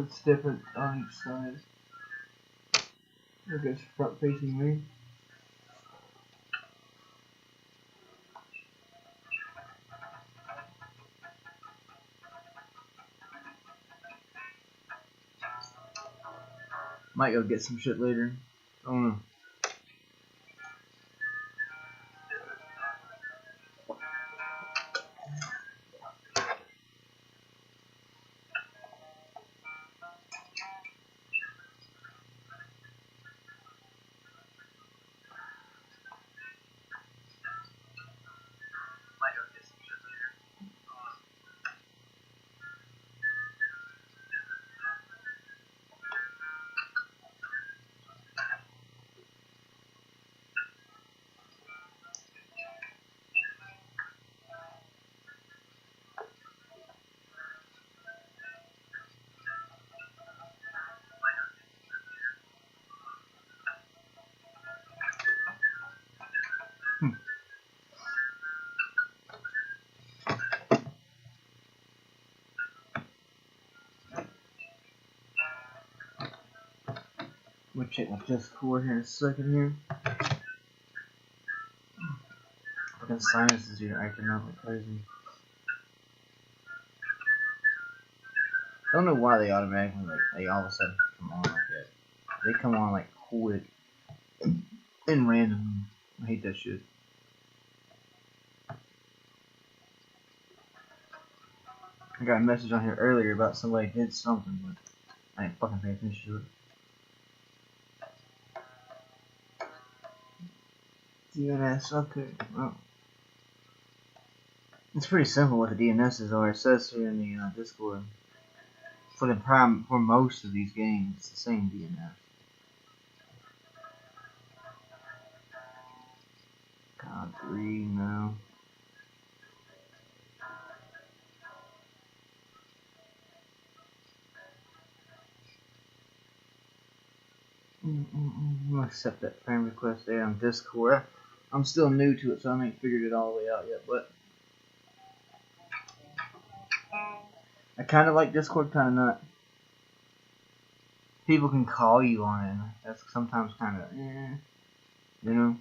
It's different on each side. I guess front facing me. Might go get some shit later. I don't know. We'll check my Discord here in a second here. Fucking sinuses here acting up like crazy. I don't know why they automatically they all of a sudden come on like that. They come on like quick and random. I hate that shit. I got a message on here earlier about somebody did something, but I ain't fucking paying attention to it. DNS, okay. Well, it's pretty simple what the DNSs are. It says here in the Discord. For most of these games, it's the same DNS. God, 3 now. I'm gonna accept that friend request there on Discord. I'm still new to it, so I ain't figured it all the way out yet, but I kind of like Discord, kind of not. People can call you on it. That's sometimes kind of, you know.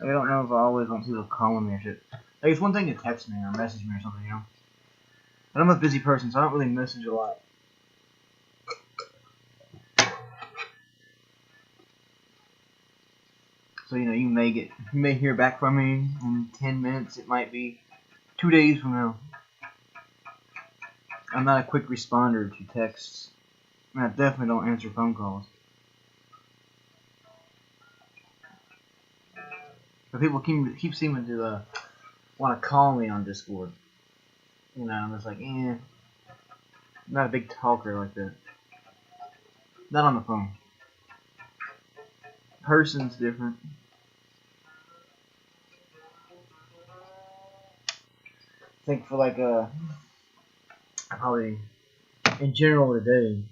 I don't know if I always want people calling me or shit. Like, it's one thing to text me or message me or something, you know. But I'm a busy person, so I don't really message a lot. So, you know, you may hear back from me in 10 minutes. It might be 2 days from now. I'm not a quick responder to texts. And I definitely don't answer phone calls. But people keep seeming to want to call me on Discord. You know, I'm just like, I'm not a big talker like that. Not on the phone. Person's different. I think for like probably in general today,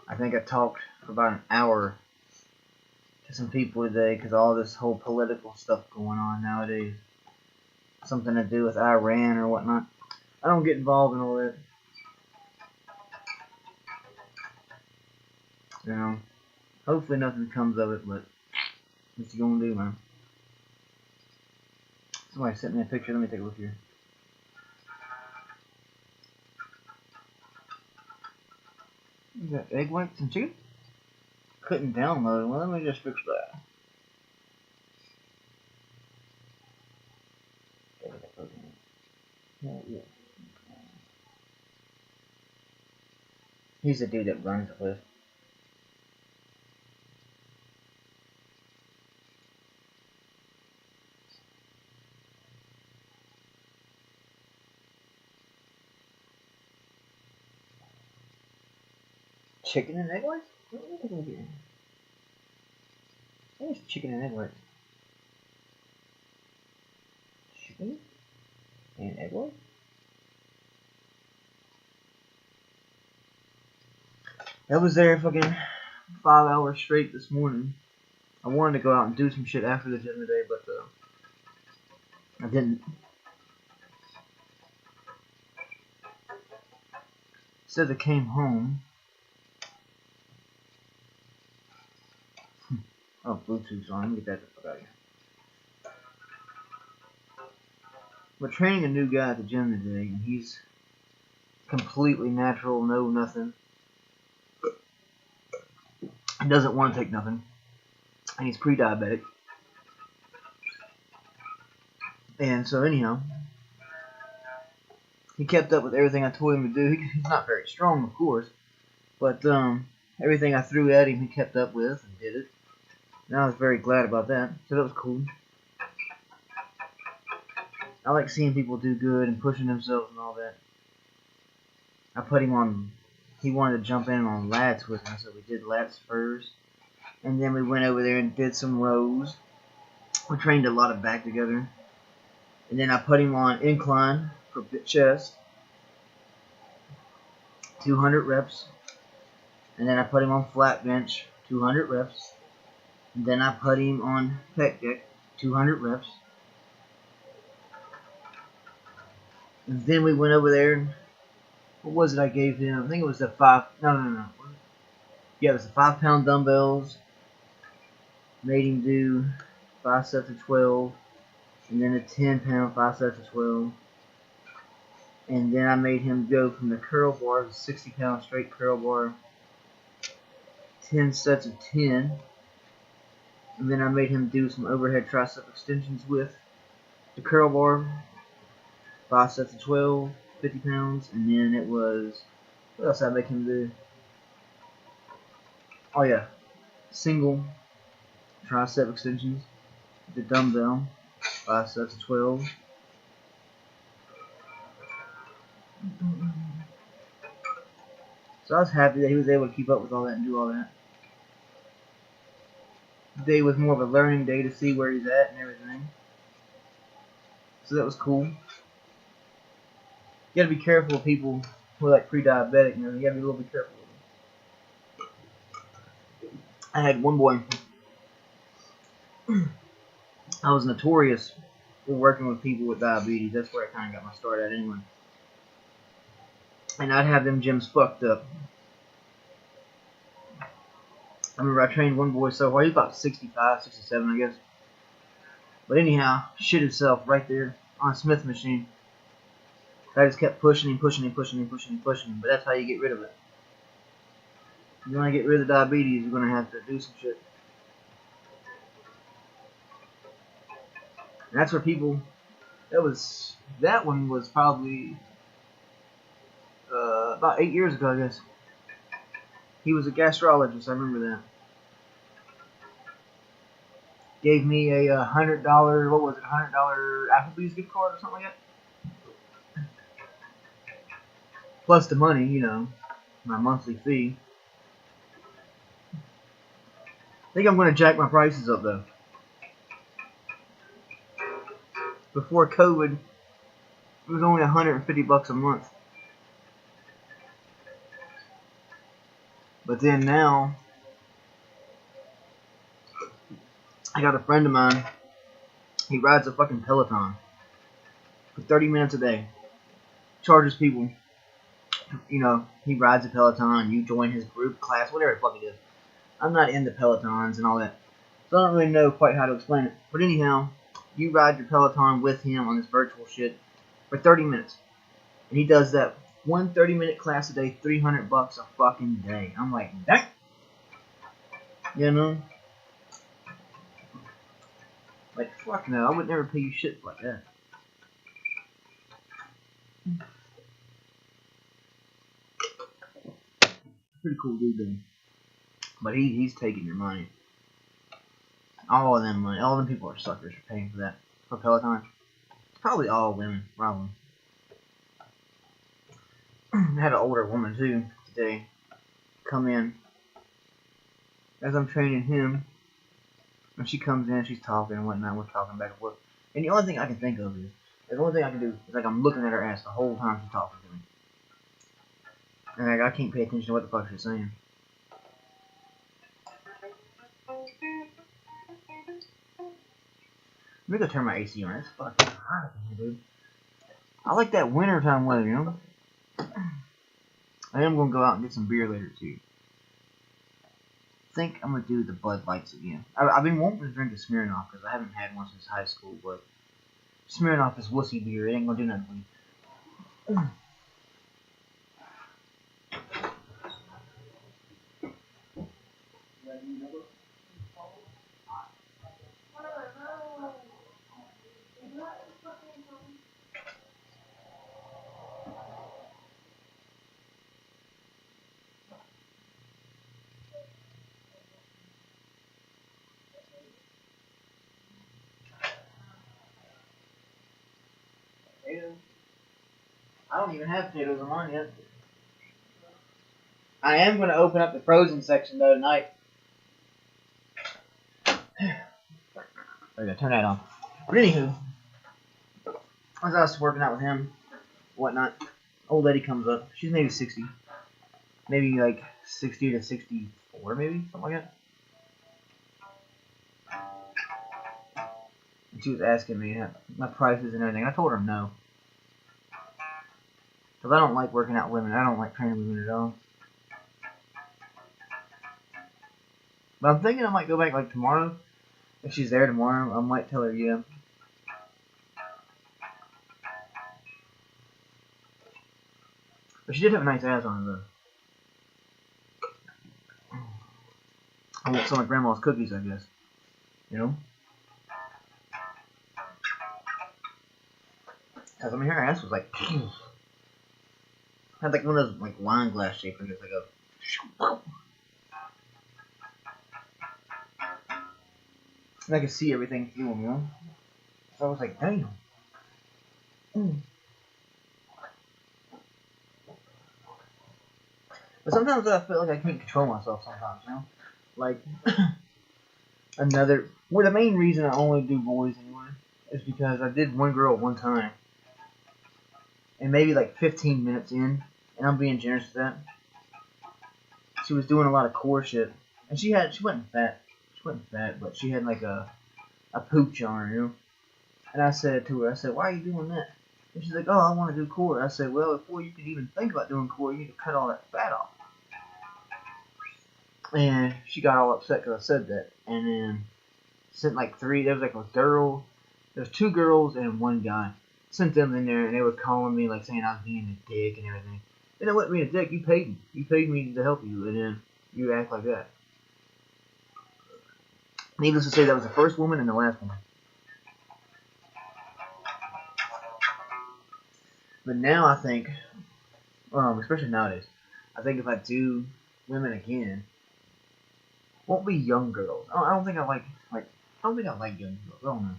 I think I talked for about an hour to some people today because all this whole political stuff going on nowadays, something to do with Iran or whatnot. I don't get involved in all that. You know, hopefully nothing comes of it, but what you gonna do, man? Somebody sent me a picture. Let me take a look here. You got egg whites and chicken? Couldn't download. Well, let me just fix that. Yeah. He's the dude that runs the place. Chicken and egg whites? What are you doing? What is chicken and egg whites? Chicken and egg whites? I was there fucking 5 hours straight this morning. I wanted to go out and do some shit after the gym today, but I didn't. Says I came home. Oh, Bluetooth's on. Let me get that the fuck out of here. We're training a new guy at the gym today, and he's completely natural, no nothing. He doesn't want to take nothing, and he's pre-diabetic. And so anyhow, he kept up with everything I told him to do. He's not very strong, of course, but everything I threw at him, he kept up with and did it. And I was very glad about that, so that was cool. I like seeing people do good and pushing themselves and all that. I put him on, he wanted to jump in on lats with me, so we did lats first. And then we went over there and did some rows. We trained a lot of back together. And then I put him on incline for chest. 200 reps. And then I put him on flat bench. 200 reps. And then I put him on pec deck. 200 reps. And then we went over there and what was it I gave him? I think it was the 5. No. Yeah, it was the 5-pound dumbbells. Made him do 5 sets of 12. And then a 10-pound 5 sets of 12. And then I made him go from the curl bar, the 60-pound straight curl bar, 10 sets of 10. And then I made him do some overhead tricep extensions with the curl bar, 5 sets of 12, 50 pounds. And then it was, what else did I make him do? Oh yeah, single tricep extensions with the dumbbell, 5 sets of 12. So I was happy that he was able to keep up with all that and do all that. Today was more of a learning day to see where he's at and everything. So that was cool. You gotta be careful with people who are like pre-diabetic, you know, you gotta be a little bit careful with them. I had one boy, I was notorious for working with people with diabetes. That's where I kinda got my start at anyway. And I'd have them gyms fucked up. I remember I trained one boy so hard, he was about 65, 67 I guess. But anyhow, shit himself right there on a Smith machine. I just kept pushing him, but that's how you get rid of it. If you want to get rid of the diabetes, you're going to have to do some shit. And that's where people, that one was probably about 8 years ago, I guess. He was a gastrologist, I remember that. Gave me a $100, what was it, $100 Applebee's gift card or something like that. Plus the money, you know, my monthly fee. I think I'm going to jack my prices up though. Before COVID, it was only $150 a month. But then now, I got a friend of mine, he rides a fucking Peloton for 30 minutes a day. Charges people, you know, he rides a Peloton, you join his group, class, whatever the fuck it is. I'm not into Pelotons and all that, so I don't really know quite how to explain it. But anyhow, you ride your Peloton with him on this virtual shit for 30 minutes. And he does that one 30-minute class a day, $300 a fucking day. I'm like, dang. You know? Like, fuck no, I would never pay you shit like that. Pretty cool dude though. But he's taking your money. All of them money. All them people are suckers for paying for that. For Peloton. Probably all women, probably. I had an older woman too today come in as I'm training him. And she comes in, she's talking and whatnot, we're talking back and forth. And the only thing I can think of is, the only thing I can do is like I'm looking at her ass the whole time she's talking to me. And like I can't pay attention to what the fuck she's saying. Let me go turn my AC on. It's fucking hot in here, dude. I like that wintertime weather, you know? I am gonna go out and get some beer later, too. I think I'm gonna do the Bud Lights again. I've been wanting to drink a Smirnoff because I haven't had one since high school, but Smirnoff is wussy beer. It ain't gonna do nothing for you. Potatoes? I don't even have potatoes on mine yet. I am going to open up the frozen section though tonight. I gotta turn that on. But anywho, as I was working out with him, whatnot, old lady comes up. She's maybe 60. Maybe like 60 to 64, maybe? Something like that. And she was asking me my prices and everything. I told her no. Because I don't like working out women. I don't like training women at all. But I'm thinking I might go back like tomorrow. If she's there tomorrow, I might tell her yeah. But she did have a nice ass on her though. I want some of grandma's cookies, I guess. You know? Because I mean, her ass was like... had like one of those like wine glass shaped things, like a... And I could see everything through them, you know? So I was like, damn. But sometimes I feel like I can't control myself sometimes, you know? Like, well, the main reason I only do boys anyway is because I did one girl one time. And maybe like 15 minutes in, and I'm being generous with that, she was doing a lot of core shit. And she wasn't fat. She wasn't fat, but she had like a pooch on her, you know? And I said to her, I said, why are you doing that? And she's like, oh, I want to do core. I said, well, before you could even think about doing core, you need to cut all that fat off. And she got all upset because I said that. And then sent like three, there was like a girl, there's two girls and one guy. Sent them in there and they were calling me like saying I was being a dick and everything. And it wasn't being a dick, you paid me. You paid me to help you and then you act like that. Needless to say, that was the first woman and the last woman. But now I think, especially nowadays, I think if I do women again, won't be young girls. I don't think I like young girls. I don't know.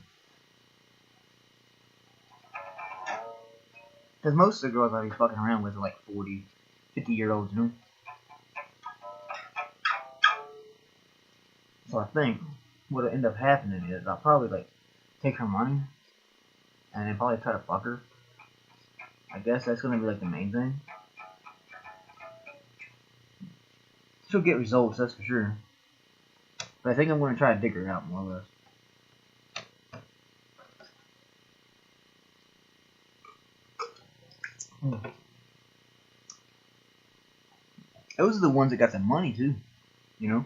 Because most of the girls I be fucking around with are like 40, 50-year-olds, you know? So I think what'll end up happening is I'll probably like take her money and then probably try to fuck her. I guess that's gonna be like the main thing. She'll get results, that's for sure. But I think I'm gonna try to dig her out more or less. Those are the ones that got the money too, you know?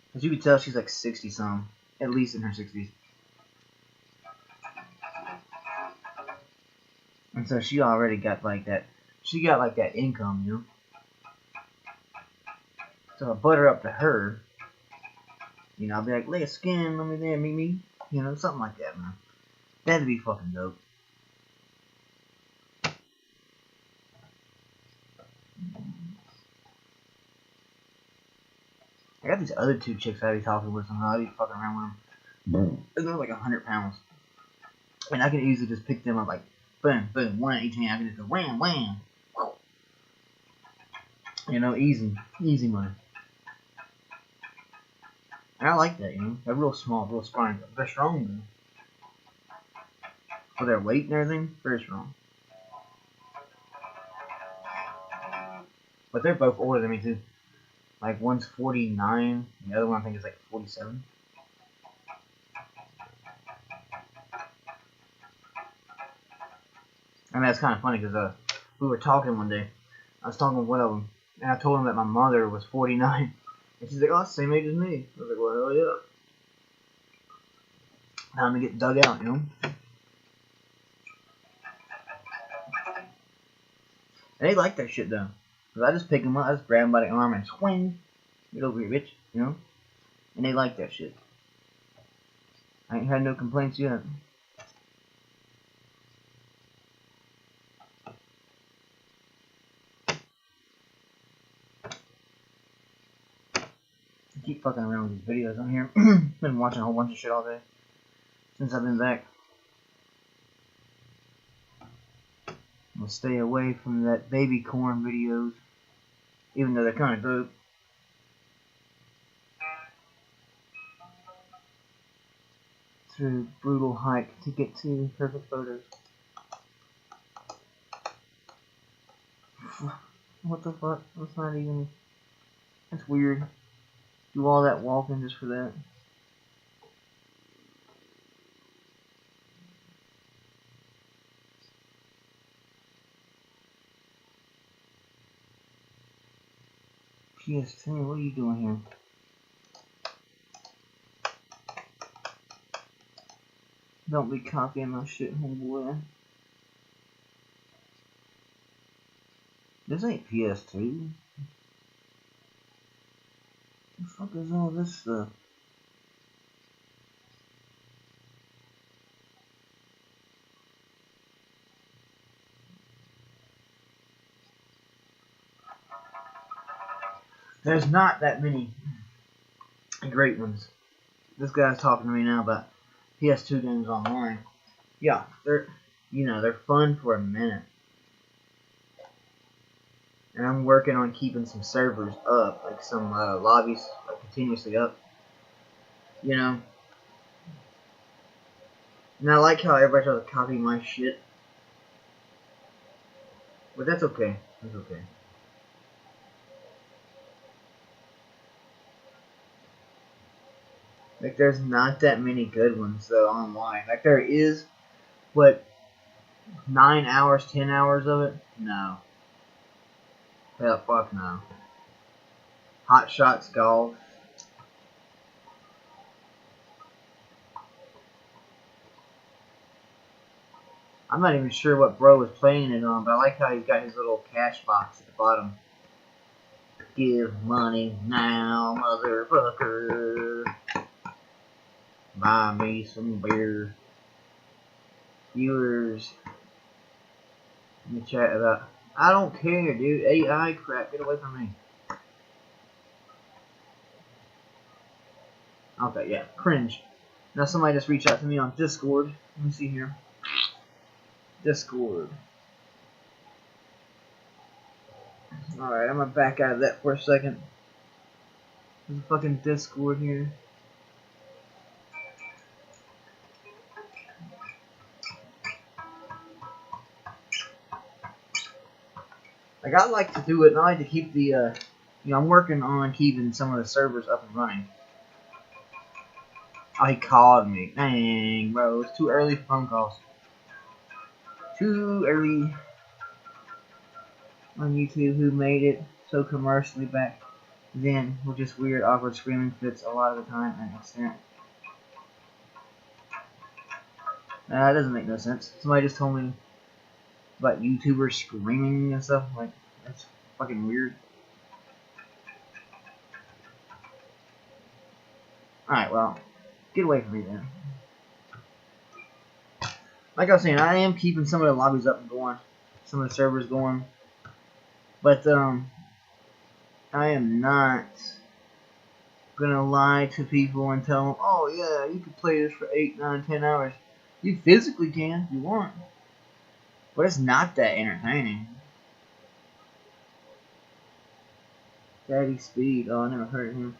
Because you could tell she's like 60 some, at least in her 60s. And so she already got like that, she got like that income, you know? So I butter up to her, you know, I'll be like, lay a skin, let me there, meet me, you know, something like that, man. That'd be fucking dope. I got these other two chicks I be talking with somehow. I be fucking around with them. They're like 100 pounds. And I can easily just pick them up like, boom, boom, one at each hand. I can just go wham, wham. You know, easy money. And I like that, you know. They're real small, real spiny. They're strong, though. For their weight and everything, very strong. But they're both older than me, too. Like, one's 49, the other one I think is like 47. I mean, that's kind of funny because we were talking one day. I was talking with one of them, and I told him that my mother was 49. And she's like, oh, that's the same age as me. I was like, well, hell yeah. Time to get dug out, you know? And they like that shit, though. Because I just pick them up, I just grab them by the arm and swing. Get over here, bitch, you know? And they like that shit. I ain't had no complaints yet. I keep fucking around with these videos on here. Been watching a whole bunch of shit all day since I've been back. I'm gonna stay away from that baby corn videos, even though they're kind of dope. Through brutal hike to get to perfect photos. What the fuck? That's not even. That's weird. Do all that walking just for that. PS2, what are you doing here? Don't be copying my shit, homeboy. This ain't PS2. What the fuck is all this stuff? There's not that many great ones. This guy's talking to me now about PS2 games online. Yeah, they're fun for a minute. And I'm working on keeping some servers up, like some lobbies continuously up. You know? And I like how everybody tries to copy my shit. But that's okay. That's okay. Like, there's not that many good ones, though, online. Like, there is, what, 9 hours, 10 hours of it? No. Hell, fuck no. Hot Shots Golf. I'm not even sure what bro was playing it on, but I like how he's got his little cash box at the bottom. Give money now, motherfucker. Buy me some beer. Viewers in the chat about, I don't care, dude. AI crap, get away from me. Okay, yeah, cringe. Now somebody just reached out to me on Discord. Let me see here. Discord. Alright, I'm gonna back out of that for a second. There's a fucking Discord here. Like, I like to do it, and I like to keep the, you know, I'm working on keeping some of the servers up and running. Oh, he called me. Dang, bro, it's too early for phone calls. Too early on YouTube. Who made it so commercially back then with just weird, awkward screaming fits a lot of the time and extent. That doesn't make no sense. Somebody just told me about YouTubers screaming and stuff. Like, that's fucking weird. Alright, well, get away from me then. Like I was saying, I am keeping some of the lobbies up and going, some of the servers going, but I am not gonna lie to people and tell them, oh yeah, you can play this for 8, 9, 10 hours. You physically can if you want, but it's not that entertaining. Daddy Speed, oh, I never heard of him.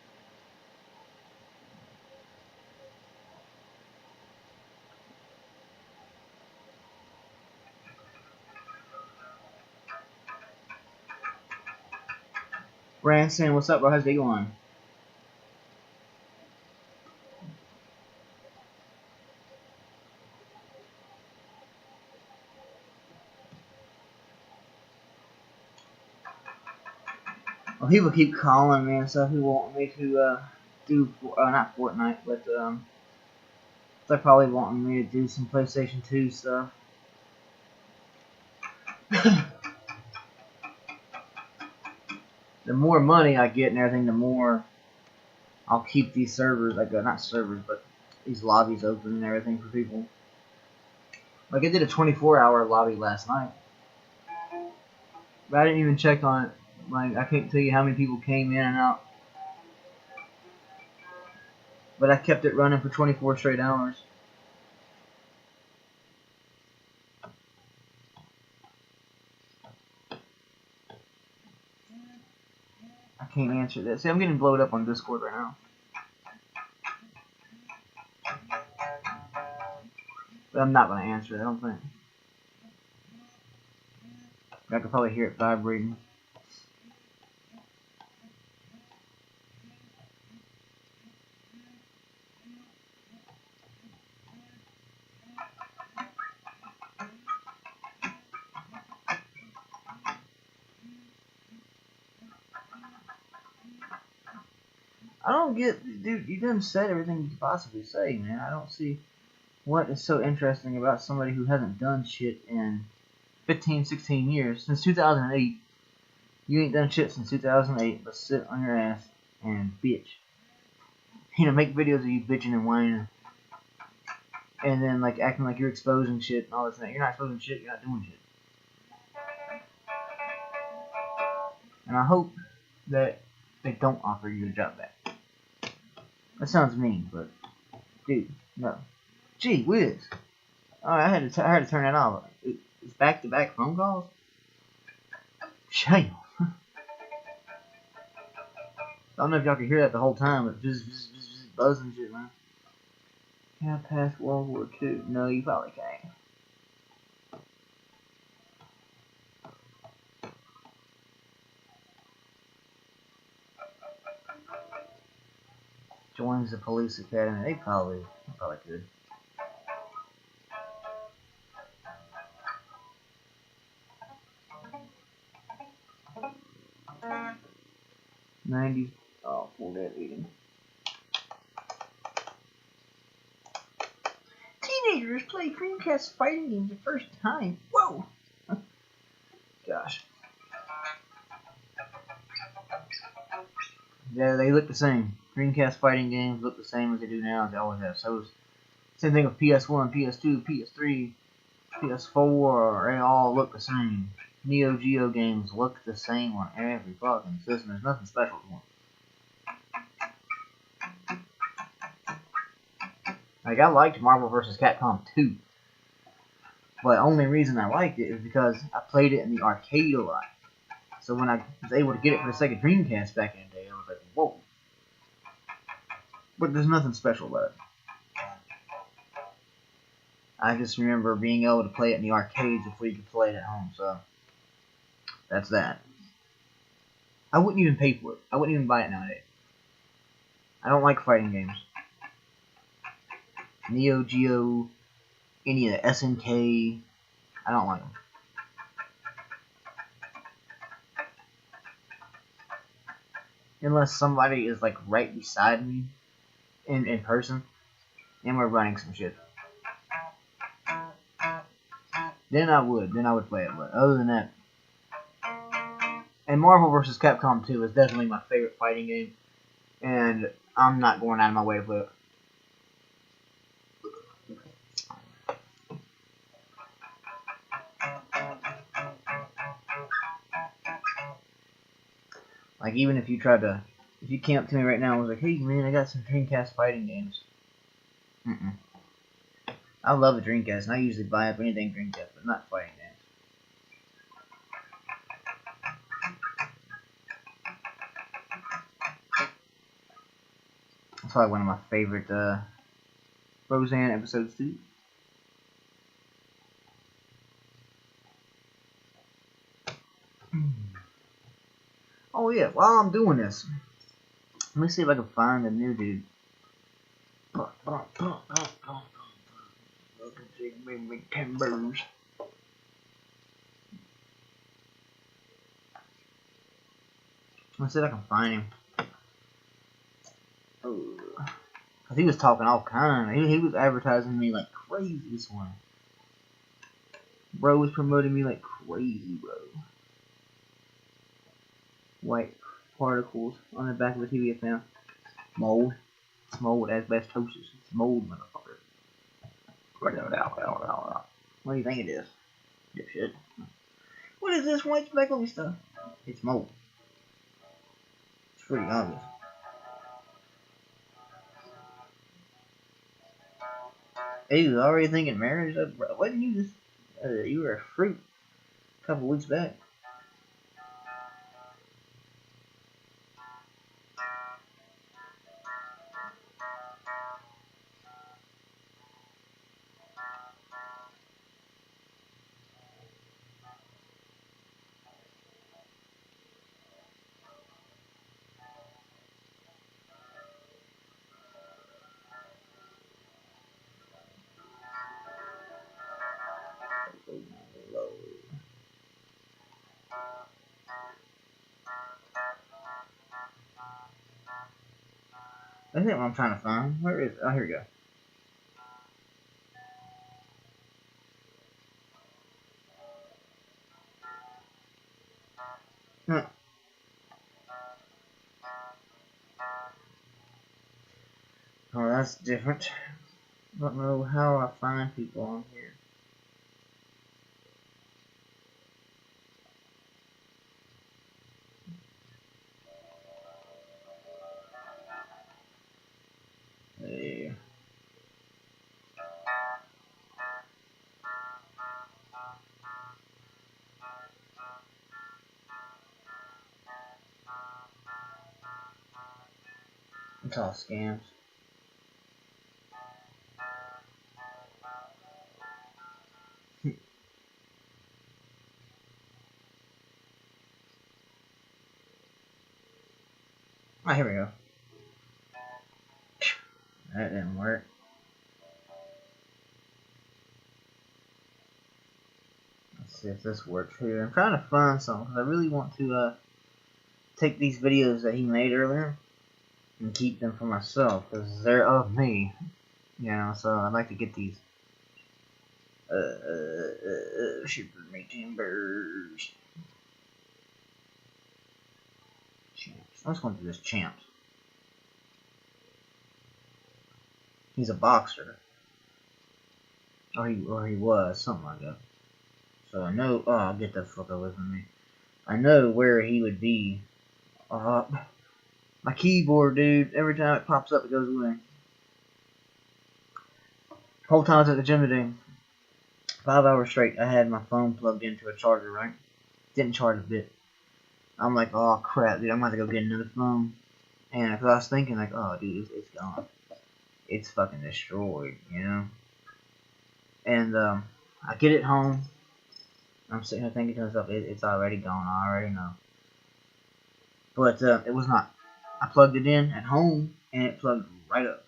Branson, what's up, bro? How's it going? People keep calling me and stuff who want me to do not Fortnite, but they're probably wanting me to do some PlayStation 2 stuff. The more money I get and everything, the more I'll keep these servers, like not servers, but these lobbies open and everything for people. Like I did a 24-hour lobby last night, but I didn't even check on it. Like I can't tell you how many people came in and out, but I kept it running for 24 straight hours. I can't answer that. See, I'm getting blowed up on Discord right now. But I'm not going to answer it, I don't think. I could probably hear it vibrating. I don't get, dude, you done said everything you could possibly say, man. I don't see what is so interesting about somebody who hasn't done shit in 15, 16 years. Since 2008. You ain't done shit since 2008, but sit on your ass and bitch. You know, make videos of you bitching and whining. And then, like, acting like you're exposing shit and all this and that. You're not exposing shit, you're not doing shit. And I hope that they don't offer you a job back. That sounds mean, but, dude, no. Gee whiz. Alright, I had to turn that off. It's back-to-back phone calls? Shame. I don't know if y'all could hear that the whole time, but just buzzing shit, man. Can I pass World War II? No, you probably can't. Joins the police academy. They probably could. '90s. Oh, full dead eating. Teenagers play Dreamcast fighting games the first time. Whoa! Gosh. Yeah, they look the same. Dreamcast fighting games look the same as they do now, as they always have. So, same thing with PS1, PS2, PS3, PS4, they all look the same. Neo Geo games look the same on every fucking system. There's nothing special to them. Like, I liked Marvel vs. Capcom 2. But the only reason I liked it is because I played it in the arcade a lot. So when I was able to get it for the Sega Dreamcast back in the day, I was like, whoa. But there's nothing special about it. I just remember being able to play it in the arcades before you could play it at home, so that's that. I wouldn't even pay for it. I wouldn't even buy it nowadays. I don't like fighting games. Neo Geo, any of the SNK, I don't like them. Unless somebody is like right beside me in person and we're running some shit. Then I would play it, but other than that. And Marvel vs. Capcom 2 is definitely my favorite fighting game, and I'm not going out of my way to play it. Like, even if you tried to, if you came up to me right now and was like, hey man, I got some Dreamcast fighting games. I love the Dreamcast, and I usually buy up anything Dreamcast, but not fighting games. That's probably one of my favorite Roseanne episodes too. Oh yeah, while I'm doing this, let me see if I can find a new dude. Big timbers. Let's see if I can find him. Cause he was talking all kind. He was advertising me like crazy this one. Bro was promoting me like crazy, bro. White particles on the back of the TV I found. Mold. It's mold, asbestosis. It's mold, motherfucker. What do you think it is? Dipshit. What is this white speckly stuff? It's mold. It's pretty obvious. Ew, already thinking marriage? Wasn't you just... you were a fruit a couple weeks back. I think what I'm trying to find. Where is it? Oh, here we go. Huh. Oh, that's different. I don't know how I find people on here. Hey. It's all scams. Oh, here we go. That didn't work. Let's see if this works here. I'm trying to find something because I really want to take these videos that he made earlier and keep them for myself because they're of me. You know, so I'd like to get these. Super meat timbers. Champs. Let's go through this champs. He's a boxer. Or he was, something like that. So I know, oh, get the fuck away from me. I know where he would be. My keyboard, dude, every time it pops up, it goes away. Whole time I was at the gym today, 5 hours straight, I had my phone plugged into a charger, right? Didn't charge a bit. I'm like, oh crap, dude, I'm gonna have to go get another phone. And because I was thinking, like, oh, dude, it's gone. It's fucking destroyed, you know? And I get it home. I'm sitting here thinking to myself, it's already gone. I already know. But it was not. I plugged it in at home, and it plugged right up.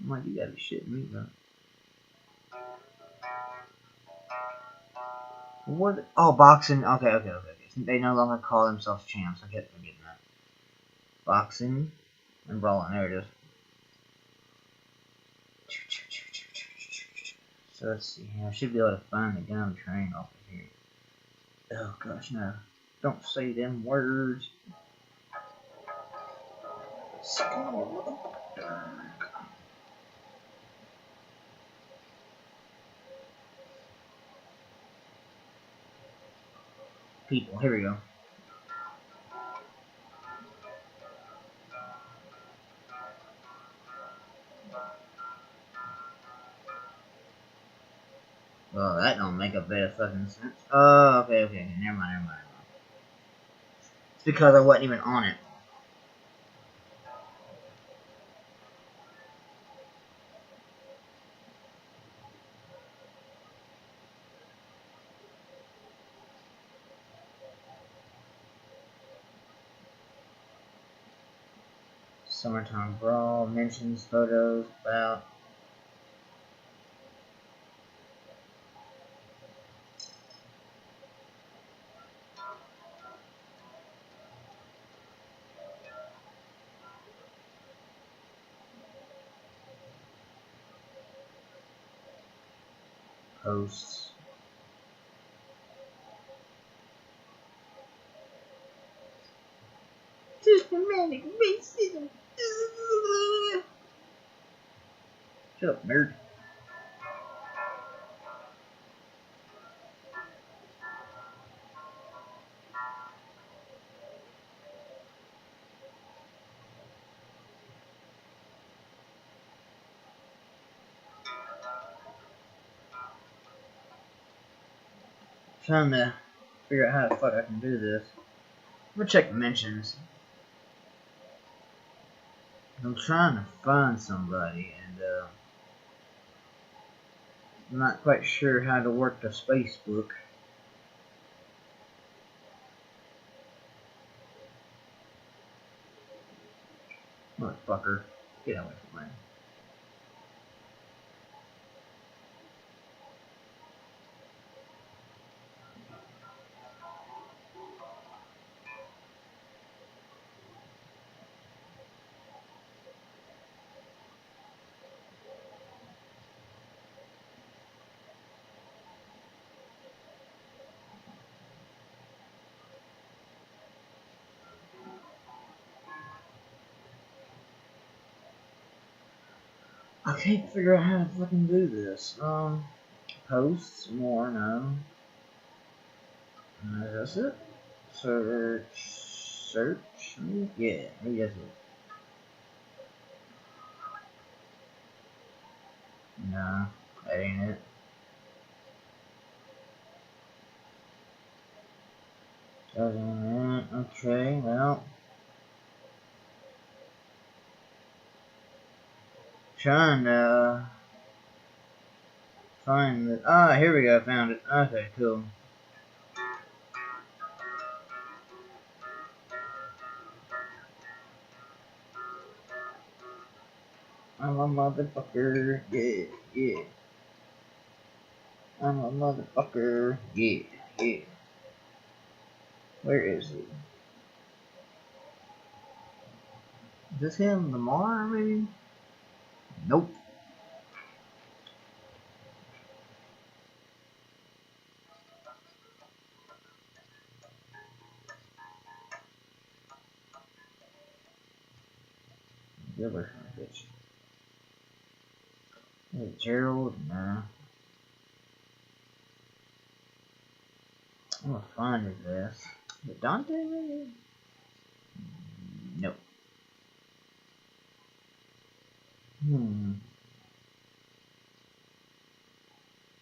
I'm like, you gotta be shitting me, bro. What? Oh, boxing. Okay. They no longer call themselves champs. I kept forgetting that. Boxing and brawling. There it is. So let's see here. I should be able to find the gun train off of here. Oh gosh, no. Don't say them words. People, here we go. Well, that don't make a bit of fucking sense. Oh, okay. Never mind. It's because I wasn't even on it. Summertime Brawl mentions photos about. Posts. Systematic racism. Shut up, nerd. Trying to figure out how the fuck I can do this. I'm gonna check mentions. I'm trying to find somebody, and I'm not quite sure how to work the Facebook. Motherfucker, get away from me. I can't figure out how to fucking do this. Posts, more, no. That's it. Search, yeah, maybe that's it. No, that ain't it. That ain't it. Okay, well. Trying to find it. Ah, here we go, found it. Okay, cool. I'm a motherfucker, yeah, yeah. I'm a motherfucker, yeah, yeah. Where is he? Is this him, Lamar, maybe? Nope. The other bitch. Is it Gerald? Nah. I'm gonna find his ass. Is it Dante, maybe? Nope.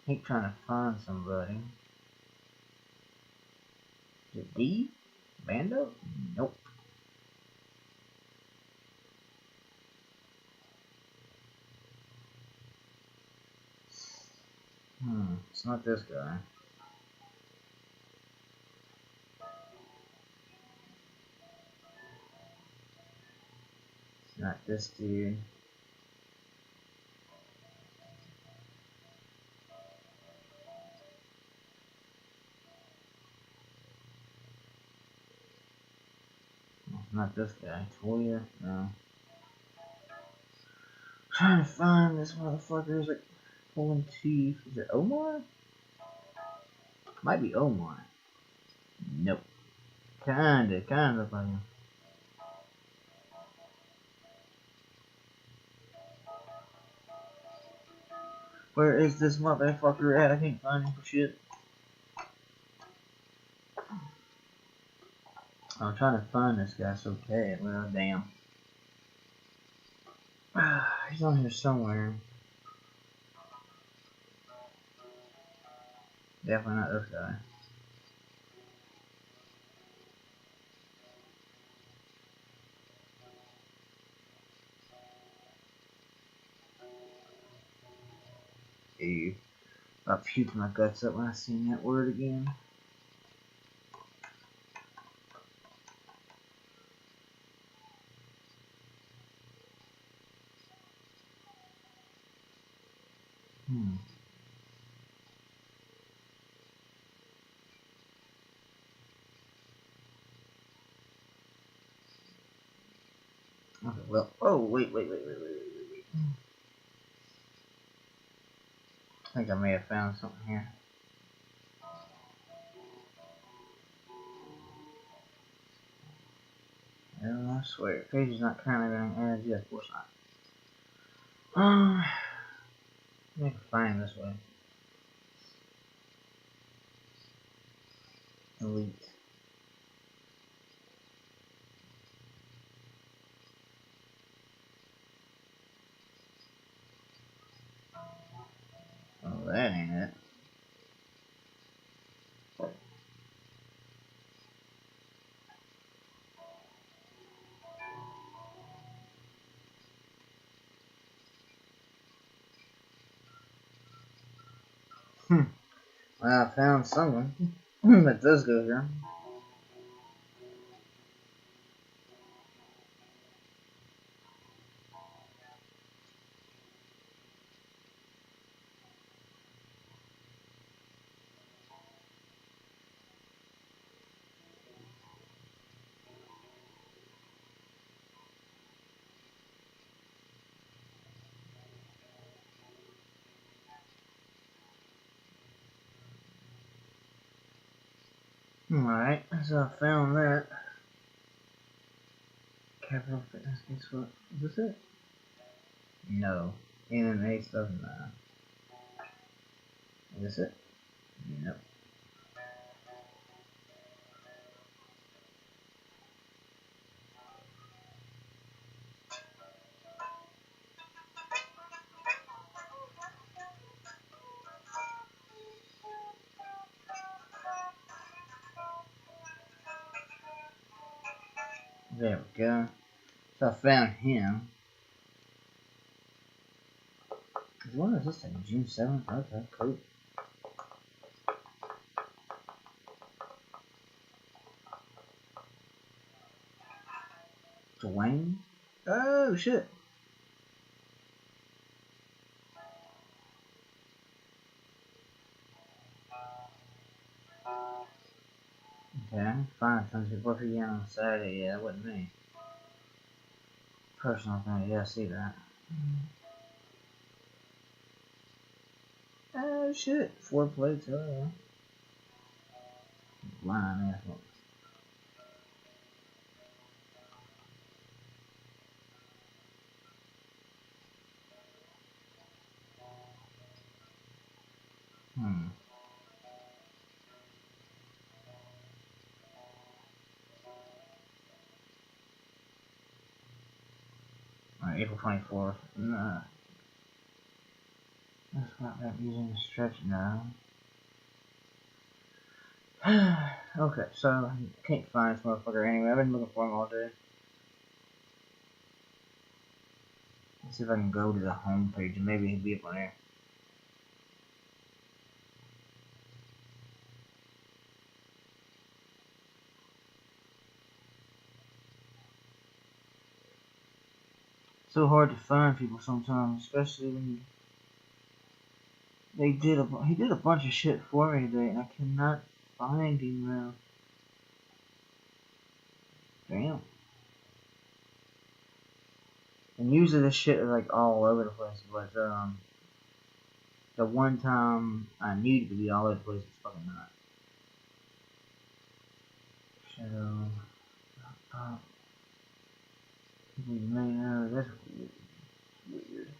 Keep trying to find somebody. Is it D? Bando? Nope. It's not this guy. It's not this dude. It's not this guy. Toya? No. Trying to find this motherfucker. Is like pulling teeth. Is it Omar? Might be Omar. Nope. Kinda like him. Where is this motherfucker at? I can't find him for shit. I'm trying to find this guy so bad. Well, damn. He's on here somewhere. Definitely not this guy. Ew. I puked my guts up when I seen that word again. Okay, well, oh, wait. I think I may have found something here. Oh, I swear, page is not currently running ads. Yeah, of course not. I can find this way. Elite. Oh, that ain't it. Well, I found someone that does go here. Alright, so I found that. Capital Fitness, guess what? Is this it? No. MMA stuff, nah. Is this it? Nope. There we go. So I found him. What is this thing? June 7th? Okay, cool. Dwayne? Oh, shit. Okay, fine. Tons of people for you on Saturday. Yeah, that wasn't me. Personal thing. Yeah, I see that. Oh, shit. 4 plates. Oh, yeah. Blind asshole. Alright, April 24th. Nah. That's not that using the stretch now. Okay, so I can't find this motherfucker anyway. I've been looking for him all day. Let's see if I can go to the home page and maybe he'll be up on there. So hard to find people sometimes, especially when he did a bunch of shit for me today, and I cannot find him now. Damn. And usually this shit is like all over the place, but the one time I needed to be all over the place, it's fucking not. Shadow. People you may know, that's weird.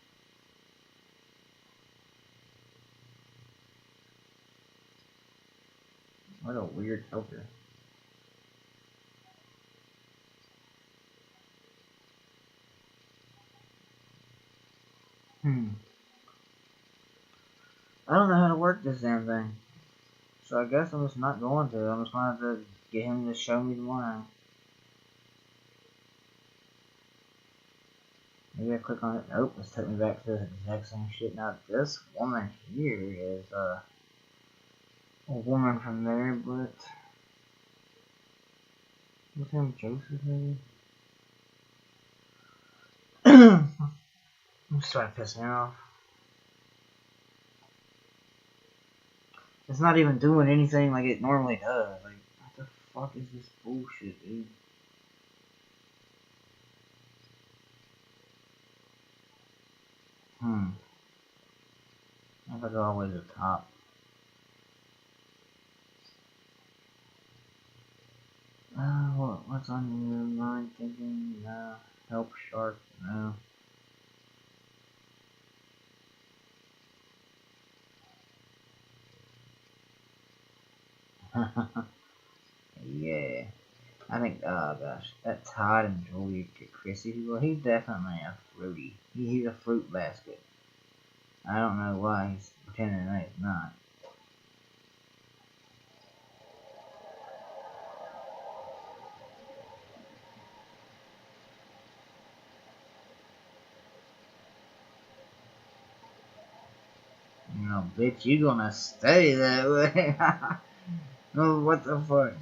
What a weird filter. I don't know how to work this damn thing. So I guess I'm just not going to. I'm just going to have to get him to show me tomorrow. Maybe I click on it. Nope, let's take me back to the exact same shit. Now this woman here is a woman from there, but what's his name? Joseph maybe? I'm starting to piss me off. It's not even doing anything like it normally does. Like, what the fuck is this bullshit, dude? if I go all the way to the top. What's on your mind thinking? No. Help shark? No. Yeah. I think, oh gosh, that Todd and Julie Chrissy, well, he's definitely a fruity. He's a fruit basket. I don't know why he's pretending that he's not. You know, bitch, you gonna stay that way. Oh, what the fuck?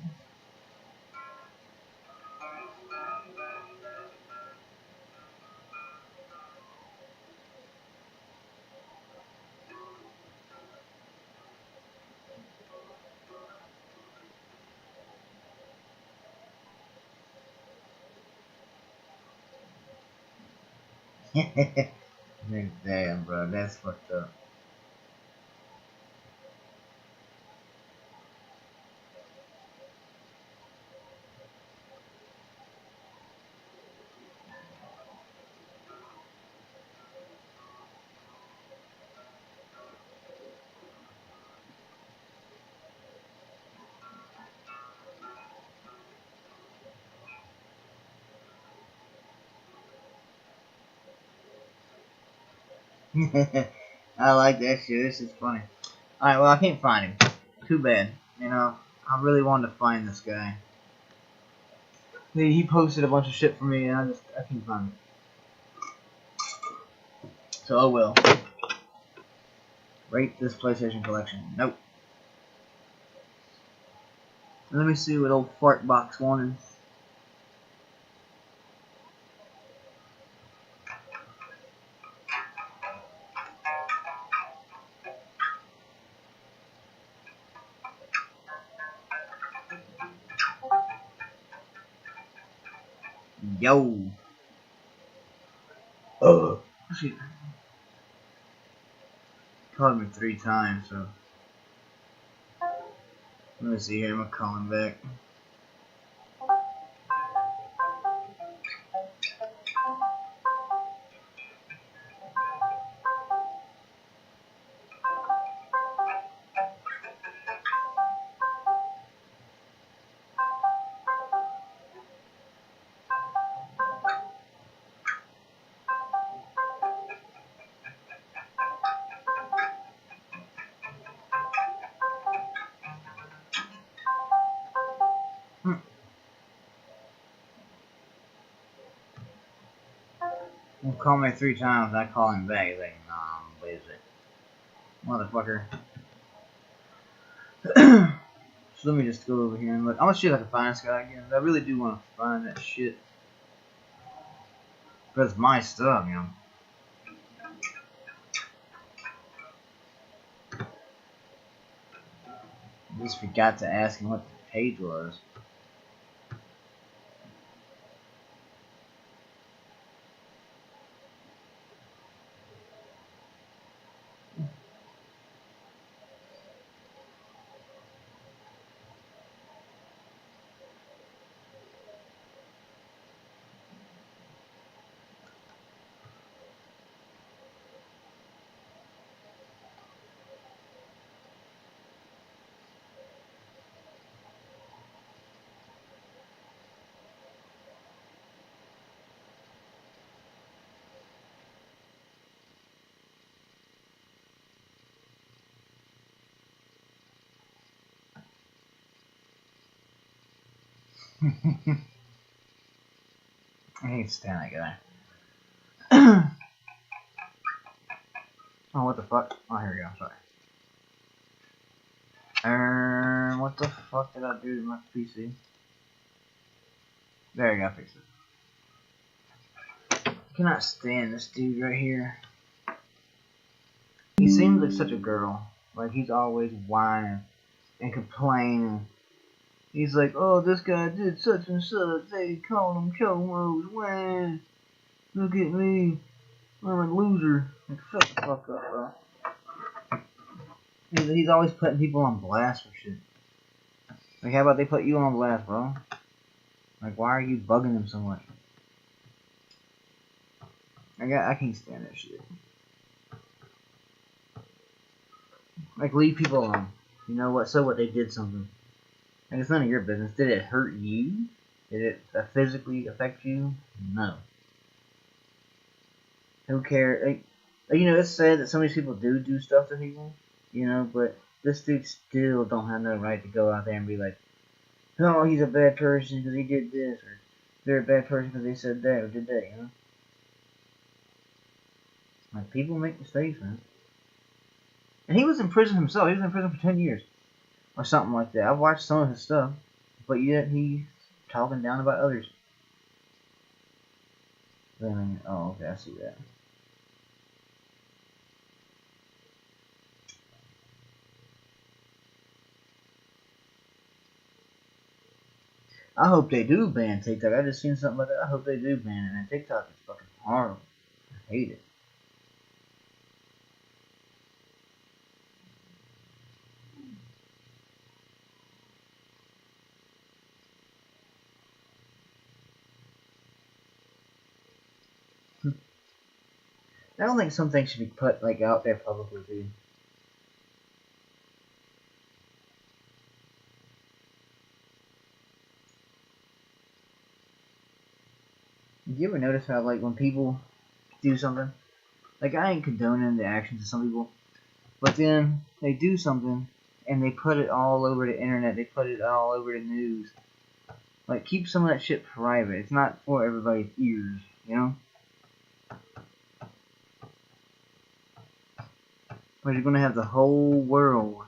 Damn, bro, that's fucked up. I like that shit. This is funny. Alright, well, I can't find him. Too bad. You know, I really wanted to find this guy. He posted a bunch of shit for me, and I can't find him. So, oh well. Rate this PlayStation collection. Nope. Let me see what old fart box wanted. Yo. Oh. Shit. Called me 3 times, so. Let me see here. I'm gonna call him back. He'll call me 3 times. I call him back. He's like, nah, I'm busy. Motherfucker. So let me just go over here and look. I'm gonna see if I can find this guy again. I really do want to find that shit. But it's my stuff, you know. I just forgot to ask him what the page was. I can't stand that guy. Oh, what the fuck? Oh, here we go. Sorry. What the fuck did I do to my PC? There you go, fix it. I cannot stand this dude right here. He seems like such a girl. Like, he's always whining and complaining. He's like, oh, this guy did such and such. They call him Chomos. Wah. Look at me. I'm a loser. Like, shut the fuck up, bro. He's always putting people on blast for shit. Like, how about they put you on blast, bro? Like, why are you bugging them so much? I can't stand that shit. Like, leave people alone. You know what? So what? They did something. Like, it's none of your business. Did it hurt you? Did it physically affect you? No. Who cares? Like, you know, it's sad that some of these people do stuff to people. You know, but this dude still don't have no right to go out there and be like, oh, he's a bad person because he did this, or they're a bad person because they said that or did that, you know? Like, people make mistakes, man. And he was in prison himself. He was in prison for 10 years. Or something like that. I've watched some of his stuff. But yet he's talking down about others. I mean, oh, okay, I see that. I hope they do ban TikTok. I just seen something like that. I hope they do ban it. And TikTok is fucking horrible. I hate it. I don't think some things should be put like out there publicly, dude. You ever notice how, like, when people do something, like, I ain't condoning the actions of some people, but then they do something and they put it all over the internet. They put it all over the news. Like, keep some of that shit private. It's not for everybody's ears, you know? But you're gonna have the whole world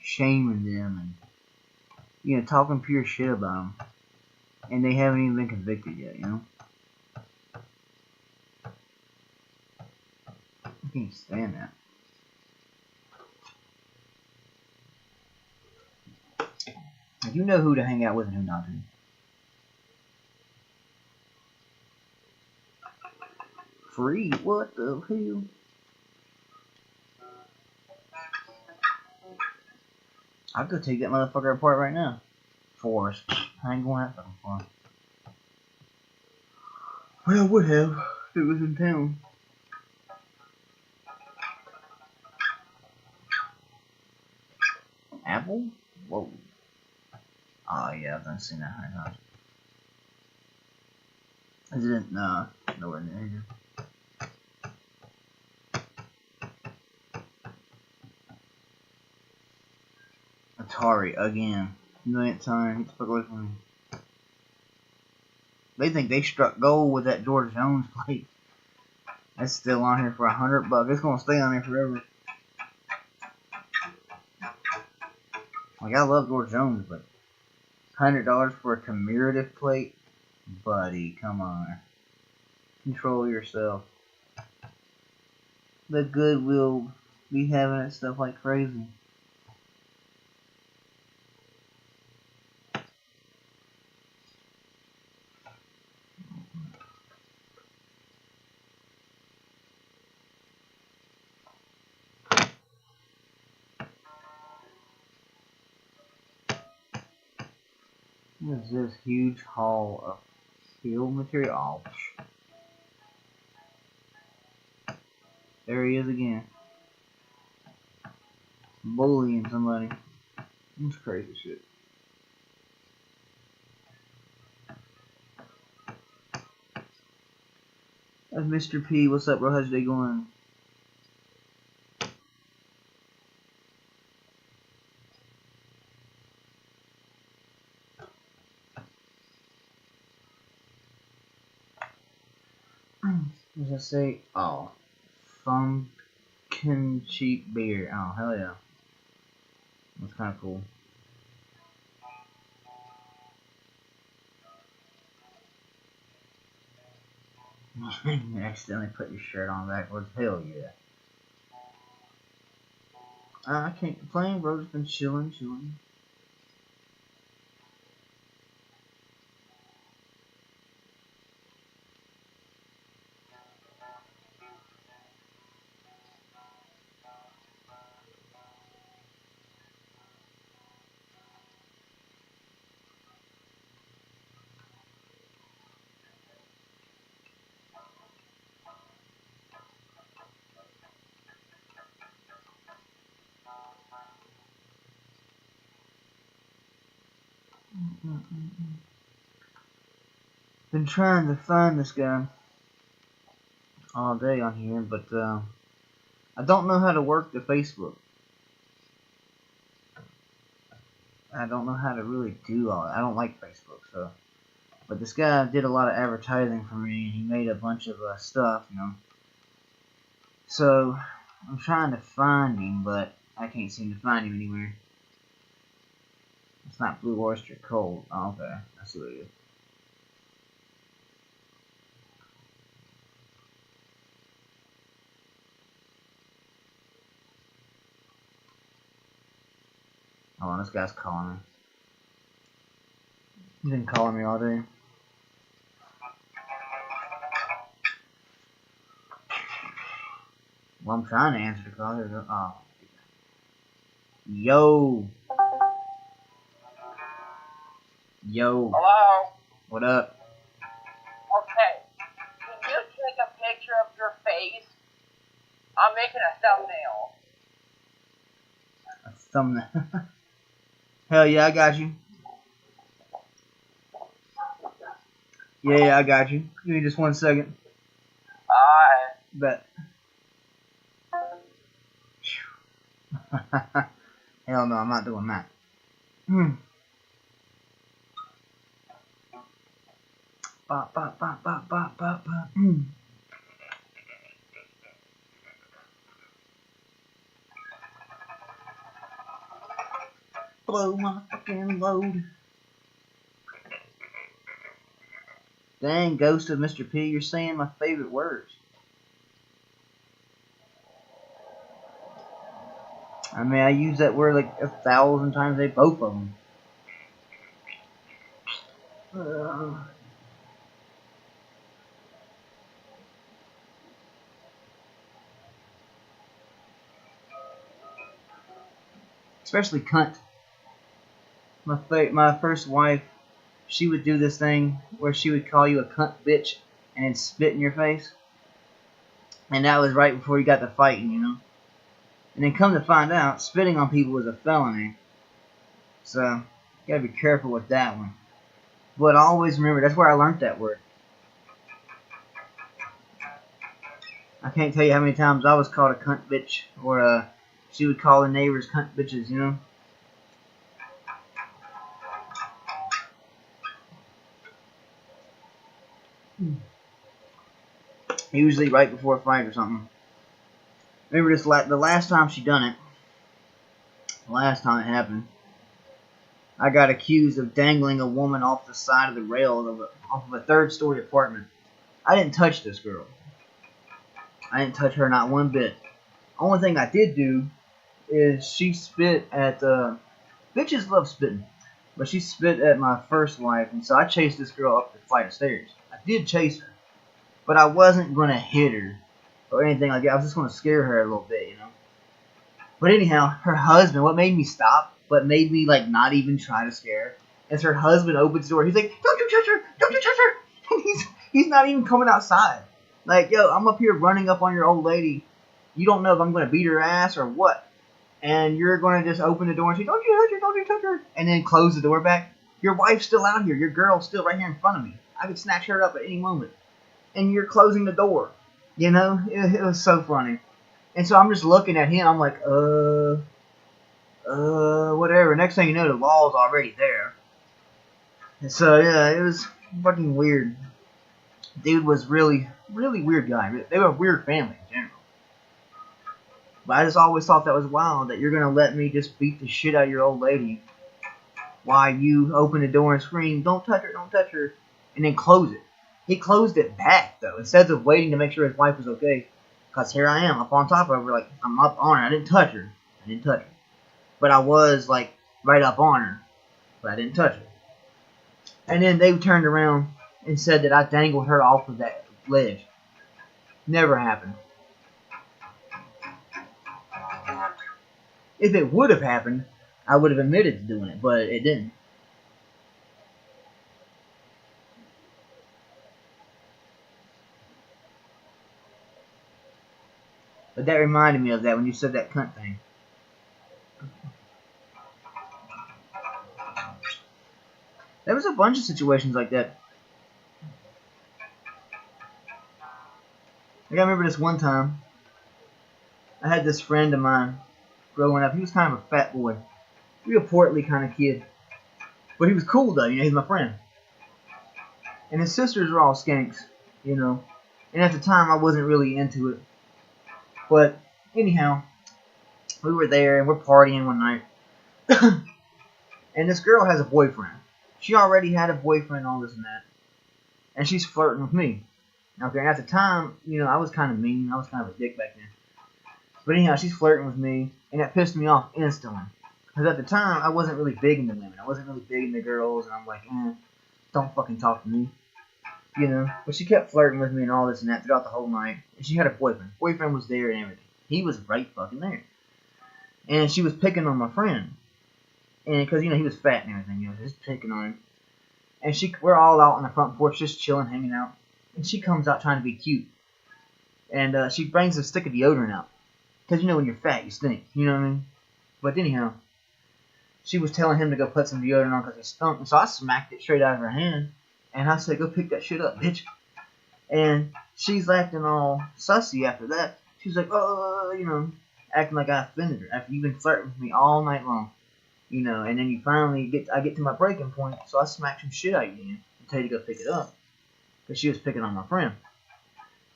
shaming them and, you know, talking pure shit about them. And they haven't even been convicted yet, you know? I can't stand that. Like, you know who to hang out with and who not to. Free? What the hell? I could take that motherfucker apart right now. Force. I ain't going that fucking far. Well, I would have if it was in town. Apple? Whoa. Oh, yeah, I've done seen that hangout. Is it? No, nowhere near here. Atari again. Millionth time. Get the fuck away from me. They think they struck gold with that George Jones plate. That's still on here for $100. It's gonna stay on here forever. Like, I love George Jones, but $100 for a commemorative plate, buddy, come on. Control yourself. The Goodwill be having that stuff like crazy. What is this huge haul of field material? Oh, there he is again. Bullying somebody. That's crazy shit. That's Mr. P. What's up, bro? How's your day going? What does I say? Oh, pumpkin cheap beer. Oh, hell yeah. That's kind of cool. You accidentally put your shirt on backwards. Hell yeah. I can't complain, bro. Just been chilling. Been trying to find this guy all day on here, but I don't know how to work the Facebook. I don't know how to really do all that. I don't like Facebook, so. But this guy did a lot of advertising for me, and he made a bunch of stuff, you know. So I'm trying to find him, but I can't seem to find him anywhere. It's not Blue Oyster Cult. Oh, okay, I see what it is. Hold on, this guy's calling me. He's been calling me all day. Well, I'm trying to answer the call. Oh. Yo. Yo. Hello? What up? Okay. Can you take a picture of your face? I'm making a thumbnail. A thumbnail. Hell yeah, I got you. Yeah, I got you. Give me just 1 second. Alright. Bet. Hell no, I'm not doing that. Bop, bop, bop, bop, bop, bop, bop. Blow my fucking load. Dang, Ghost of Mr. P, you're saying my favorite words. I mean, I use that word like 1,000 times a day, both of them. Especially cunt. My first wife, she would do this thing where she would call you a cunt bitch and then spit in your face. And that was right before you got to fighting, you know. And then come to find out, spitting on people is a felony. So, you gotta be careful with that one. But I always remember, that's where I learned that word. I can't tell you how many times I was called a cunt bitch, or she would call the neighbors cunt bitches, you know. Usually right before a fight or something. Remember this? The last time she done it, the last time it happened, I got accused of dangling a woman off the side of the rail off of a third-story apartment. I didn't touch this girl. I didn't touch her not one bit. Only thing I did do is she spit at bitches love spitting, but she spit at my first wife, and so I chased this girl up the flight of stairs. I did chase her, but I wasn't gonna hit her or anything like that. I was just gonna scare her a little bit, you know. But anyhow, her husband, what made me stop, what made me like not even try to scare her, is her husband opens the door. He's like, "Don't you touch her! Don't you touch her!" And he's not even coming outside. Like, yo, I'm up here running up on your old lady. You don't know if I'm gonna beat her ass or what. And you're gonna just open the door and say, "Don't you touch her! Don't you touch her!" And then close the door back. Your wife's still out here. Your girl's still right here in front of me. I could snatch her up at any moment. And you're closing the door. You know, it was so funny. And so I'm just looking at him. I'm like, whatever. Next thing you know, the law's already there. And so yeah, it was fucking weird. Dude was really, really weird guy. They were a weird family in general. But I just always thought that was wild, that you're gonna let me just beat the shit out of your old lady while you open the door and scream, "Don't touch her, don't touch her," and then close it. He closed it back though, instead of waiting to make sure his wife was okay. Cause here I am up on top of her, like I'm up on her. I didn't touch her. But I was like right up on her, but I didn't touch her. And then they turned around and said that I dangled her off of that ledge. Never happened. If it would have happened, I would have admitted to doing it, but it didn't. But that reminded me of that when you said that cunt thing. There was a bunch of situations like that. Like, I remember this one time, I had this friend of mine growing up. He was kind of a fat boy. Real portly kind of kid. But he was cool though, he's my friend. And his sisters were all skanks, And at the time I wasn't really into it. But anyhow, we were there and we're partying one night. And this girl has a boyfriend. She already had a boyfriend, all this and that. And she's flirting with me. Okay, and at the time, I was kind of mean. I was kind of a dick back then. But anyhow, she's flirting with me, and that pissed me off instantly. Because at the time, I wasn't really big into women. I wasn't really big into girls, and I'm like, don't fucking talk to me. But she kept flirting with me and all this and that throughout the whole night. And she had a boyfriend. Boyfriend was there and everything. He was right fucking there. And she was picking on my friend. And because, he was fat and everything, just picking on him. And we're all out on the front porch just chilling, hanging out. And she comes out trying to be cute. And she brings a stick of deodorant out. Because, when you're fat, you stink. You know what I mean? But anyhow, she was telling him to go put some deodorant on because he stunk. And so I smacked it straight out of her hand. And I said, go pick that shit up, bitch. And she's acting all sussy after that. She's like, acting like I offended her. After you've been flirting with me all night long. And then I get to my breaking point. So I smack some shit out of you and tell you to go pick it up. Because she was picking on my friend.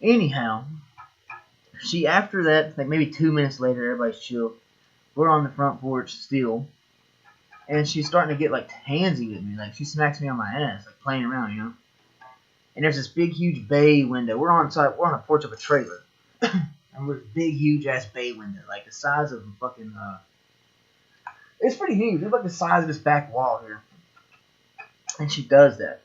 Anyhow, after that, like maybe 2 minutes later, everybody's chill. We're on the front porch still. And she's starting to get like handsy with me. Like she smacks me on my ass, like playing around, And there's this big, huge bay window. We're on the porch of a trailer. And we're big, huge ass bay window. Like the size of a fucking, it's pretty huge. It's like the size of this back wall here. And she does that.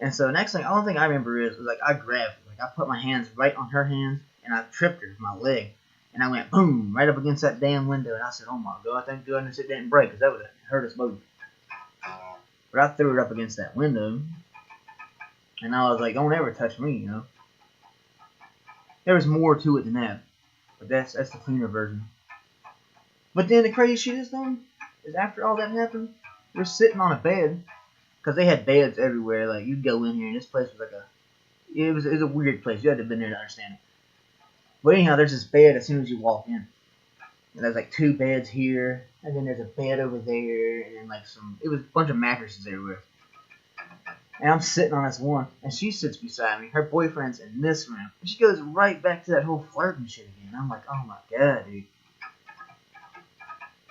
And so the only thing I remember was like I grabbed her. Like I put my hands right on her hands and I tripped her with my leg. And I went boom right up against that damn window. And I said, oh my God, thank goodness it didn't break because that would have hurt us both. But I threw her up against that window. And I was like, don't ever touch me, There was more to it than that. But that's the cleaner version. But then the crazy shit is after all that happened, we're sitting on a bed. Because they had beds everywhere. Like, you'd go in here, and this place was like it was a weird place. You had to have been there to understand it. But anyhow, there's this bed as soon as you walk in. And there's like 2 beds here, and then there's a bed over there, and then like it was a bunch of mattresses everywhere. And I'm sitting on this one, and she sits beside me. Her boyfriend's in this room. And she goes right back to that whole flirting shit again. I'm like, oh my God, dude.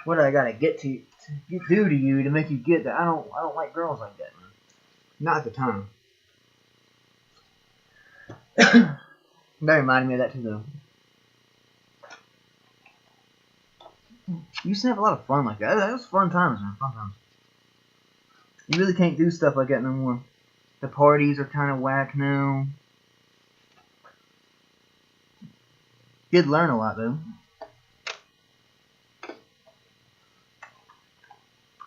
What do I gotta do to you to make you get that? I don't like girls like that, man. Not at the time. That reminded me of that too, though. You used to have a lot of fun like that. That was fun times, man. Fun times. You really can't do stuff like that no more. The parties are kind of whack now. Did learn a lot, though.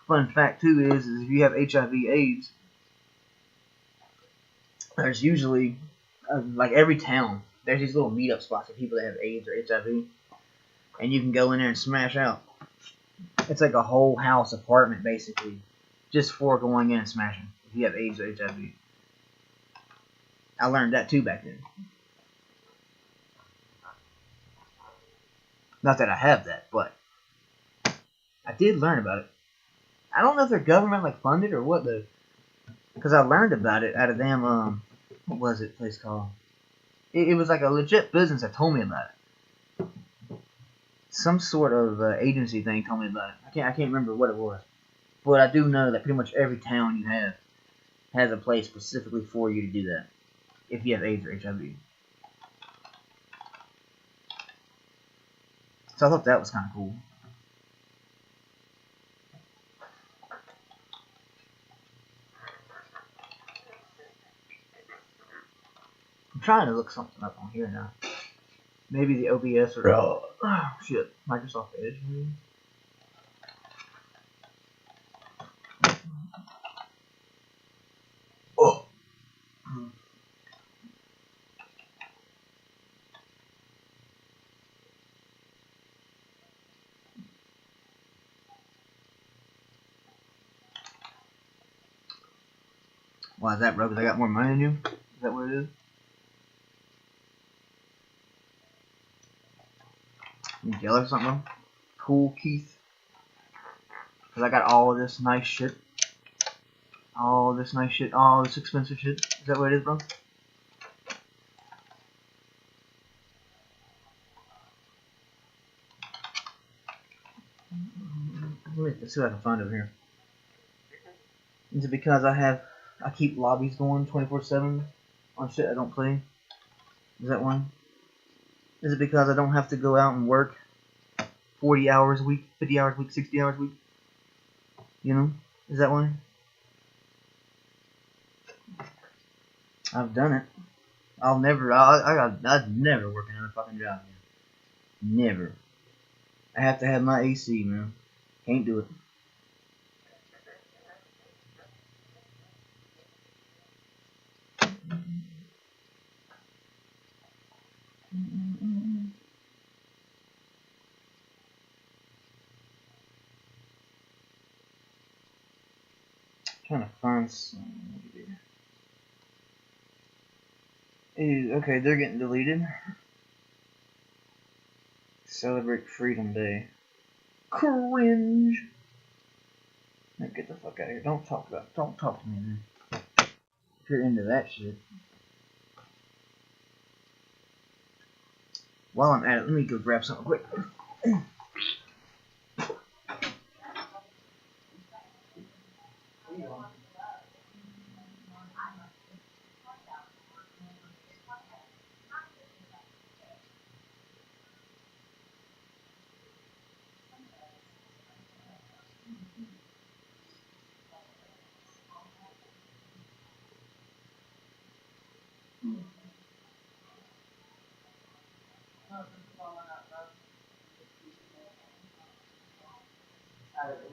Fun fact, too, is if you have HIV/AIDS, there's usually, like every town, there's these little meetup spots for people that have AIDS or HIV. And you can go in there and smash out. It's like a whole house apartment, basically, just for going in and smashing if you have AIDS or HIV. I learned that, too, back then. Not that I have that, but I did learn about it. I don't know if they're government like funded or what though, because I learned about it out of them. What was it? Place called? It was like a legit business that told me about it. Some sort of agency thing told me about it. I can't remember what it was, but I do know that pretty much every town you have has a place specifically for you to do that if you have AIDS or HIV. So I thought that was kind of cool. I'm trying to look something up on here now. Maybe the OBS or shit, Microsoft Edge maybe. Oh. Why is that, bro? Because I got more money than you? Is that what it is? You jealous or something, bro? Cool, Keith. Because I got all of this nice shit. All this nice shit. All this expensive shit. Is that what it is, bro? Let's see what I can find over here. Is it because I keep lobbies going 24/7 on shit I don't play? Is that one? Is it because I don't have to go out and work 40 hours a week, 50 hours a week, 60 hours a week? You know? Is that one? I've done it. I'd never work another fucking job, man. Never. I have to have my AC, man. Can't do it. Trying to find some. Okay, they're getting deleted. Celebrate Freedom Day. Cringe. Now get the fuck out of here. Don't talk to me, man. If you're into that shit. While I'm at it, let me go grab something quick.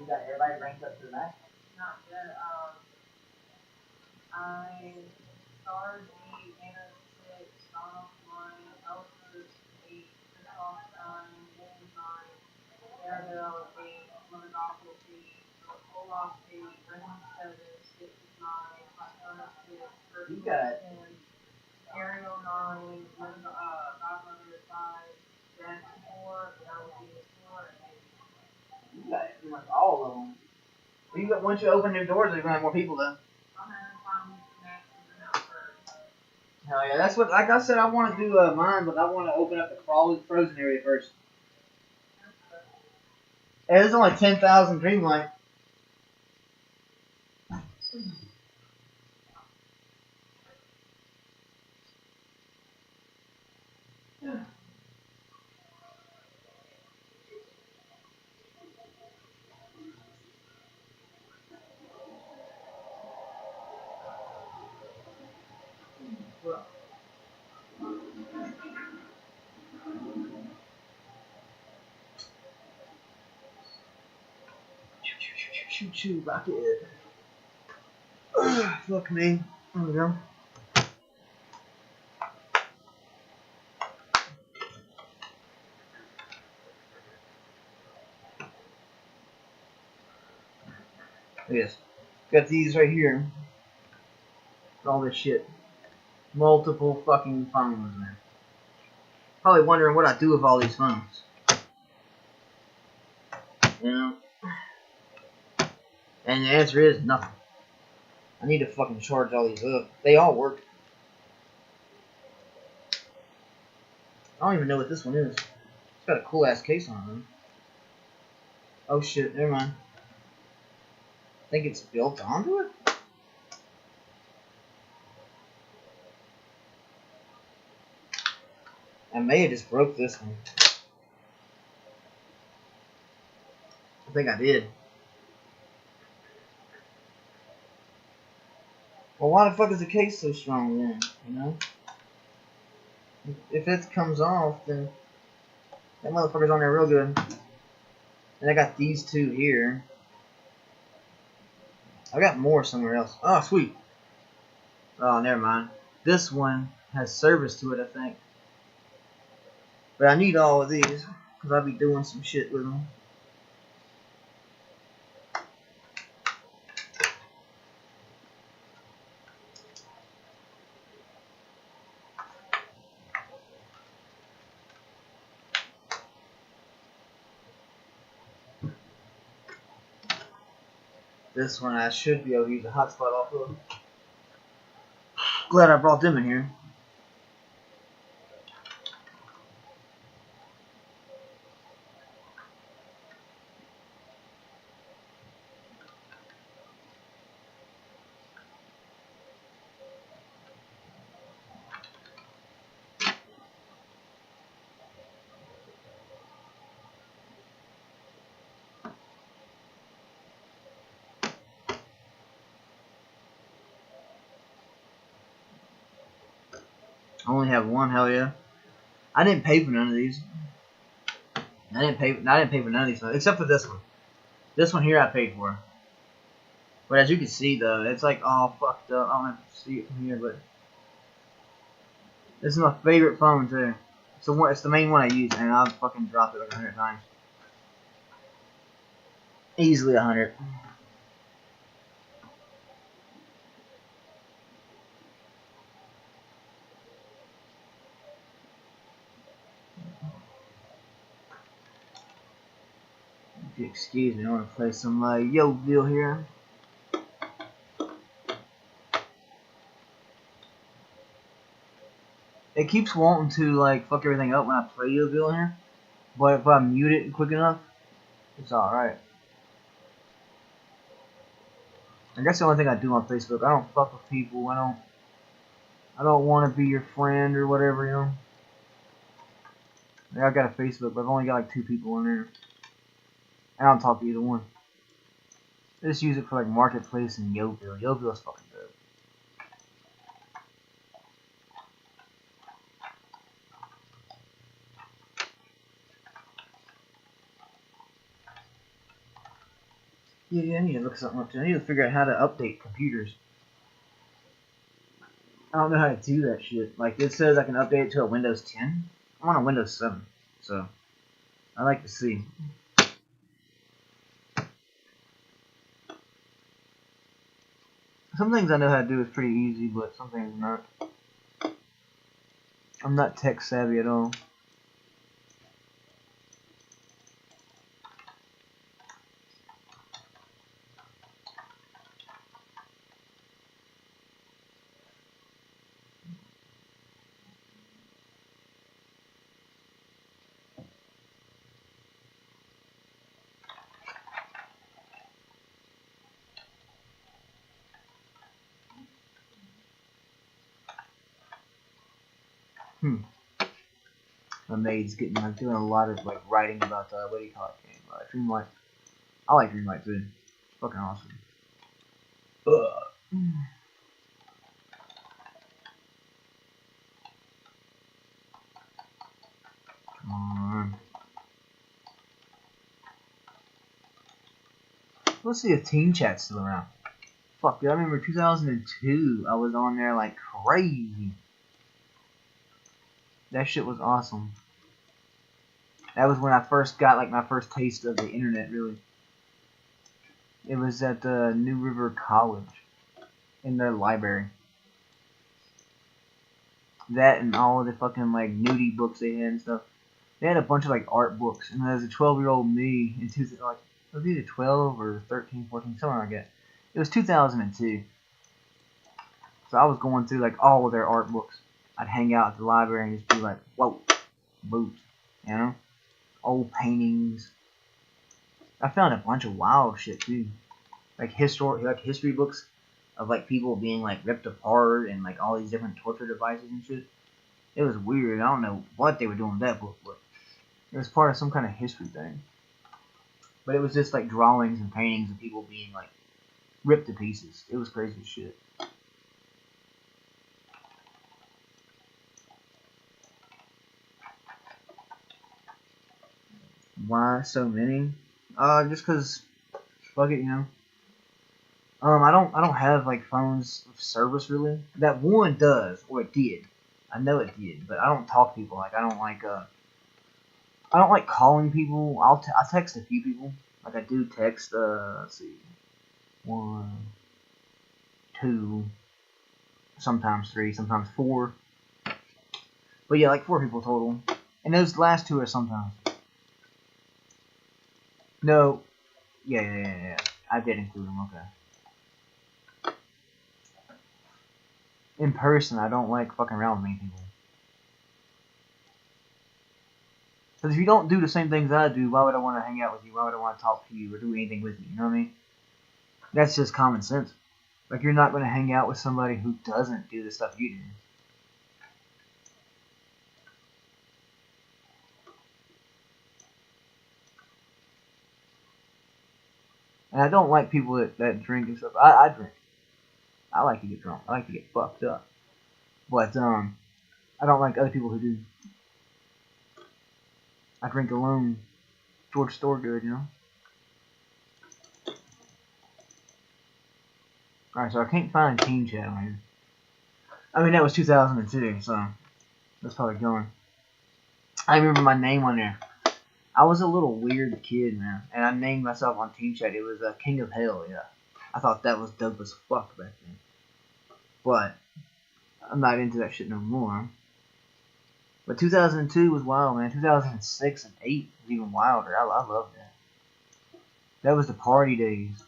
You got everybody ranked up to the max? Not yet. I starred the Anna 6, Donald 1, Elsa's 8, Christoph 9, Wolf 9, Arabelle 8, Mother Gospel 8, Olaf 8, Brennan 7, Stitch 9, Platona 6, Kurt 10, Ariel 9, Godmother 5, Jack 4, Melody 4, and You got pretty much all of them. Well, once you open new doors, you're gonna have more people though. Hell yeah, that's what. Like I said, I want to do mine, but I want to open up the frozen area first. Hey, there's only 10,000 Dreamlight. Choo-choo, rocket. Fuck me. There we go. Yes. Got these right here. All this shit. Multiple fucking phones, man. Probably wondering what I do with all these phones. You know? And the answer is nothing. I need to fucking charge all these up. They all work. I don't even know what this one is. It's got a cool ass case on it, though. Oh shit, never mind. I think it's built onto it? I may have just broke this one. I think I did. Well, why the fuck is the case so strong then? You know? If it comes off, then that motherfucker's on there real good. And I got these two here. I got more somewhere else. Oh, sweet. Oh, never mind. This one has service to it, I think. But I need all of these, because I'll be doing some shit with them. This one I should be able to use a hotspot off of. Glad I brought them in here. I only have one, hell yeah. I didn't pay for none of these. I didn't pay for none of these, except for this one. This one here I paid for. But as you can see though, it's like all fucked up. I don't have to see it from here, but this is my favorite phone too. It's the main one I use, and I've fucking dropped it like 100 times. Easily 100. If you excuse me, I want to play some Youthful here. It keeps wanting to like fuck everything up when I play Youthful here, but if I mute it quick enough, it's alright. I guess the only thing I do on Facebook, I don't fuck with people. I don't want to be your friend or whatever, you know. Yeah, I got a Facebook, but I've only got like 2 people on there. I don't talk to either one. I just use it for like Marketplace and Youthful. Youthful's fucking dope. Yeah, I need to look something up too. I need to figure out how to update computers. I don't know how to do that shit. Like it says I can update it to a Windows 10. I'm on a Windows 7, so I like to see. Some things I know how to do is pretty easy, but some things not. I'm not tech savvy at all. My maid's getting like doing a lot of like writing about what do you call it game? Dreamlight. I like Dreamlight too. It's fucking awesome. Ugh. Come on. Let's see if Team Chat's still around. Fuck, dude, I remember 2002. I was on there like crazy. That shit was awesome. That was when I first got like my first taste of the internet, really. It was at New River College in their library. That and all of the fucking like nudie books they had and stuff. They had a bunch of like art books, and as a 12-year-old me, in like it was either 12 or 13, 14, somewhere like that. It was 2002, so I was going through like all of their art books. I'd hang out at the library and just be like, whoa, boots, you know, old paintings. I found a bunch of wild shit too, like history books of like people being like ripped apart and like all these different torture devices and shit. It was weird. I don't know what they were doing with that book, but it was part of some kind of history thing. But it was just like drawings and paintings of people being like ripped to pieces. It was crazy as shit. Why so many? Just cause, fuck it, you know. I don't have like phones with service really. That one does, or it did. I know it did, but I don't talk to people. Like I don't like calling people. I text a few people. Like I do text. Let's see, 1, 2, sometimes 3, sometimes 4. But yeah, like 4 people total. And those last 2 are sometimes. No, yeah. I did include them, okay. In person, I don't like fucking around with many people. Because if you don't do the same things I do, why would I want to hang out with you? Why would I want to talk to you or do anything with you? You know what I mean? That's just common sense. Like, you're not going to hang out with somebody who doesn't do the stuff you do. And I don't like people that drink and stuff. I drink. I like to get drunk. I like to get fucked up. But, I don't like other people who do. I drink alone. George Thorogood, you know? Alright, so I can't find Team Chat on here. I mean, that was 2002, so that's probably gone. I remember my name on there. I was a little weird kid, man. And I named myself on Team Chat. It was King of Hell, yeah. I thought that was dope as fuck back then. But I'm not into that shit no more. But 2002 was wild, man. 2006 and 8 was even wilder. I love that. That was the party days.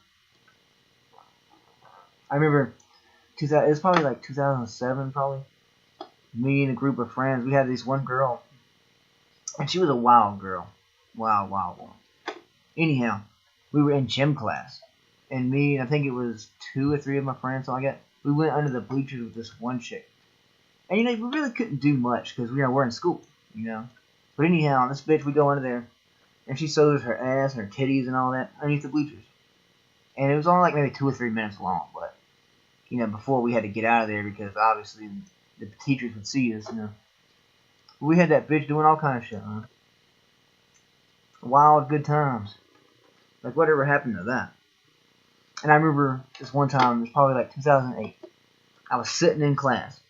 I remember it was probably like 2007, probably. Me and a group of friends, we had this one girl. And she was a wild girl. Wild one. Anyhow, we were in gym class. And me, and I think it was 2 or 3 of my friends, something like that. We went under the bleachers with this one chick. And, you know, we really couldn't do much because, we're in school, you know. But anyhow, this bitch, we go under there. And she shows her ass and her titties and all that underneath the bleachers. And it was only like maybe 2 or 3 minutes long. But, you know, before we had to get out of there because obviously the teachers would see us, you know. We had that bitch doing all kind of shit, man. Wild good times. Like, whatever happened to that? And I remember this one time, it was probably like 2008. I was sitting in class.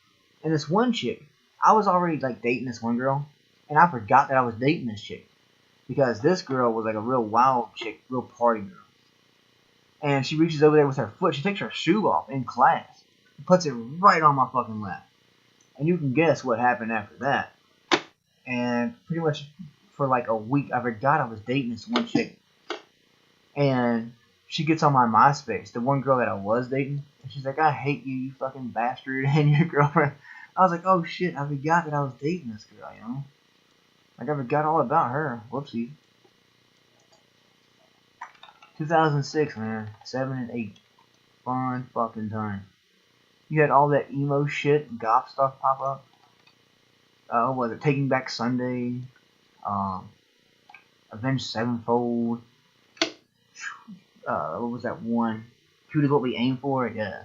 And this one chick, I was already like dating this one girl. And I forgot that I was dating this chick. Because this girl was like a real wild chick, real party girl. And she reaches over there with her foot. She takes her shoe off in class. And puts it right on my fucking lap. And you can guess what happened after that. And pretty much for like a week, I forgot I was dating this one chick. And she gets on my MySpace, the one girl that I was dating. And she's like, I hate you, you fucking bastard, and your girlfriend. I was like, oh shit, I forgot that I was dating this girl, you know? Like, I forgot all about her. Whoopsie. 2006, man. 7 and 8. Fun fucking time. You had all that emo shit, goth stuff pop up. What was it? Taking Back Sunday. Avenged Sevenfold. What was that one? Cute is What We Aim For. Yeah.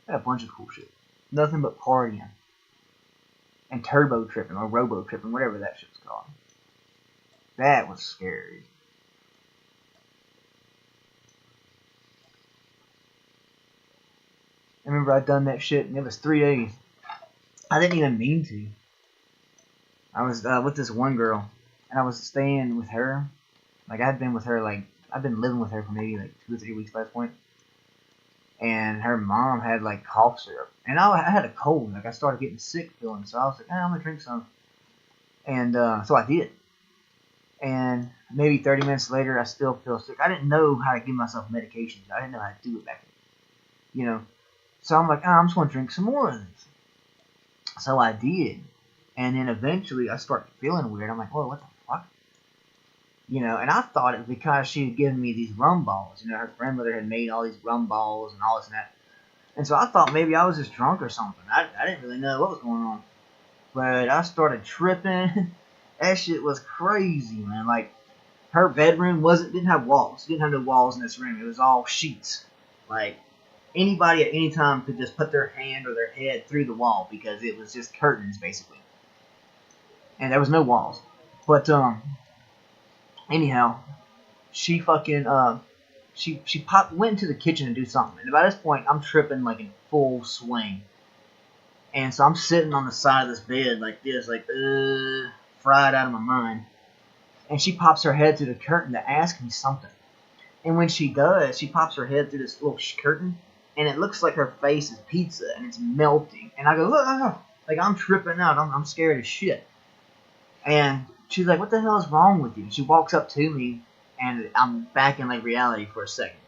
Had a bunch of cool shit. Nothing but partying. And turbo tripping, or robo tripping, whatever that shit's called. That was scary. I remember I'd done that shit, and it was 3 days. I didn't even mean to. I was with this one girl, and I was staying with her. Like, I'd been with her, like, I've been living with her for maybe, like, 2 or 3 weeks by this point. And her mom had, like, cough syrup. And I had a cold. Like, I started getting sick feeling. So I was like, I'm going to drink some. And so I did. And maybe 30 minutes later, I still feel sick. I didn't know how to give myself medications. I didn't know how to do it back then. You know? So I'm like, I'm just going to drink some more of this. So I did. And then eventually, I started feeling weird. I'm like, whoa, what the fuck? You know, and I thought it was because she had given me these rum balls. You know, her grandmother had made all these rum balls and all this and that. And so I thought maybe I was just drunk or something. I didn't really know what was going on. But I started tripping. That shit was crazy, man. Like, her bedroom didn't have walls. It didn't have no walls in this room. It was all sheets. Like, anybody at any time could just put their hand or their head through the wall because it was just curtains, basically. And there was no walls. But, anyhow, she fucking, she went into the kitchen to do something. And by this point, I'm tripping like in full swing. And so I'm sitting on the side of this bed like this, like, fried out of my mind. And she pops her head through the curtain to ask me something. And when she does, she pops her head through this little curtain. And it looks like her face is pizza and it's melting. And I go, like, I'm tripping out. I'm scared as shit. And she's like, what the hell is wrong with you? She walks up to me, and I'm back in, like, reality for a second.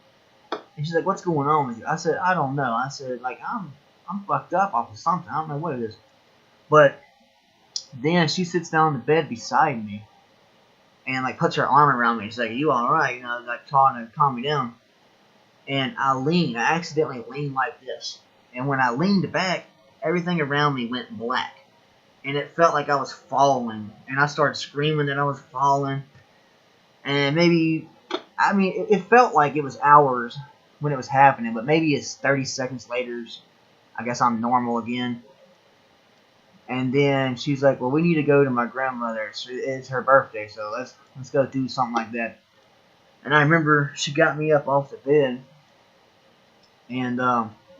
And she's like, what's going on with you? I said, I don't know. I said, like, I'm fucked up off of something. I don't know what it is. But then she sits down in the bed beside me and like puts her arm around me. She's like, are you alright? You know, like trying to calm me down. And I accidentally leaned like this. And when I leaned back, everything around me went black. And it felt like I was falling. And I started screaming that I was falling. And maybe, I mean, it felt like it was hours when it was happening, but maybe it's 30 seconds later. I guess I'm normal again. And then she's like, well, we need to go to my grandmother's. It's her birthday, so let's go do something like that. And I remember she got me up off the bed, and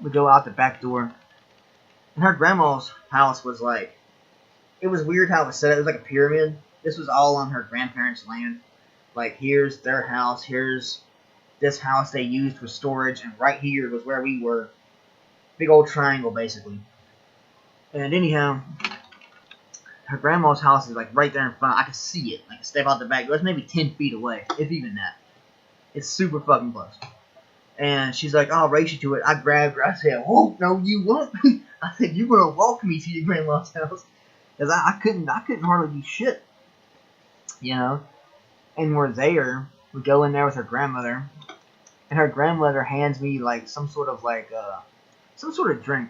we go out the back door. And her grandma's house was like, it was weird how it was set up. It was like a pyramid. This was all on her grandparents' land. Like, here's their house, here's this house they used for storage, and right here was where we were. Big old triangle, basically. And anyhow, her grandma's house is like right there in front. I could see it. Like, step out the back door. It's maybe 10 feet away, if even that. It's super fucking close. And she's like, I'll race you to it. I grabbed her. I said, oh, no, you won't. I said, you're going to walk me to your grandma's house. Because I couldn't hardly do shit. You know? And we're there. We go in there with her grandmother. And her grandmother hands me like some sort of drink.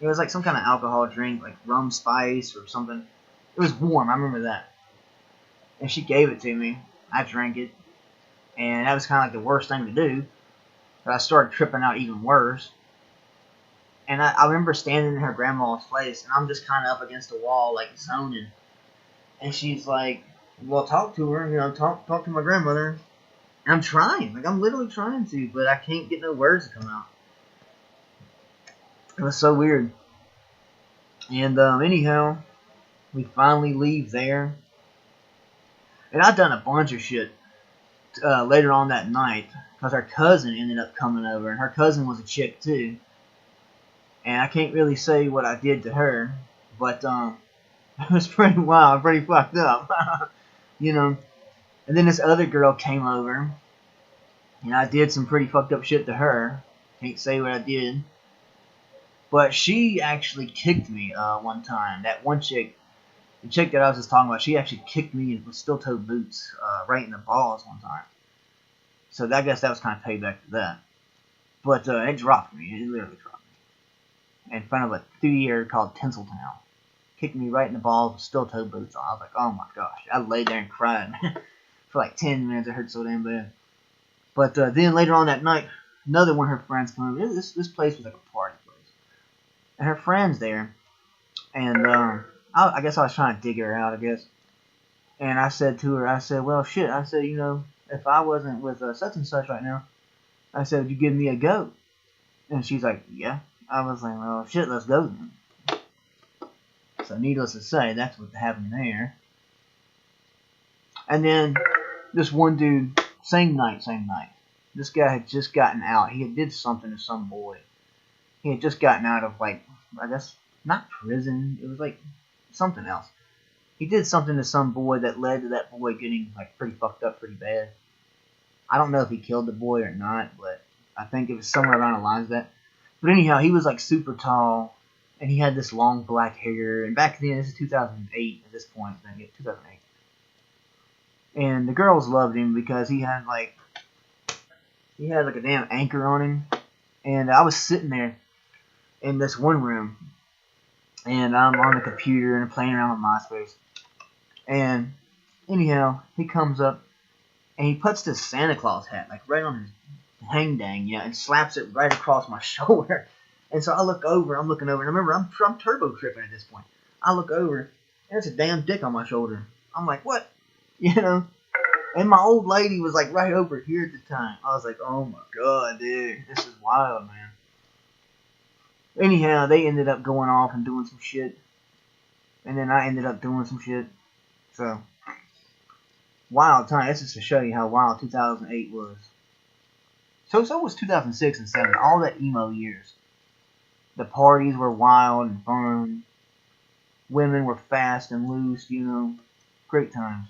It was like some kind of alcohol drink, like rum spice or something. It was warm, I remember that. And she gave it to me. I drank it. And that was kind of like the worst thing to do. But I started tripping out even worse. And I remember standing in her grandma's place, and I'm just kind of up against the wall, like zoning. And she's like, well, talk to her, you know, talk to my grandmother. And I'm trying, like I'm literally trying to, but I can't get no words to come out. It was so weird. And anyhow, we finally leave there. And I'd done a bunch of shit later on that night, because her cousin ended up coming over, and her cousin was a chick too. And I can't really say what I did to her, but it was pretty wild, pretty fucked up, you know. And then this other girl came over, and I did some pretty fucked up shit to her. Can't say what I did. But she actually kicked me one time. That one chick, the chick that I was just talking about, she actually kicked me with steel-toed boots right in the balls one time. So I guess that was kind of payback for that. But it dropped me. It literally dropped me. In front of a theater called Tinseltown. Kicked me right in the balls with steel-toed boots on. I was like, oh my gosh. I laid there and cried for like 10 minutes. It hurt so damn bad. But then later on that night, another one of her friends came over. This place was like a party place. And her friend's there. And I guess I was trying to dig her out, I guess. And I said to her, I said, well, shit. I said, you know, if I wasn't with such and such right now, I said, would you give me a go? And she's like, yeah. I was like, well, shit, let's go then. So needless to say, that's what happened there. And then this one dude, same night. This guy had just gotten out. He had did something to some boy. He had just gotten out of, like, I guess, not prison. It was like something else. He did something to some boy that led to that boy getting like pretty fucked up pretty bad. I don't know if he killed the boy or not, but I think it was somewhere around the lines of that. But anyhow, he was like super tall, and he had this long black hair. And back then, this is 2008 at this point, 2008. And the girls loved him because he had like a damn anchor on him. And I was sitting there in this one room, and I'm on the computer and playing around with MySpace. And anyhow, he comes up and he puts this Santa Claus hat like right on his hang dang, yeah, and slaps it right across my shoulder. And so I look over, I'm looking over, and remember I'm turbo tripping at this point. I look over, and there's a damn dick on my shoulder. I'm like, what? You know? And my old lady was like right over here at the time. I was like, oh my god, dude, this is wild, man. Anyhow, they ended up going off and doing some shit. And then I ended up doing some shit. So, wild time. That's just to show you how wild 2008 was. So was 2006 and 7. All the emo years. The parties were wild and fun. Women were fast and loose, you know. Great times.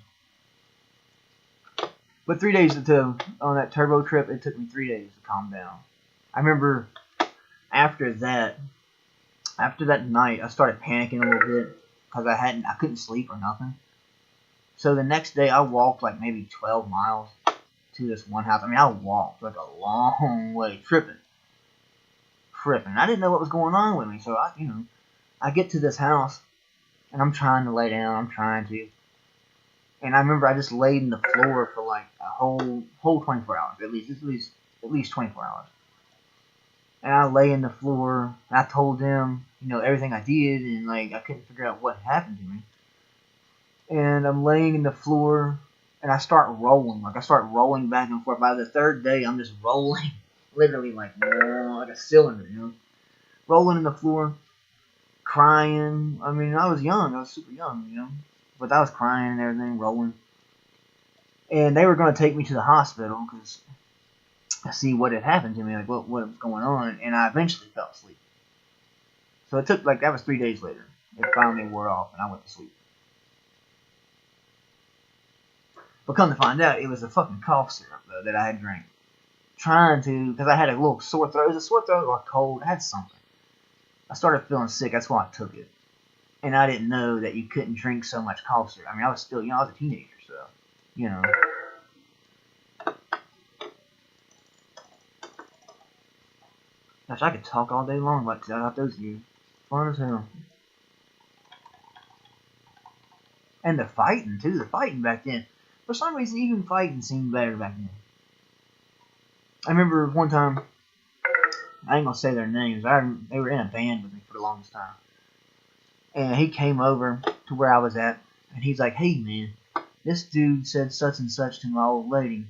But 3 days on that turbo trip, it took me 3 days to calm down. I remember after that night, I started panicking a little bit because I couldn't sleep or nothing. So the next day, I walked like maybe 12 miles to this one house. I mean, I walked like a long way, tripping. I didn't know what was going on with me, so I get to this house and I'm trying to lay down. And I remember I just laid in the floor for like a whole 24 hours, at least 24 hours. And I lay in the floor, and I told them, everything I did, and like I couldn't figure out what happened to me. And I'm laying in the floor, and I start rolling, back and forth. By the third day, I'm just rolling, literally like a cylinder, rolling in the floor, crying. I mean, I was young, I was super young, but I was crying and everything, rolling. And they were going to take me to the hospital because I see what had happened to me, like what was going on, and I eventually fell asleep. So it took that was 3 days later. It finally wore off, and I went to sleep. But come to find out, it was a fucking cough syrup though that I had drank, because I had a little sore throat. It was a sore throat or a cold. I had something. I started feeling sick. That's why I took it, and I didn't know that you couldn't drink so much cough syrup. I mean, I was still, I was a teenager, so. Gosh, I could talk all day long about those years. Fun as hell. And the fighting, too. The fighting back then. For some reason, even fighting seemed better back then. I remember one time, I ain't gonna say their names. They were in a band with me for the longest time. And he came over to where I was at, and he's like, "Hey, man, this dude said such and such to my old lady,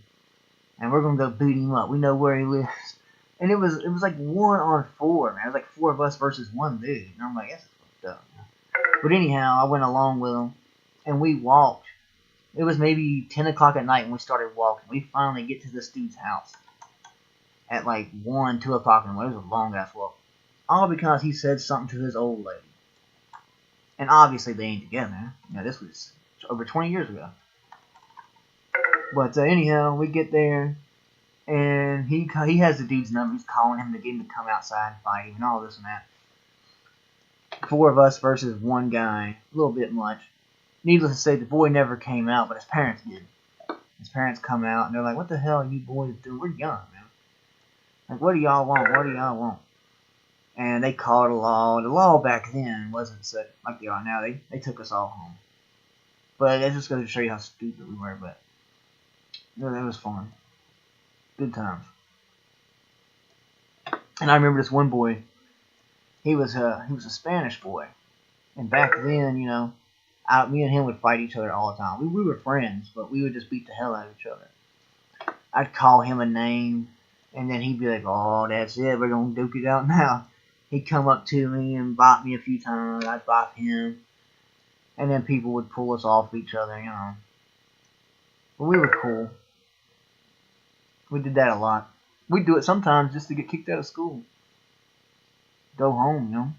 and we're gonna go beat him up. We know where he lives." And it was like 1-on-4, man. It was like 4 of us versus one dude. And I'm like, that's fucked up. But anyhow, I went along with him, and we walked. It was maybe 10 o'clock at night when we started walking. We finally get to this dude's house at like 1, 2 o'clock in the morning. It was a long-ass walk. All because he said something to his old lady. And obviously they ain't together. This was over 20 years ago. But anyhow, we get there. And he has the dude's number. He's calling him to get him to come outside and fight him and all this and that. 4 of us versus one guy. A little bit much. Needless to say, the boy never came out, but his parents did. His parents come out, and they're like, "What the hell are you boys doing? We're young, man. Like, what do y'all want? What do y'all want?" And they called the law. The law back then wasn't such like they are now. They took us all home. But it just goes to show you how stupid we were. But it was fun. Good times. And I remember this one boy. He was a Spanish boy, and back then, me and him would fight each other all the time. We were friends, but we would just beat the hell out of each other. I'd call him a name, and then he'd be like, "Oh, that's it. We're gonna duke it out now." He'd come up to me and bop me a few times. I'd bop him, and then people would pull us off each other, But we were cool. We did that a lot. We'd do it sometimes just to get kicked out of school. Go home,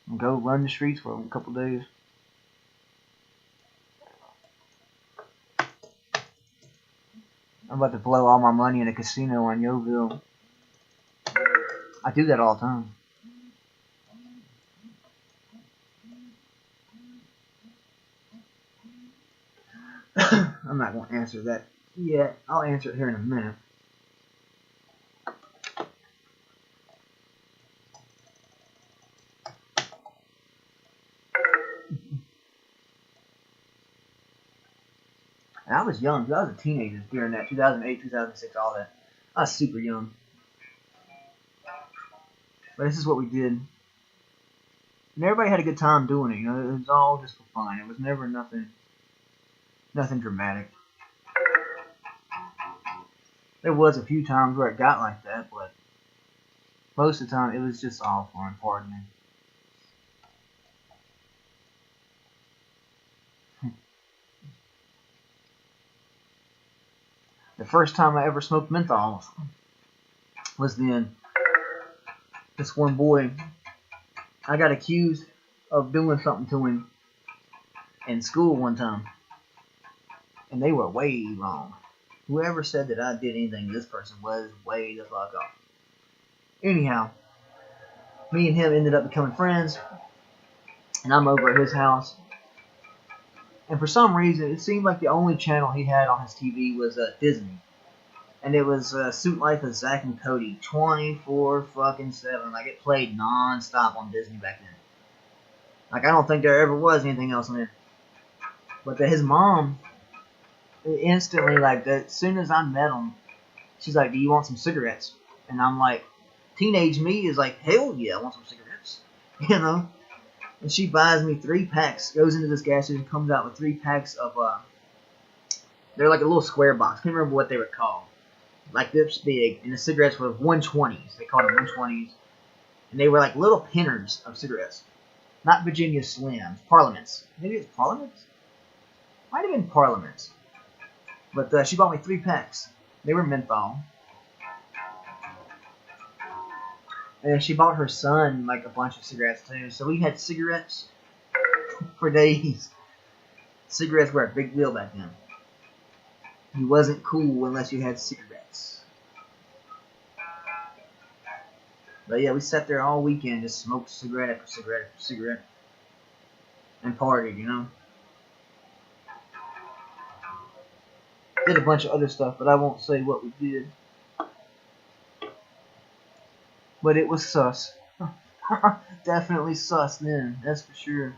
and go run the streets for a couple days. I'm about to blow all my money in a casino on Youthful. I do that all the time. I'm not going to answer that yet. I'll answer it here in a minute. And I was young. I was a teenager during that 2008, 2006, all that. I was super young. But this is what we did. And everybody had a good time doing it. It was all just for fun. It was never nothing dramatic. There was a few times where it got like that, but most of the time it was just all fun, pardon me. The first time I ever smoked menthols was then. This one boy, I got accused of doing something to him in school one time. And they were way wrong. Whoever said that I did anything to this person was way the fuck off. Anyhow, me and him ended up becoming friends, and I'm over at his house. And for some reason, it seemed like the only channel he had on his TV was Disney. And it was Suit Life of Zack and Cody 24/7. Like, it played non-stop on Disney back then. Like, I don't think there ever was anything else on there. But his mom, instantly, like, as soon as I met him, she's like, do you want some cigarettes? And I'm like, teenage me is like, hell yeah, I want some cigarettes. You know? And she buys me 3 packs, goes into this gas station, comes out with 3 packs of, they're like a little square box. Can't remember what they were called. Like this big, and the cigarettes were 120s. They called them 120s. And they were like little pinners of cigarettes. Not Virginia Slims, Parliaments. Maybe it's Parliaments? Might have been Parliaments. But she bought me 3 packs. They were menthol. And she bought her son like a bunch of cigarettes too. So we had cigarettes for days. Cigarettes were a big deal back then. You wasn't cool unless you had cigarettes. But yeah, we sat there all weekend, just smoked cigarette after cigarette after cigarette. And partied, you know. Did a bunch of other stuff, but I won't say what we did. But it was sus. Definitely sus then, that's for sure.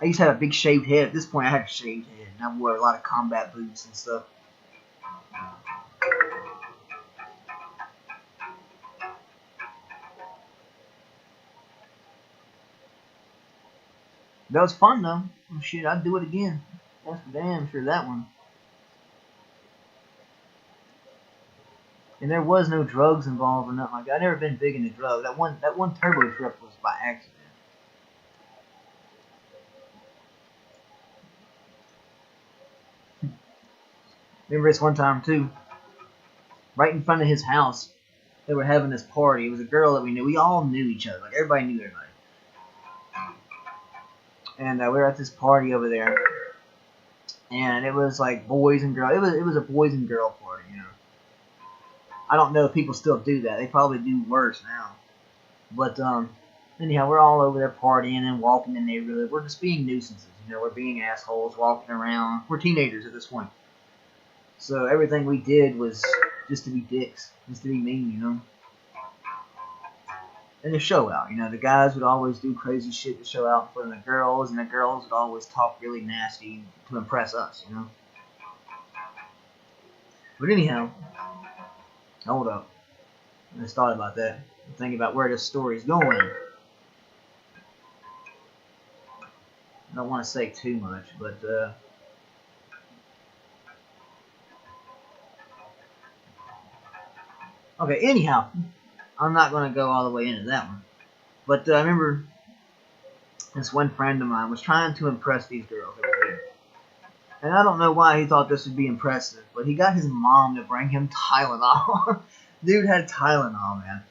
I used to have a big shaved head. At this point, I had a shaved head, and I wore a lot of combat boots and stuff. That was fun, though. Oh, shit, I'd do it again. That's for damn sure, that one. And there was no drugs involved or nothing like that. I've never been big into drugs. That one turbo trip was by accident. Remember this one time, too. Right in front of his house, they were having this party. It was a girl that we knew. We all knew each other. Like, everybody knew everybody. And we were at this party over there. And it was like boys and girls. It was a boys and girl party, you know. I don't know if people still do that. They probably do worse now. But, anyhow, we're all over there partying and walking in the neighborhood. We're just being nuisances, you know. We're being assholes, walking around. We're teenagers at this point. So everything we did was just to be dicks. Just to be mean, you know. And to show out, you know. The guys would always do crazy shit to show out in front of the girls. And the girls would always talk really nasty to impress us, you know. But anyhow, hold up. I just thought about that. I'm thinking about where this story's going. I don't want to say too much, but okay, anyhow, I'm not going to go all the way into that one. But I remember this one friend of mine was trying to impress these girls over here. And I don't know why he thought this would be impressive, but he got his mom to bring him Tylenol. Dude had Tylenol, man.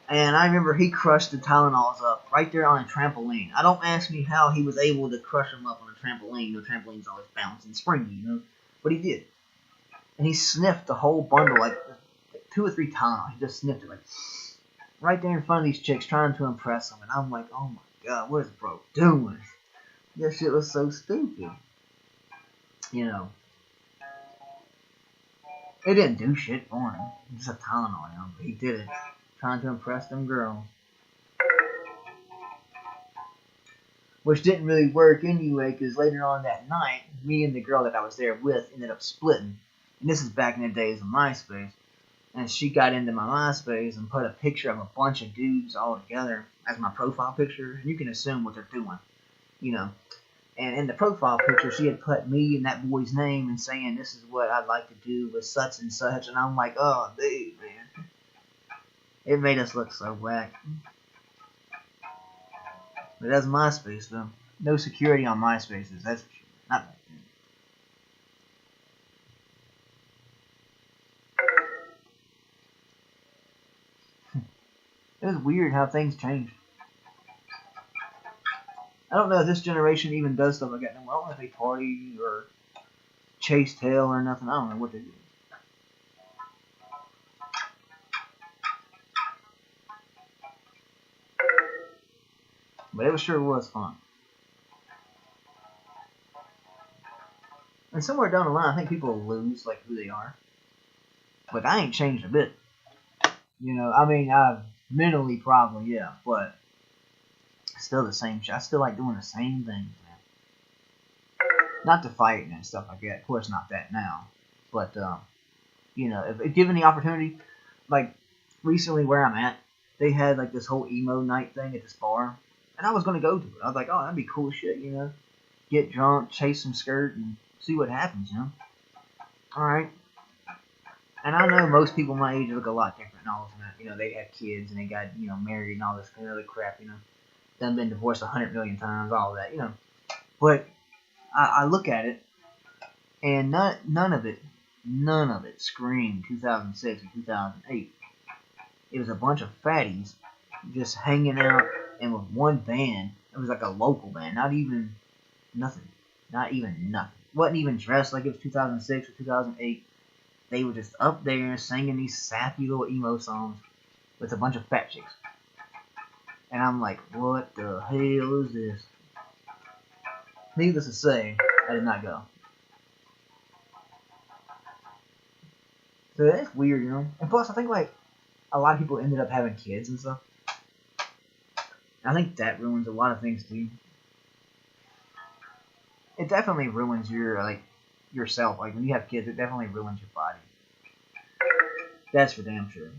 And I remember he crushed the Tylenols up right there on a trampoline. I don't ask me how he was able to crush them up on a trampoline. The trampoline's always bouncing and springy, you know. But he did. And he sniffed the whole bundle, like 2 or 3 Tylenols. He just sniffed it, like, right there in front of these chicks, trying to impress them. And I'm like, oh my god, what is bro doing? That shit was so stupid. You know. It didn't do shit for him. Just a Tylenol, you know. But he did it. Trying to impress them girls. Which didn't really work anyway, because later on that night, me and the girl that I was there with ended up splitting. And this is back in the days of MySpace. And she got into my MySpace and put a picture of a bunch of dudes all together as my profile picture. And you can assume what they're doing, you know. And in the profile picture, she had put me and that boy's name and saying, this is what I'd like to do with such and such. And I'm like, oh, dude, man. It made us look so whack. But that's MySpace, though. No security on MySpaces. That's not. It was weird how things changed. I don't know if this generation even does stuff like that anymore. I don't know if they party or chase tail or nothing. I don't know what they do. But it sure was fun. And somewhere down the line, I think people lose like who they are. But I ain't changed a bit. You know, I mean, mentally probably, yeah, but still the same shit. I still like doing the same things, man. Not to fight and stuff like that. Of course, not that now. But, you know, if given the opportunity, like recently where I'm at, they had like this whole emo night thing at this bar. And I was going to go to it. I was like, oh, that'd be cool shit, you know. Get drunk, chase some skirt, and see what happens, you know. Alright. And I know most people my age look a lot different and all this and that. You know, they have kids and they got, you know, married and all this kind of other crap, you know. Done been divorced 100 million times, all that, you know. But I look at it, and none of it screamed 2006 or 2008. It was a bunch of fatties just hanging out and with one band. It was like a local band, not even nothing. Wasn't even dressed like it was 2006 or 2008. They were just up there singing these sappy little emo songs with a bunch of fat chicks. And I'm like, what the hell is this? Needless to say, I did not go. So that's weird, you know? And plus, I think, like, a lot of people ended up having kids and stuff. I think that ruins a lot of things, too. It definitely ruins your, like, yourself. Like, when you have kids, it definitely ruins your body. That's for damn sure.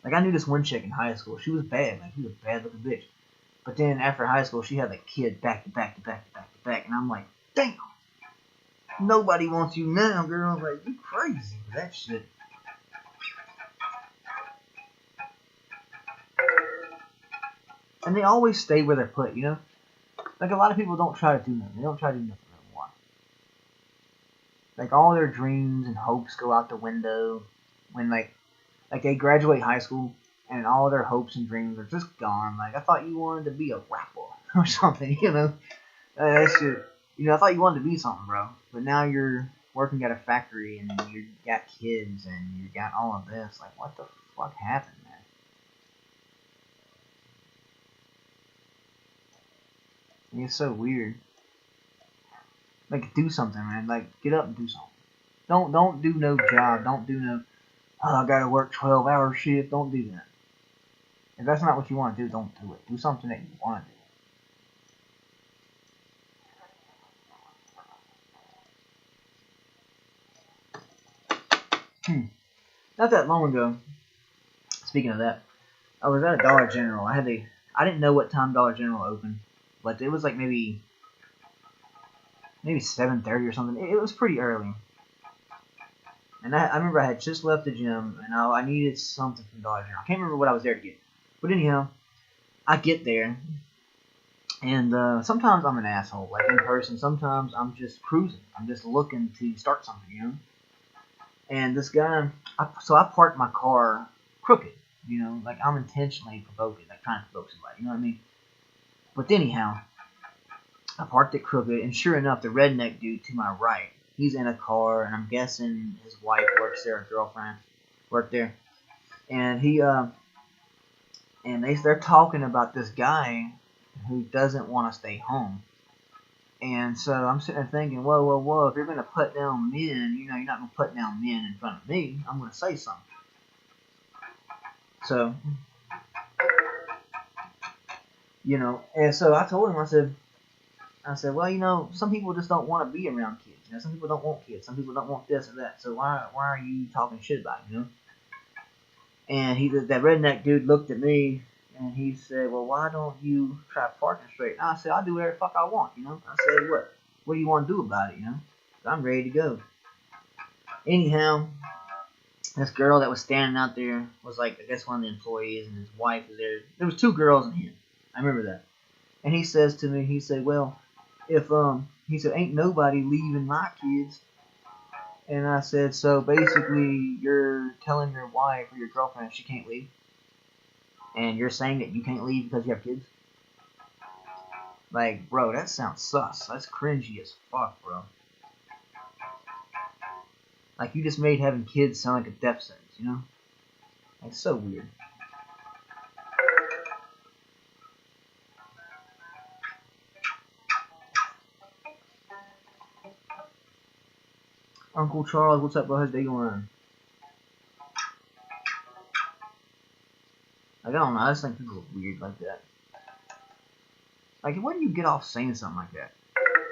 Like, I knew this one chick in high school. She was bad. Like, she was a bad-looking bitch. But then, after high school, she had, like, kid back to back to back to back to back. And I'm like, damn! Nobody wants you now, girl. Like, you crazy for that shit. And they always stay where they're put, you know? Like, a lot of people don't try to do nothing. They don't try to do nothing anymore. Like, all their dreams and hopes go out the window when, like they graduate high school and all their hopes and dreams are just gone. Like, I thought you wanted to be a rapper or something, you know? That shit. You know, I thought you wanted to be something, bro. But now you're working at a factory and you got kids and you got all of this. Like, what the fuck happened, man? It's so weird. Like, do something, man. Like, get up and do something. Don't do no job. Don't do no, oh, I gotta work 12-hour shift. Don't do that. If that's not what you want to do, don't do it. Do something that you want to do. Not that long ago, speaking of that, I was at a Dollar General. I didn't know what time Dollar General opened, but it was like maybe 7:30 or something. It was pretty early. And I remember I had just left the gym, and I needed something from Dollar General. I can't remember what I was there to get. But anyhow, I get there, and sometimes I'm an asshole, like in person. Sometimes I'm just cruising. I'm just looking to start something, you know? And this guy, so I parked my car crooked, you know? Like, I'm intentionally provoking, like trying to provoke somebody, you know what I mean? But anyhow, I parked it crooked, and sure enough, the redneck dude to my right, he's in a car, and I'm guessing his wife works there, or girlfriend worked there. And they're talking about this guy who doesn't want to stay home. And so I'm sitting there thinking, whoa, if you're going to put down men, you know, you're not going to put down men in front of me. I'm going to say something. So, you know, and so I told him, I said, well, you know, some people just don't want to be around kids. You know, some people don't want kids. Some people don't want this or that. So why are you talking shit about it, you know? And that redneck dude looked at me, and he said, well, why don't you try parking straight? And I said, I'll do whatever the fuck I want, you know? I said, what do you want to do about it, you know? I'm ready to go. Anyhow, this girl that was standing out there was like, I guess one of the employees, and his wife was there. There was 2 girls and him. I remember that. And he says to me, he said, well, he said, ain't nobody leaving my kids. And I said, so basically you're telling your wife or your girlfriend she can't leave? And you're saying that you can't leave because you have kids? Like, bro, that sounds sus. That's cringy as fuck, bro. Like, you just made having kids sound like a death sentence, you know? Like, so weird. Uncle Charles, what's up, bro? How's day going? Like, I don't know. I just think people are weird like that. Like, when do you get off saying something like that?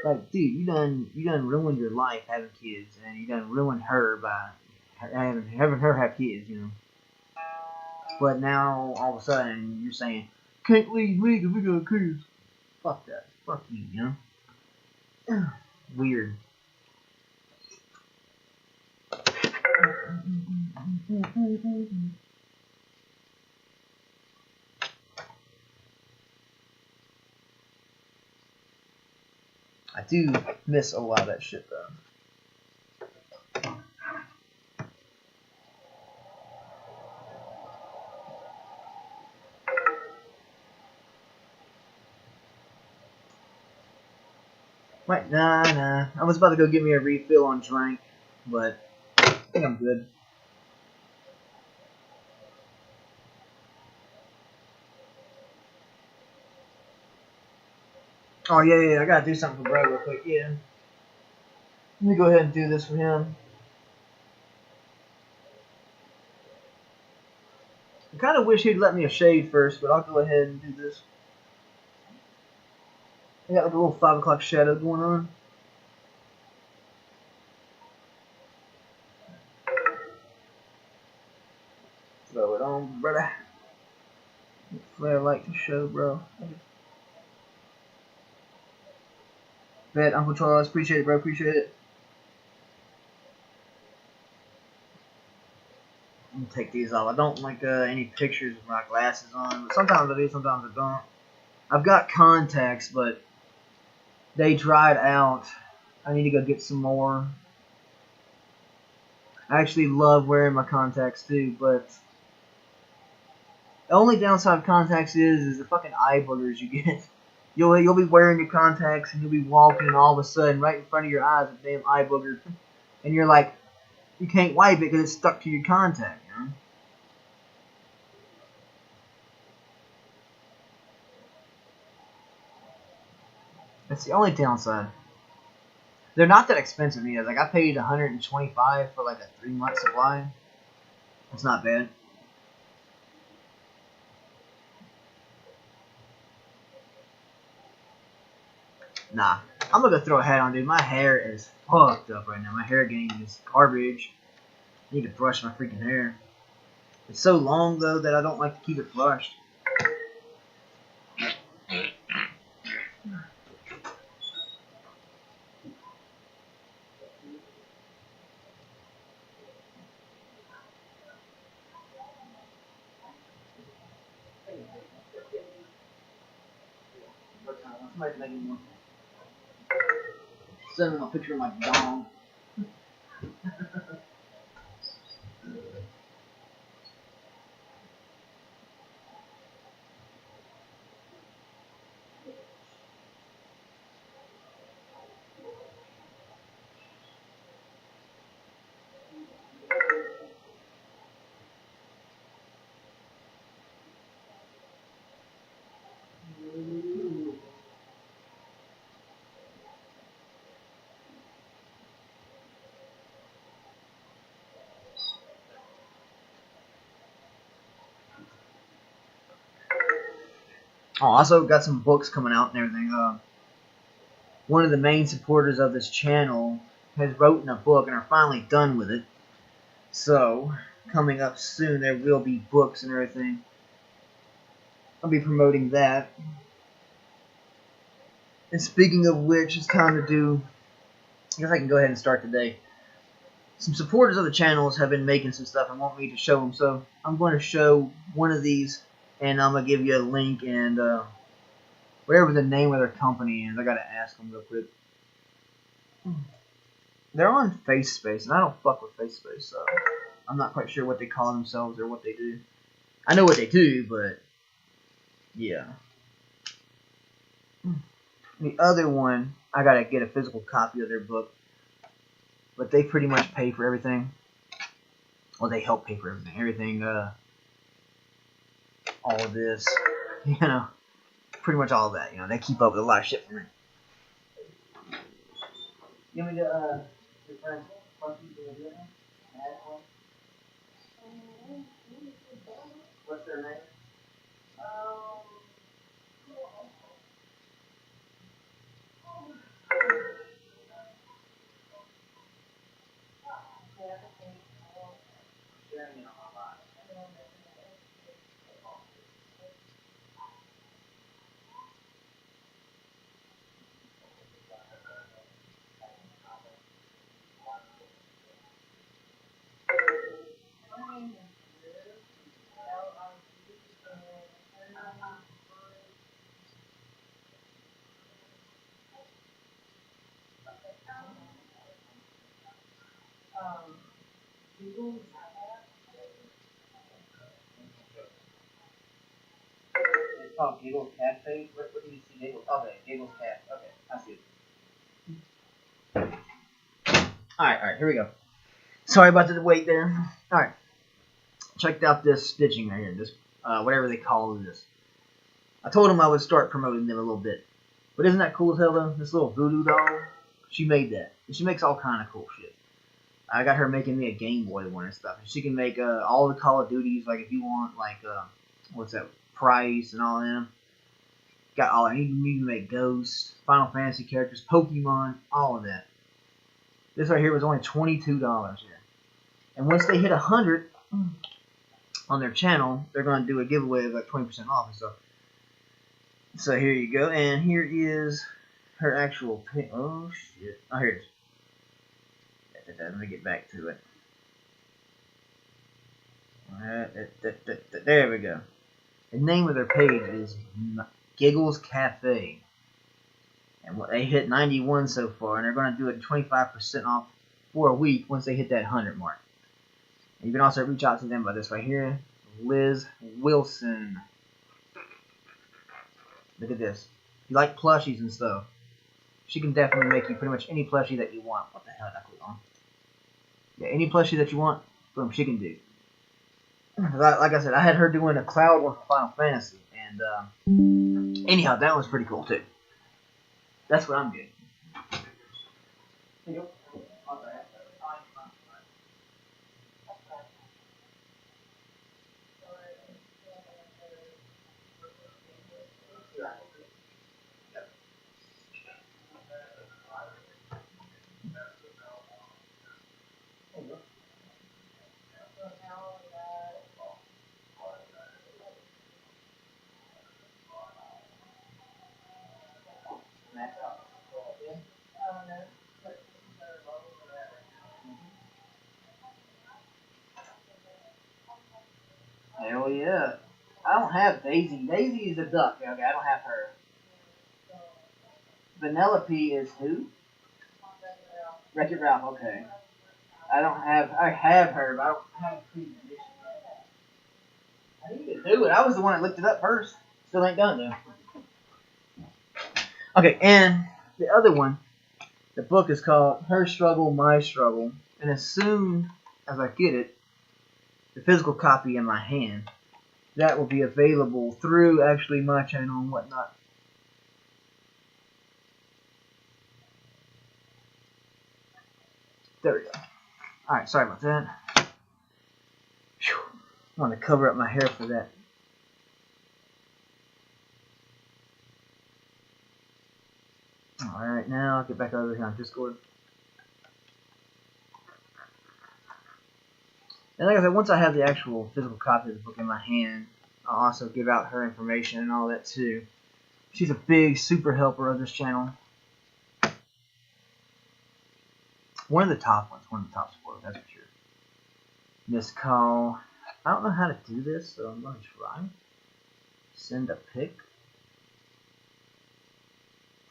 Like, dude, you done ruined your life having kids, and you done ruined her by having her have kids, you know? But now, all of a sudden, you're saying, can't leave me because we got kids. Fuck that. Fuck you, you know? Weird. I do miss a lot of that shit, though. Wait, nah. I was about to go get me a refill on drink, but I think I'm good. Oh, yeah, I gotta do something for bro real quick, yeah. Let me go ahead and do this for him. I kind of wish he'd let me a shave first, but I'll go ahead and do this. I got like a little 5 o'clock shadow going on. Throw it on, brother. Flair like to show, bro. Bet, Uncle Charles. Appreciate it, bro. Appreciate it. I'm gonna take these off. I don't like any pictures with my glasses on, but sometimes I do, sometimes I don't. I've got contacts, but they dried out. I need to go get some more. I actually love wearing my contacts too, but the only downside of contacts is the fucking eye boogers you get. You'll be wearing your contacts and you'll be walking, and all of a sudden, right in front of your eyes, a damn eye booger, and you're like, you can't wipe it because it's stuck to your contact, you know? That's the only downside. They're not that expensive either. Like, I paid $125 for like a 3-month supply. It's not bad. Nah, I'm gonna go throw a hat on, dude. My hair is fucked up right now. My hair game is garbage. I need to brush my freaking hair. It's so long though that I don't like to keep it brushed. Somebody's making one. Send them a picture of my dong. Oh, also got some books coming out and everything. One of the main supporters of this channel has written a book and are finally done with it. So, coming up soon, there will be books and everything. I'll be promoting that. And speaking of which, it's time to do... I guess I can go ahead and start today. Some supporters of the channels have been making some stuff and want me to show them. So, I'm going to show one of these, and I'm going to give you a link and whatever the name of their company is. I got to ask them real quick. They're on FaceSpace, and I don't fuck with FaceSpace, so I'm not quite sure what they call themselves or what they do. I know what they do, but yeah. The other one, I gotta get a physical copy of their book, but they pretty much pay for everything. Well, they help pay for everything. All of this, pretty much all of that. They keep up with a lot of shit for me. Give me the friends. What's their name? It's called Giggles Cafe. What do you see? Giggles. Okay, Giggles Cafe. Okay, I see it. Alright, here we go. Sorry about the wait there. Alright. Checked out this stitching right here. This, whatever they call this. I told them I would start promoting them a little bit. But isn't that cool as hell though? This little voodoo doll. She made that. And she makes all kind of cool shit. I got her making me a Game Boy one and stuff. She can make all the Call of Duties, like if you want, like, what's that, Price and all them. Got all that. You can make Ghosts, Final Fantasy characters, Pokemon, all of that. This right here was only $22 here. And once they hit 100 on their channel, they're going to do a giveaway of like 20% off and stuff. So here you go. And here is her actual pin. Oh, shit. Oh, here it is. Let me get back to it. There we go. The name of their page is Giggles Cafe. And they hit 91 so far, and they're going to do it 25% off for a week once they hit that 100 mark. And you can also reach out to them by this right here, Liz Wilson. Look at this. If you like plushies and stuff, she can definitely make you pretty much any plushie that you want. What the hell did I click on? Yeah, any plushie that you want, boom, she can do. Like I said, I had her doing a cloud one for Final Fantasy, and anyhow, that was pretty cool too. That's what I'm getting. Hell yeah. I don't have Daisy. Daisy is a duck. Okay, I don't have her. Vanellope is who? Wreck-It Ralph, okay. I have her, but I don't have a pre-edition yet. I need to do it. I was the one that looked it up first. Still ain't done though. Okay, and the other one, the book is called Her Struggle, My Struggle. And as soon as I get it, the physical copy in my hand, that will be available through actually my channel and whatnot. There we go. Alright, sorry about that. Whew. I want to cover up my hair for that. Alright, now I'll get back over here on Discord. And like I said, once I have the actual physical copy of the book in my hand, I'll also give out her information and all that too. She's a big super helper of this channel. One of the top ones, one of the top supporters, that's for sure. Miss Call. I don't know how to do this, so I'm going to try. Send a pic.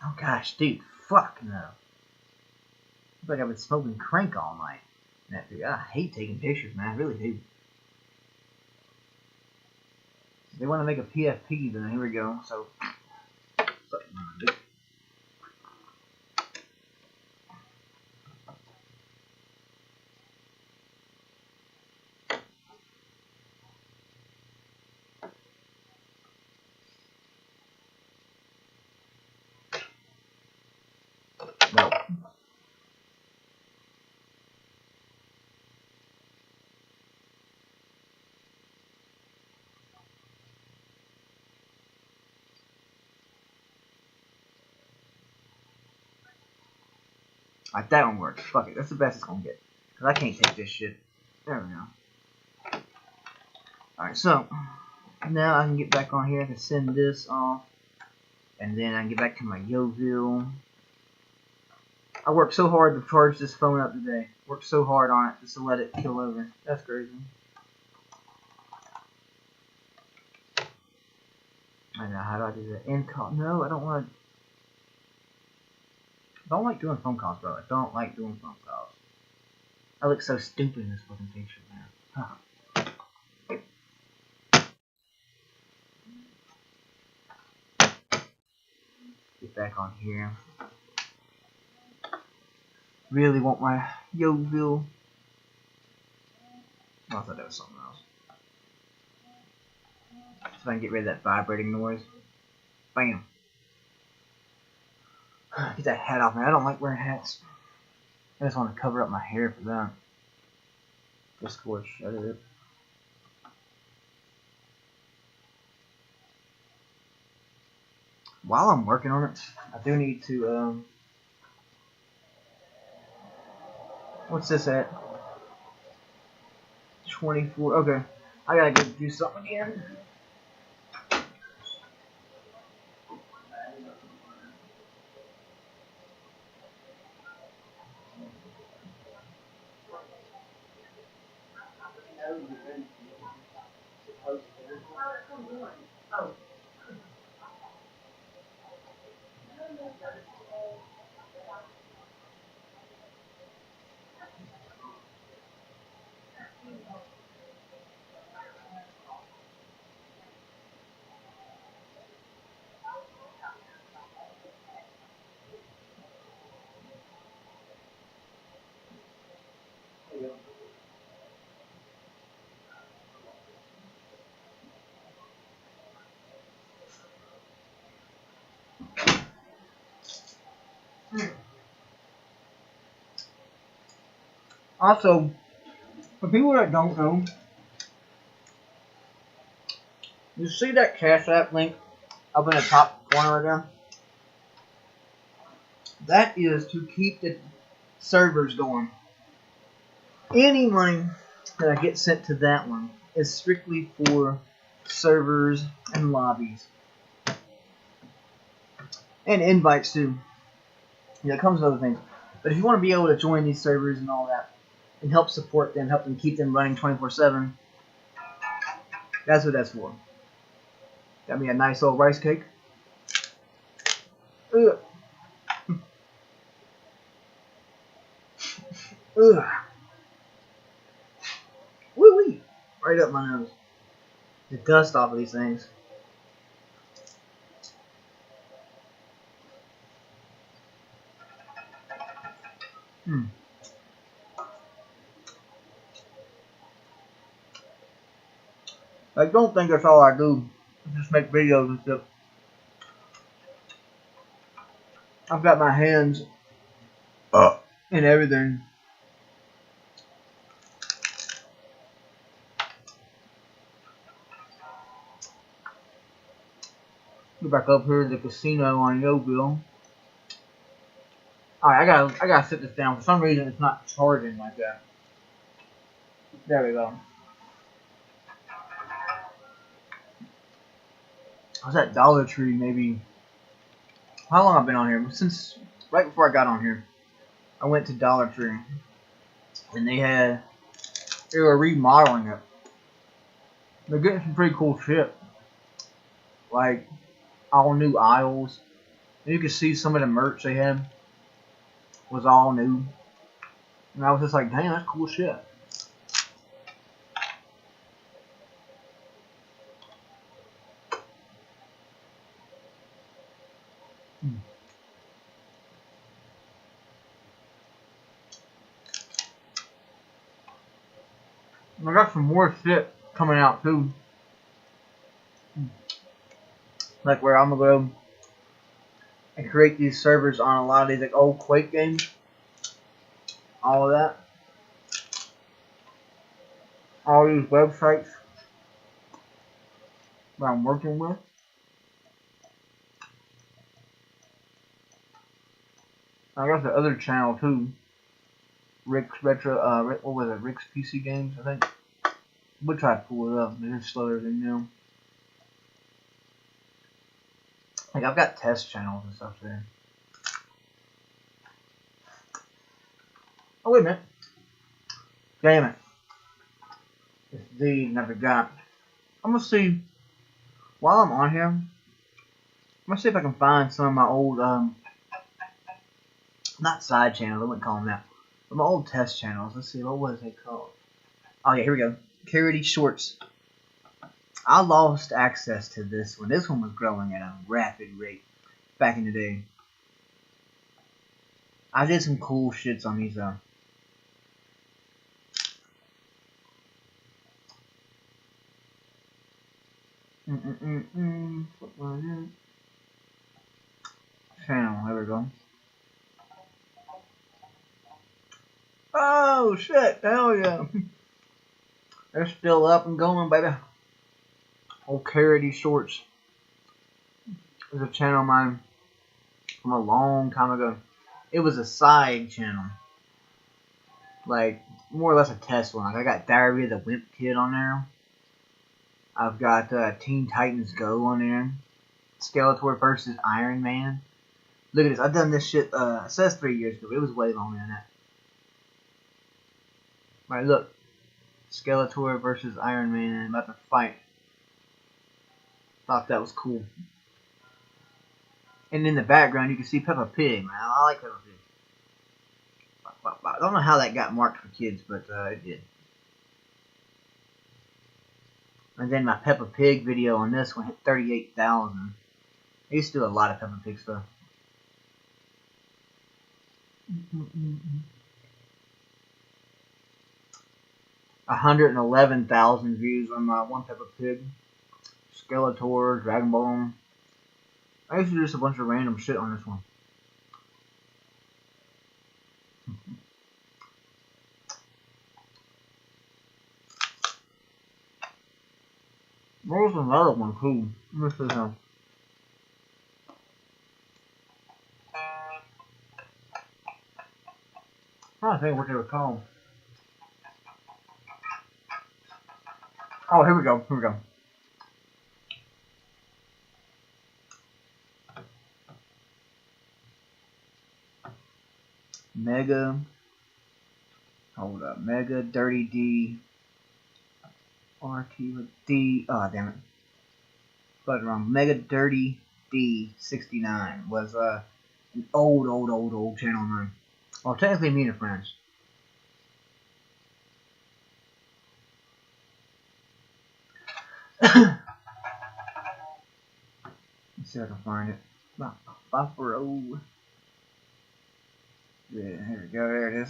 Oh gosh, dude, fuck no. Looks like I've been smoking crank all night. I hate taking pictures, man. I really do. If they want to make a PFP, then here we go. So Like, that one works. Fuck it. That's the best it's gonna get. Because I can't take this shit. There we go. Alright, so now I can get back on here. I can send this off. And then I can get back to my Youthful. I worked so hard to charge this phone up today. Worked so hard on it just to let it kill over. That's crazy. I know, how do I do that? End call. No, I don't want to. I don't like doing phone calls, bro. I don't like doing phone calls. I look so stupid in this fucking picture, man. Get back on here. Really want my Youthful. Oh, I thought that was something else. So I can get rid of that vibrating noise. Bam. Get that hat off, man. I don't like wearing hats. I just want to cover up my hair for that. Discord, shut it up. While I'm working on it, I do need to, what's this at? 24, okay. I gotta go do something again. Also, for people that don't know, you see that Cash App link up in the top corner right there? That is to keep the servers going. Any money that I get sent to that one is strictly for servers and lobbies. And invites too. Yeah, it comes with other things. But if you want to be able to join these servers and all that, and help support them, help them keep them running 24/7, that's what that's for. Got me a nice old rice cake. Ugh. Ugh. Woo-wee. Right up my nose. The dust off of these things. Like, don't think that's all I do. I just make videos and stuff. I've got my hands in everything. Get back up here to the casino on Youthful. Alright, I gotta sit this down. For some reason it's not charging like that. There we go. I was at Dollar Tree maybe. How long I've been on here? Since right before I got on here. I went to Dollar Tree. And they were remodeling it. They're getting some pretty cool shit. Like all new aisles. And you could see some of the merch they had was all new. And I was just like, damn, that's cool shit. I got some more shit coming out too. Like where I'm gonna go and create these servers on a lot of these like old Quake games. All of that. All these websites that I'm working with. I got the other channel too. Rick's Retro, what was it? Rick's PC Games, I think. We'll try to pull it up. It's slower than you. Like, I've got test channels and stuff there. Oh, wait a minute. Damn it. It's D, never got. I'm gonna see, while I'm on here, I'm gonna see if I can find some of my old, not side channels, I wouldn't call them that, but my old test channels. Let's see, what was they called? Oh, yeah, here we go. Carity Shorts. I lost access to this one. This one was growing at a rapid rate back in the day. I did some cool shits on these though. Channel, there we go. Oh shit, hell yeah. They're still up and going, baby. Old Carity Shorts. There's a channel of mine from a long time ago. It was a side channel. Like, more or less a test one. Like, I got Diary of the Wimp Kid on there. I've got Teen Titans Go on there. Skeletor versus Iron Man. Look at this. I've done this shit, it says 3 years ago, but it was way longer than that. Right, look. Skeletor versus Iron Man about to fight. Thought that was cool. And in the background, you can see Peppa Pig, man. I like Peppa Pig. I don't know how that got marked for kids, but it did. And then my Peppa Pig video on this one hit 38,000. I used to do a lot of Peppa Pig stuff. 111,000 views on my one Peppa Pig. Skeletor, Dragon Ball. I used to do just a bunch of random shit on this one. There was another one too. This is I don't think what they were called. Oh, here we go. Here we go. Mega. Hold up. Mega Dirty D. RT with D. Oh, damn it. But wrong. Mega Dirty D69 was an old channel of mine. Well, technically me and a friends. Let's see if I can find it. Buffalo. Yeah, here we go. There it is.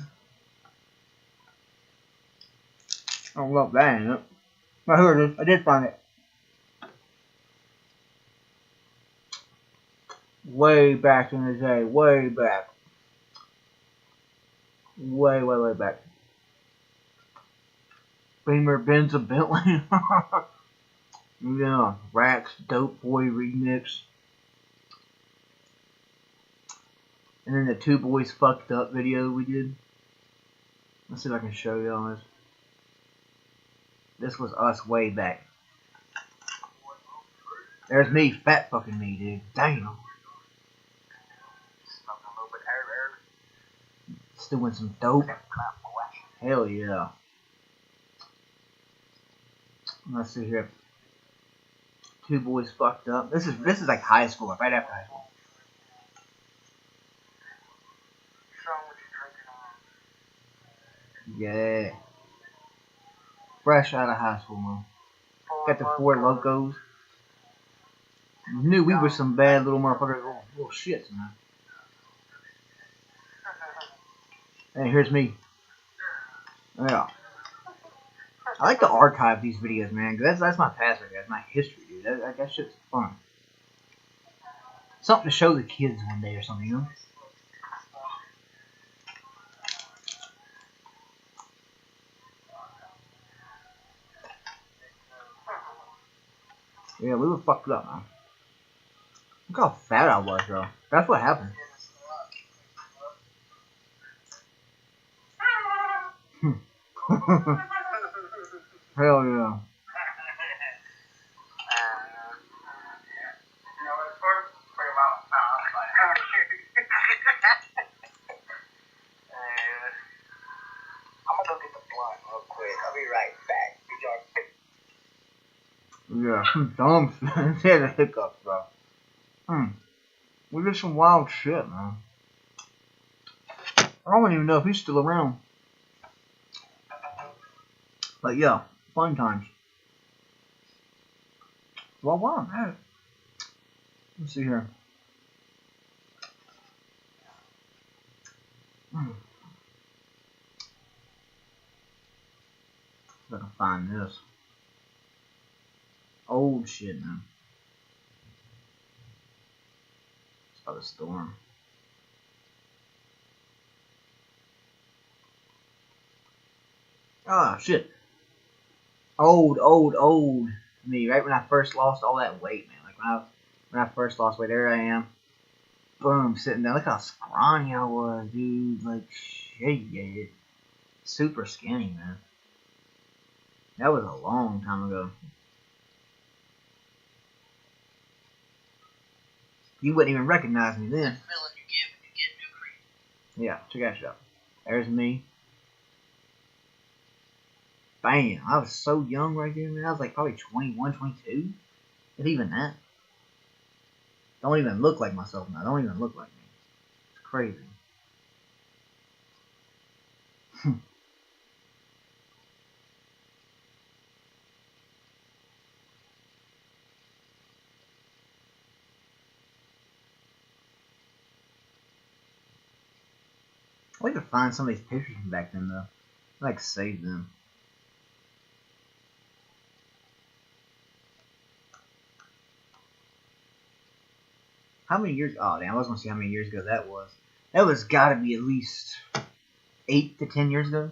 I don't love that in it. But here it is. I did find it. Way back in the day. Way back. Way back. Beamer Benz a Bentley. Yeah, Rax Dope Boy remix. And then the Two Boys Fucked Up video we did. Let's see if I can show y'all this. This was us way back. There's me, fat fucking me, dude. Damn. Still doing some dope. Hell yeah. Let's see here. Two Boys Fucked Up. This is like high school, right after high school. Yeah. Fresh out of high school, man. Got the Four Locos. Knew we were some bad little motherfuckers, little shits, man. Hey, here's me. Yeah. I like to archive these videos, man, because that's my past, that's my history, dude. That shit's fun. Something to show the kids one day or something, you know? Yeah, we were fucked up, man. Look how fat I was, bro. That's what happened. Hell yeah. Yeah, dumb. He had the hiccups, bro. We did some wild shit, man. I don't even know if he's still around. But yeah, fun times. Well, wow, man. Let's see here. See if I can find this. Old shit, man. It's about a storm. Ah, shit. Old me. Right when I first lost all that weight, man. Like when I first lost weight, there I am. Boom, sitting there. Look how scrawny I was, dude. Like, shit. Super skinny, man. That was a long time ago. You wouldn't even recognize me then. Yeah, check that shit out. There's me. Bam. I was so young right there, man. I was like probably 21, 22. If even that. Don't even look like myself now. Don't even look like me. It's crazy. I like to find some of these pictures from back then, though. I like to save them. How many years? Oh, damn. I was going to see how many years ago that was. That was got to be at least 8 to 10 years ago.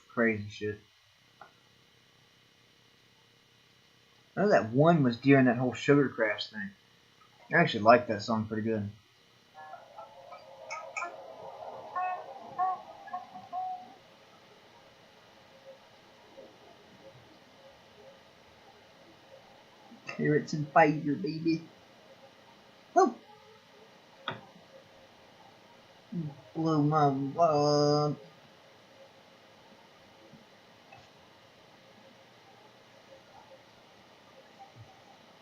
Crazy shit. I know that one was during that whole sugar crash thing. I actually like that song pretty good. Carrots and fire, baby. Oh! Blew my wad.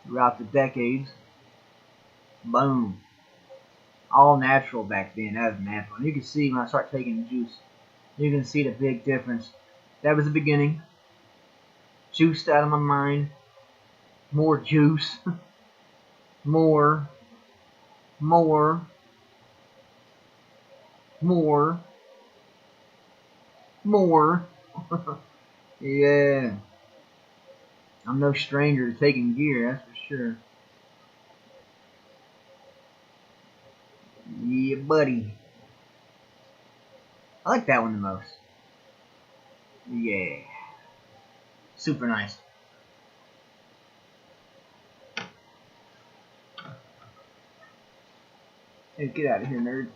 Throughout the decades, boom. All natural back then. That was natural. And you can see when I start taking juice, you can see the big difference. That was the beginning. Juiced out of my mind. More juice. more. More. More. More. Yeah. I'm no stranger to taking gear, that's for sure. Yeah, buddy. I like that one the most. Yeah. Super nice. Hey, get out of here, nerd.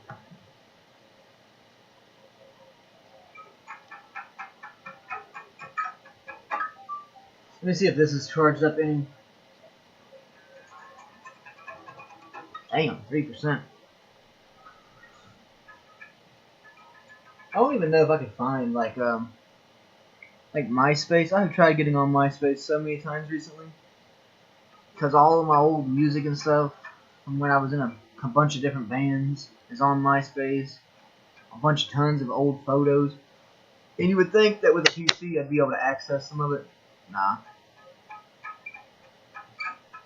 Let me see if this is charged up any. Damn, 3%. I don't even know if I could find like MySpace. I've tried getting on MySpace so many times recently because all of my old music and stuff from when I was in a bunch of different bands is on MySpace. A bunch of tons of old photos. And you would think that with a PC I'd be able to access some of it. Nah.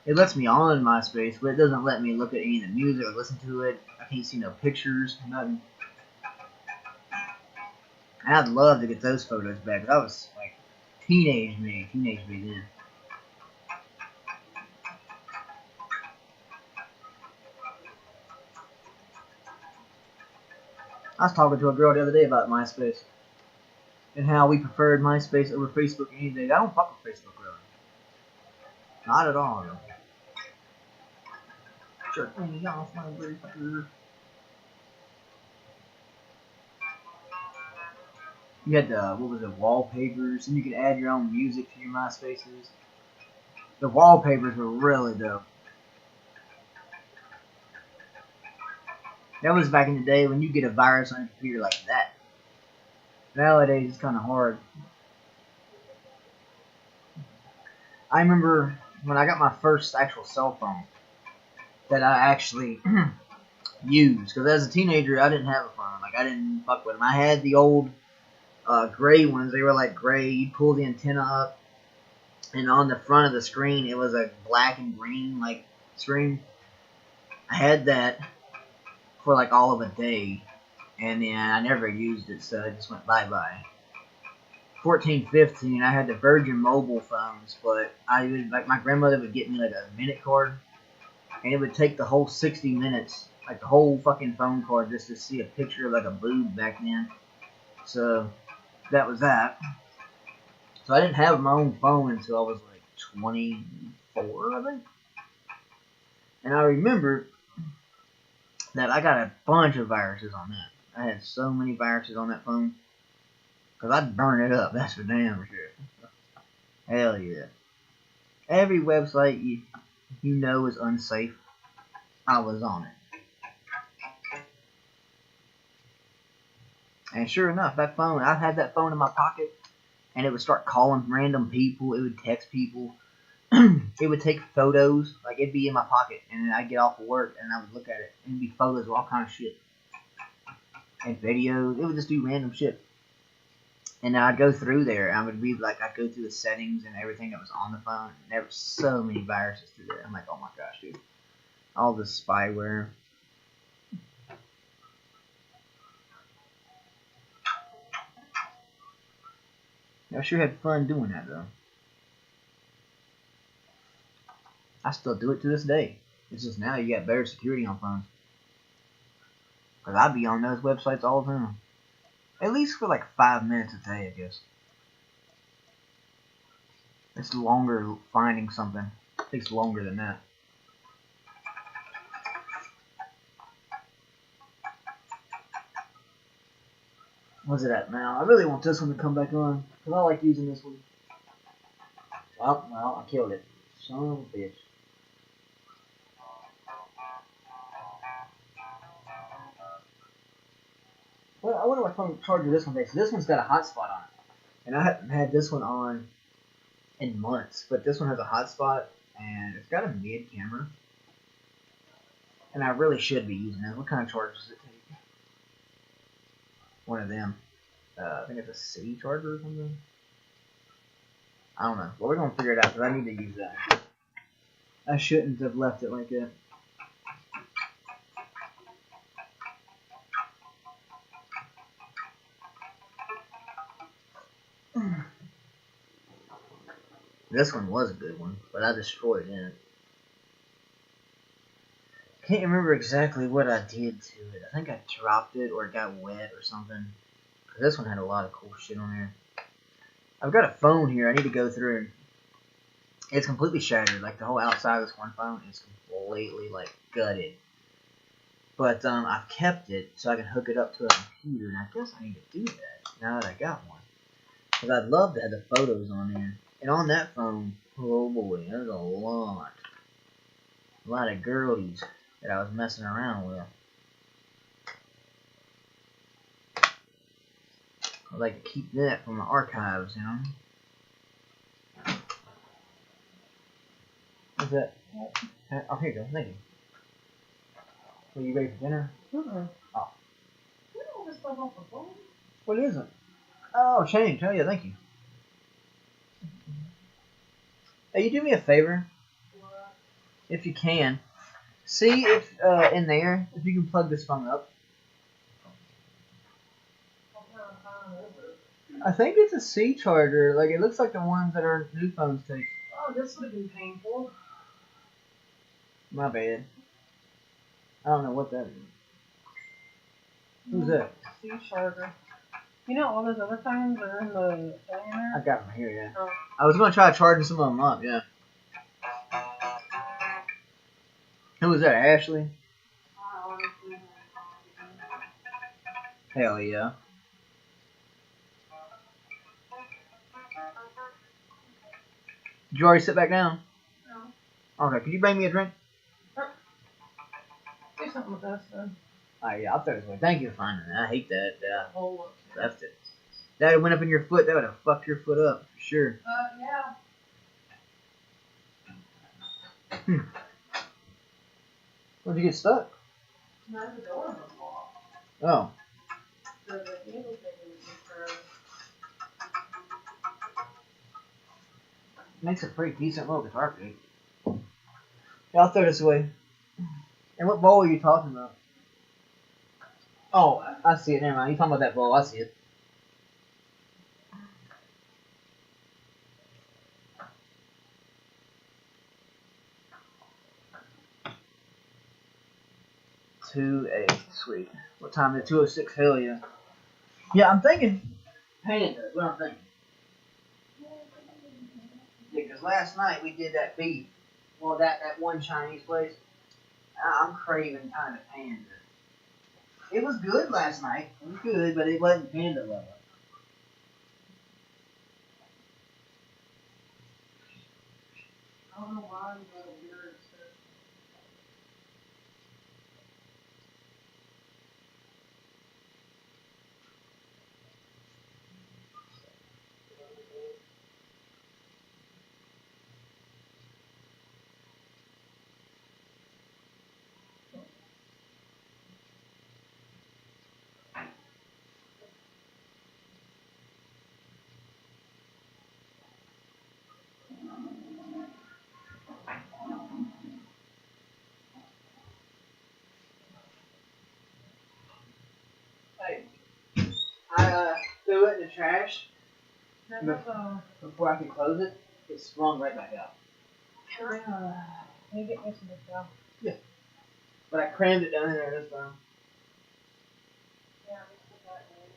It lets me on MySpace, but it doesn't let me look at any of the music or listen to it. I can't see no pictures, nothing. And I'd love to get those photos back. That was like teenage me then. I was talking to a girl the other day about MySpace and how we preferred MySpace over Facebook any day. I don't fuck with Facebook really. Not at all. Really. Jerk me off, my motherfucker. You had the, what was it, wallpapers, and you could add your own music to your MySpaces. The wallpapers were really dope. That was back in the day when you get a virus on your computer like that. Nowadays it's kind of hard. I remember when I got my first actual cell phone that I actually used, because as a teenager I didn't have a phone. Like I didn't fuck with them. I had the old gray ones. They were like gray. You'd pull the antenna up, and on the front of the screen it was a black and green like screen. I had that for like all of a day, and then I never used it, so it just went bye-bye. 14, 15, I had the Virgin mobile phones, but I would, like, my grandmother would get me like a minute card, and it would take the whole 60 minutes, like the whole fucking phone card, just to see a picture of like a boob back then. So that was that. So I didn't have my own phone until I was like 24, I think. And I remember that I got a bunch of viruses on that. I had so many viruses on that phone. Because I'd burn it up, that's for damn sure. Hell yeah. Every website you know is unsafe, I was on it. And sure enough, that phone, I had that phone in my pocket, and it would start calling random people, it would text people, it would take photos, like it'd be in my pocket, and then I'd get off of work, and I would look at it, and it'd be photos of all kinds of shit. And videos, it would just do random shit. And I'd go through there. I would read, like, I'd go through the settings and everything that was on the phone. And there were so many viruses through there. I'm like, oh my gosh, dude. All this spyware. I sure had fun doing that, though. I still do it to this day. It's just now you got better security on phones. Because I'd be on those websites all the time. At least for like 5 minutes a day, I guess. It's longer finding something. It takes longer than that. What's it at now? I really want this one to come back on. Because I like using this one. Well, I killed it. Son of a bitch. Well, I wonder what phone charger this one takes. This one's got a hotspot on it. And I haven't had this one on in months. But this one has a hotspot. And it's got a mid camera. And I really should be using it. What kind of charger does it take? One of them. I think it's a C charger or something. I don't know. Well, we're going to figure it out because I need to use that. I shouldn't have left it like that. This one was a good one, but I destroyed it. Can't remember exactly what I did to it. I think I dropped it or it got wet or something. This one had a lot of cool shit on there. I've got a phone here I need to go through. It's completely shattered. Like the whole outside of this one phone is completely like gutted. But I've kept it so I can hook it up to a computer, and I guess I need to do that now that I got one. Because I'd love to have the photos on there. And on that phone, oh boy, there's a lot of girlies that I was messing around with. I'd like to keep that for my archives, you know. What's that? Oh, here you go. Thank you. Are you ready for dinner? Mm-mm. Oh. You know this stuff off the phone? What is it? Oh, change. Oh, yeah, thank you. Hey, you do me a favor, What? if you can. See if in there, if you can plug this phone up. What kind of phone is I think it's a C charger. Like, it looks like the ones that our new phones take. Oh, this would have been painful. My bad. I don't know what that is. Who's that? C charger. You know all those other phones are in the thing in there? I got them here, yeah. Oh. I was going to try charging some of them up, yeah. Who was that, Ashley? I honestly Hell yeah. Did you already sit back down? No. Okay, could you bring me a drink? Do something with this then. Alright, yeah, I'll throw this away. Thank you for finding it. I hate that. Oh, Left it. That went up in your foot. That would have fucked your foot up, for sure. yeah. Where'd you get stuck? No, the door was locked. Oh. So the handle thing was for... Makes a pretty decent little guitar pick. Yeah, I'll throw this away. And what bowl are you talking about? Oh, I see it. Never mind. You're talking about that bowl. I see it. Sweet. What time is it? 2:06. Hell yeah. Yeah, I'm thinking Panda. What I'm thinking. Yeah, because last night we did that beef. Well, that one Chinese place. I'm craving kind of Panda. It was good last night. It was good, but it wasn't Panda level. I don't know why you got a weird stuff. Hey, I threw it in the trash That was, before I could close it. It sprung right back out. can you get me some of this Yeah. But I crammed it down in there this time. Yeah, just put that in.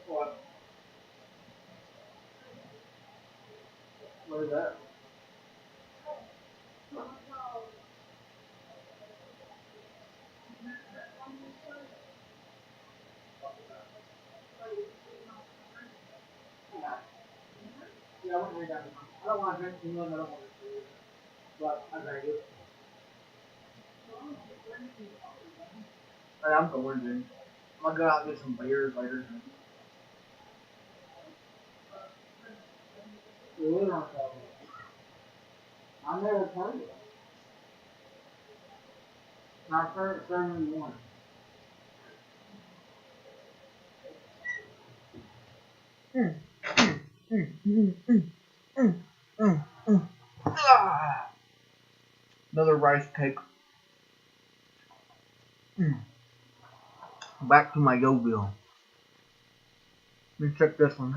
What? What is that? Yeah, I want to drink that. I don't want to drink too much. I don't want to drink. But I drank it. Hey, I'm going to. I'll go out and get some beers later. Really don't tell me. I never told you. My favorite thing in the morning. Ah, another rice cake. Back to my Yo-Bill. Let me check this one.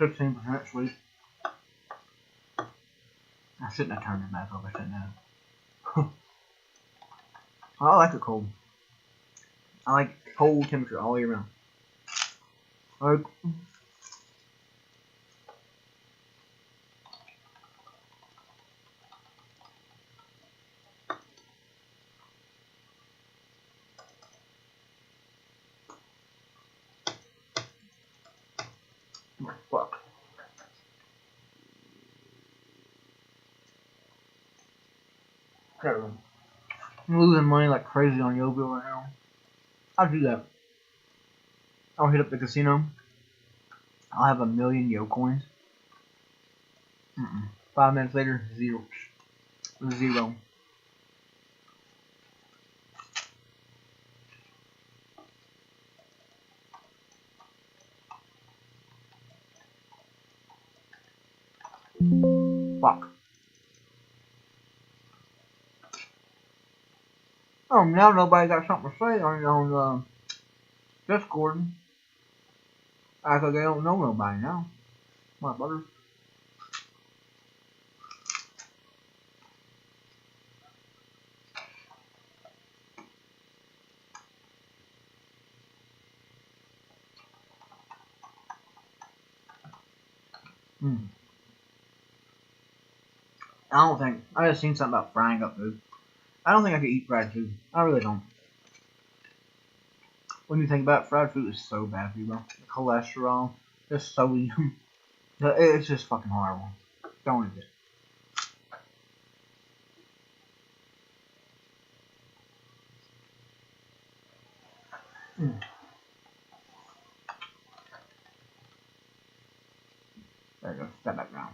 16% sweet. I shouldn't have turned it back over, shouldn't have. I like it cold. I like Cold temperature all year round. Like, fuck. I'm losing money like crazy on Youthful right now. I'll do that. I'll hit up the casino. I'll have 1,000,000 Yo coins. 5 minutes later, zero. Zero. Fuck. Oh, now nobody got something to say on Discord. I thought they don't know nobody now. My brother. I don't think. I just seen something about frying up food. I don't think I could eat fried food. I really don't. When you think about it, fried food is so bad for you, bro. The cholesterol, the sodium. It's just fucking horrible. Don't eat it. There you go. Step back down.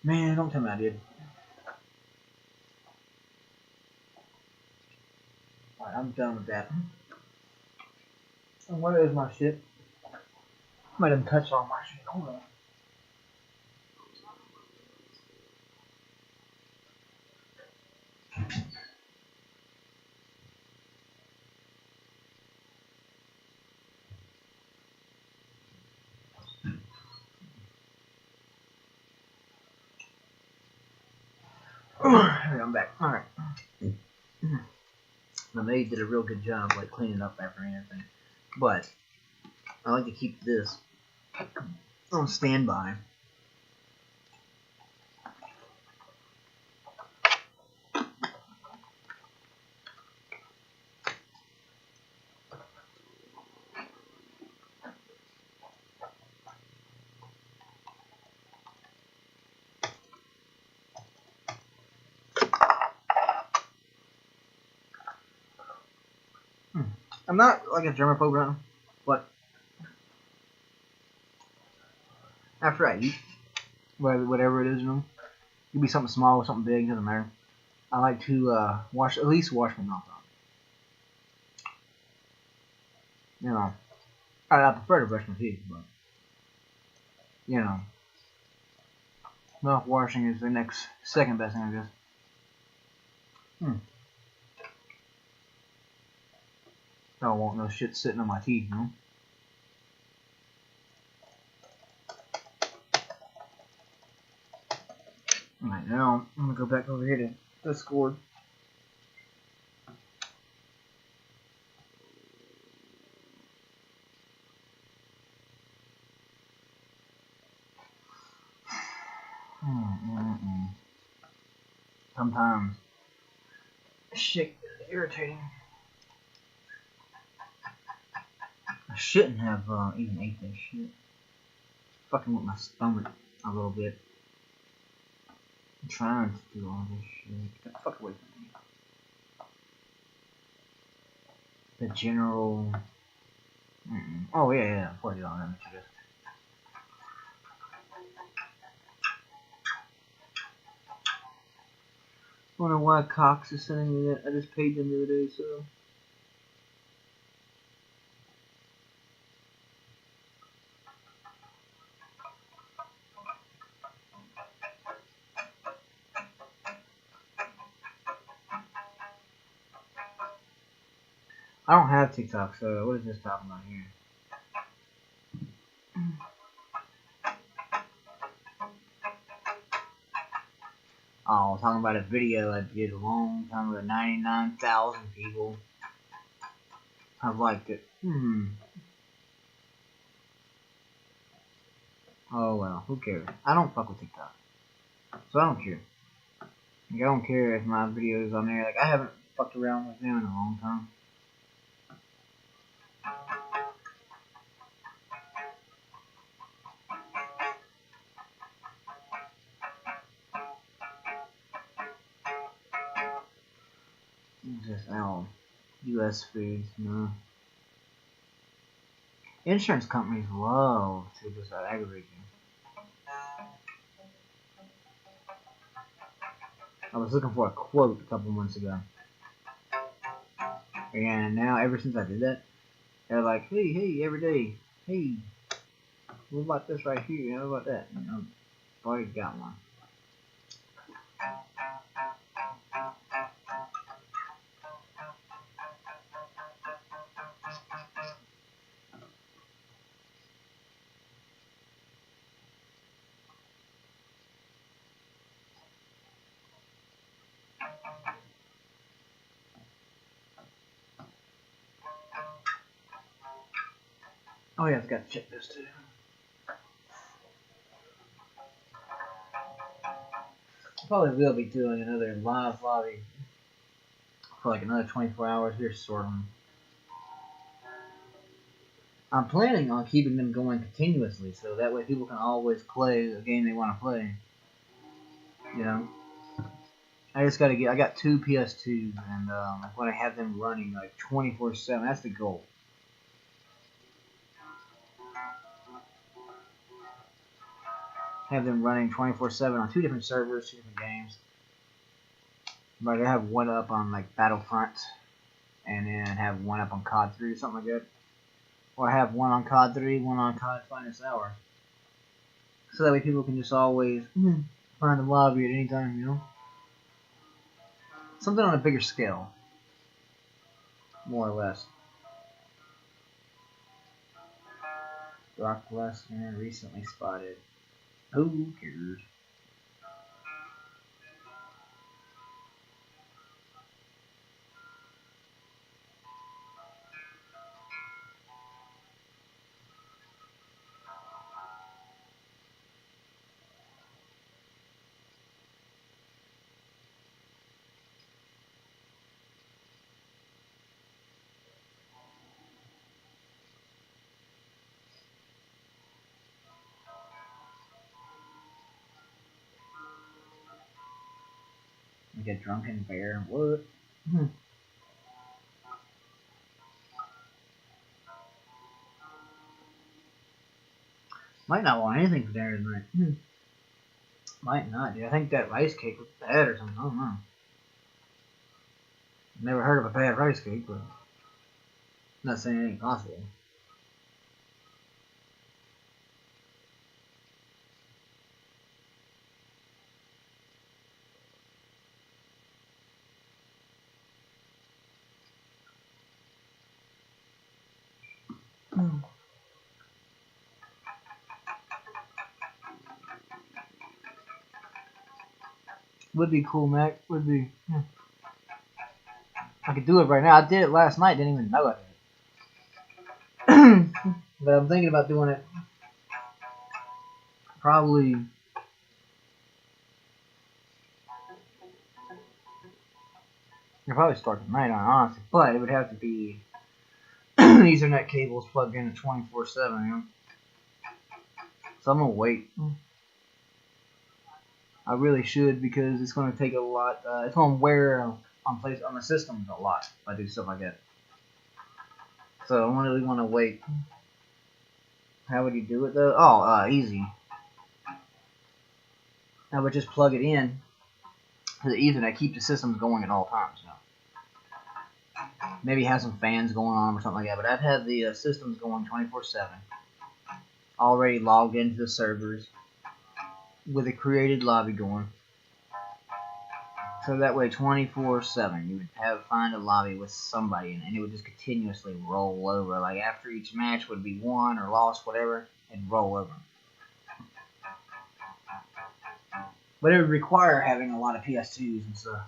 Man, don't tell me I did. Alright, I'm done with that. And what is my shit? Might have touched on my shit. Hold on. I'm back. Alright. My maid did a real good job like cleaning up after anything. But I like to keep this on standby. I'm not like a germaphobe right now, but after I eat, whatever it is, you know, it could be something small or something big, doesn't matter. I like to at least wash my mouth off. You know, I prefer to brush my teeth, but you know, mouth washing is the next second best thing, I guess. I don't want no shit sitting on my teeth, you know. Alright, now I'm gonna go back over here to Discord. Sometimes shit is irritating. I shouldn't have even ate that shit. Fucking with my stomach a little bit. I'm trying to do all this shit. Get the fuck away from me. The general. Oh yeah, before I do all that, I guess. I wonder why Cox is sending me that. I just paid them the other day, so. I don't have TikTok, so what is this talking about here? Oh, talking about a video I did a long time ago. 99,000 people have liked it. Oh well, who cares? I don't fuck with TikTok, so I don't care. Like, I don't care if my videos on there. Like, I haven't fucked around with them in a long time. Just U.S. foods, no. Insurance companies love to just aggravate you. I was looking for a quote a couple months ago, and now ever since I did that, they're like, hey, every day, hey, what about this right here? How about that? You know, I've already got one. Oh yeah, I forgot to check this too. I probably will be doing another live lobby for like another 24 hours here, sort of. I'm planning on keeping them going continuously, so that way people can always play the game they want to play. You know, I just gotta get. I got 2 PS2s, and I want to have them running like 24/7. That's the goal. Have them running 24/7 on 2 different servers, 2 different games. But I have one up on like Battlefront, and then have one up on COD 3 or something like that. Or I have one on COD 3, one on COD Finest Hour. So that way people can just always find the lobby at any time, you know? Something on a bigger scale. More or less. Brock Lesnar recently spotted. Who cares? Like a drunken bear. What? Might not want anything for dinner tonight. Might not, dude. I think that rice cake was bad or something. I don't know. Never heard of a bad rice cake, but I'm not saying it ain't possible. Would be cool, Mac. Would be. I could do it right now. I did it last night. Didn't even know it. But I'm thinking about doing it. Probably. I'd probably start tonight on honestly, but it would have to be Ethernet cables plugged in at 24/7. You know? So I'm gonna wait. I really should because it's gonna take a lot. It's gonna wear on the systems a lot if I do stuff like that. So I really want to wait. How would you do it though? Oh, easy. I would just plug it in to the Ethernet, keep the systems going at all times. You know? Maybe have some fans going on or something like that. But I've had the systems going 24/7. Already logged into the servers with a created lobby going. So that way, 24/7, you would find a lobby with somebody, and it would just continuously roll over. Like after each match would be won or lost, whatever, and roll over. But it would require having a lot of PS2s and stuff.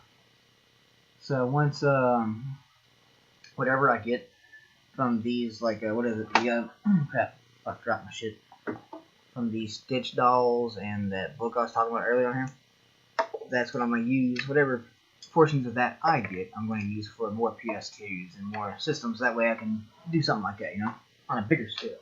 So once whatever I get from these, like what is it? The crap, I dropped my shit. From these Stitch dolls and that book I was talking about earlier on here. That's what I'm gonna use. Whatever portions of that I get, I'm going to use for more PS2s and more systems. That way I can do something like that, you know, on a bigger scale.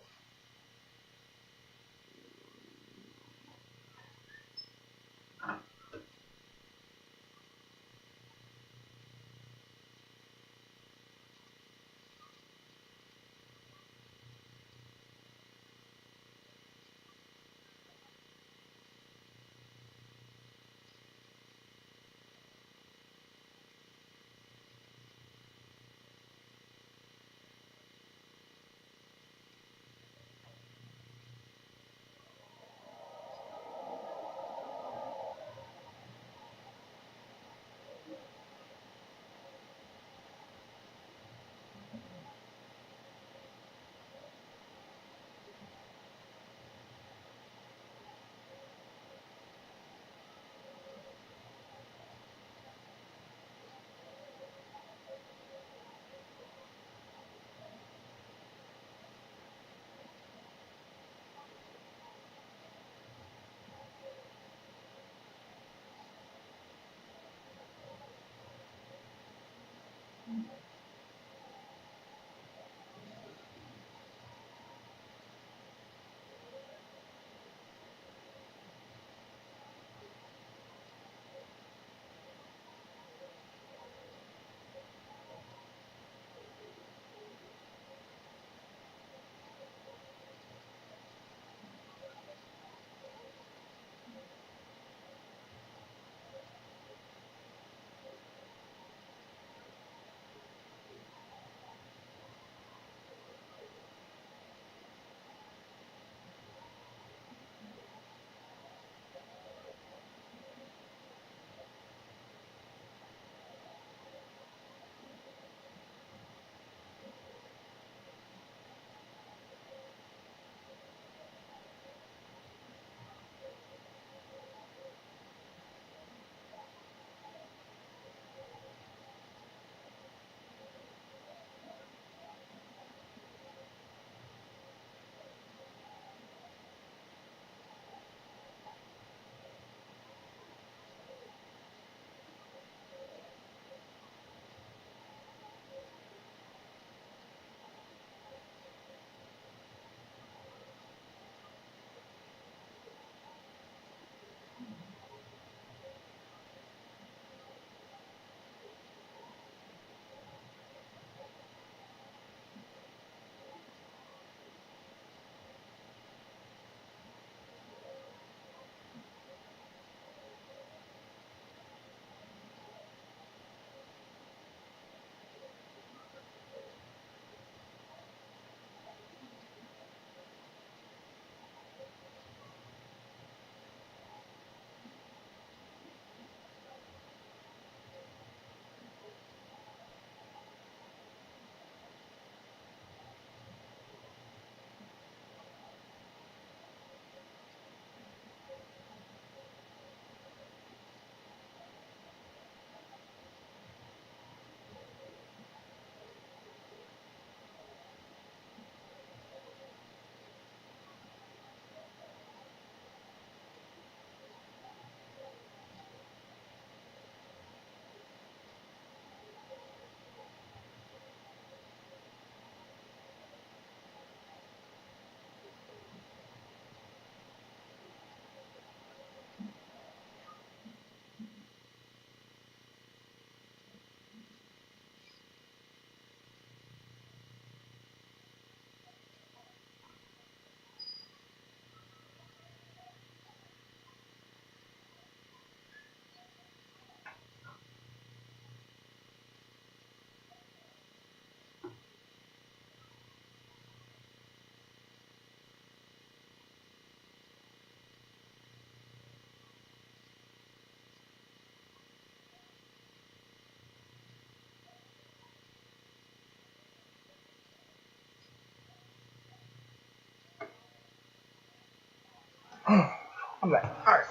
I'm back. Alright.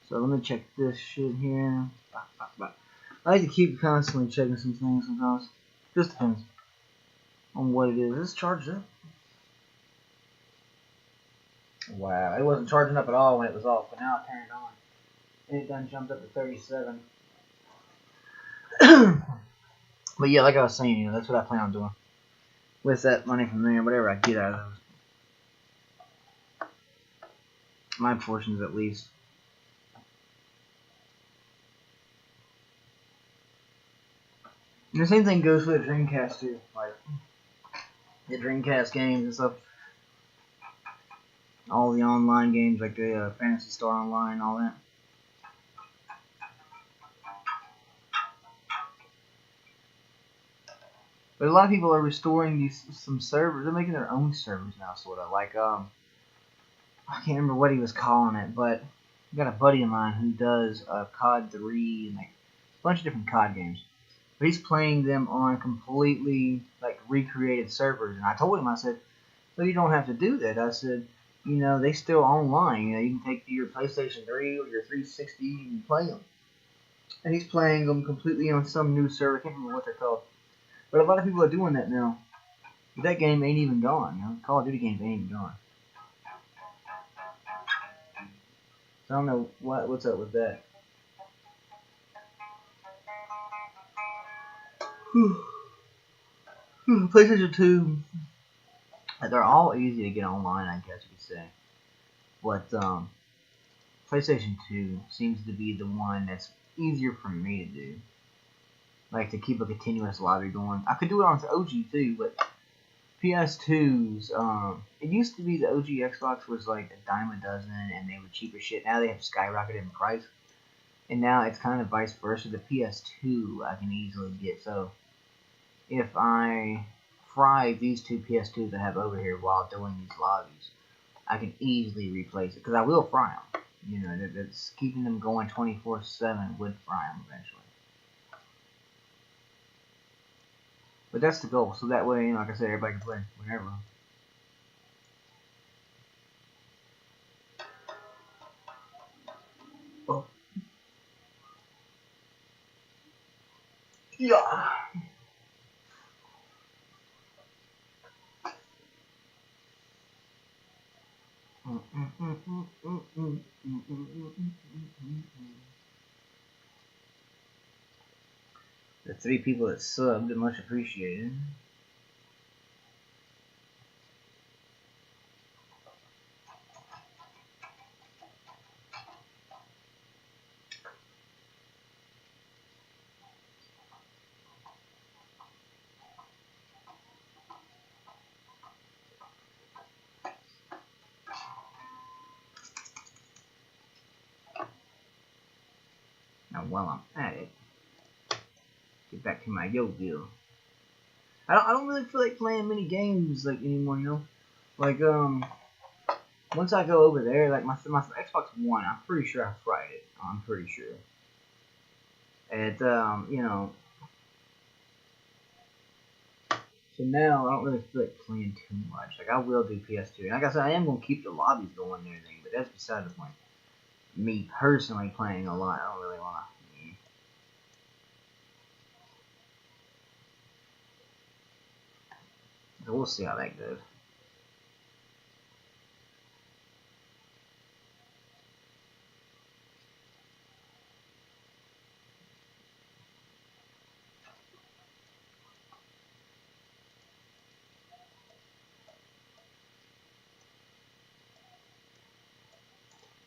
So let me check this shit here. I like to keep constantly checking some things sometimes. Just depends on what it is. Is this charged up? Wow, it wasn't charging up at all when it was off, but now I turned it on. And it done jumped up to 37. But yeah, like I was saying, that's what I plan on doing. With that money from there, whatever I get out of those. My portions at least. And the same thing goes for the Dreamcast too. Like the Dreamcast games and stuff. All the online games like the Phantasy Star Online and all that. But a lot of people are restoring some servers. They're making their own servers now, sort of. Like I can't remember what he was calling it, but I got a buddy of mine who does COD 3 and like a bunch of different COD games. But he's playing them on completely like recreated servers, and I told him, I said, "So you don't have to do that." I said, they still online. You can take your PlayStation 3 or your 360 and play them. And he's playing them completely on some new server. I can't remember what they're called. But a lot of people are doing that now. But that game ain't even gone. Call of Duty games ain't even gone. So I don't know what's up with that. PlayStation 2, they're all easy to get online, I guess you could say. But PlayStation 2 seems to be the one that's easier for me to do. Like to keep a continuous lobby going. I could do it on the OG too, but PS2's, it used to be the OG Xbox was like a dime a dozen and they were cheap as shit. Now they have skyrocketed in price. And now it's kind of vice versa. The PS2 I can easily get. So if I fry these two PS2s I have over here while doing these lobbies, I can easily replace it. Because I will fry them. That's keeping them going 24/7 would fry them eventually. But that's the goal. So that way, like I said, everybody can play whenever. Oh. Yeah. The 3 people that subbed are much appreciated. Now while I'm at it, get back to my Yo-Bill. I don't really feel like playing many games like anymore, Like once I go over there, like my Xbox One, I'm pretty sure I fried it. I'm pretty sure. And so now I don't really feel like playing too much. Like I will do PS2. And like I said, I am gonna keep the lobbies going and everything, but that's beside the point. Me personally playing a lot, I don't really wanna. So we'll see how that goes.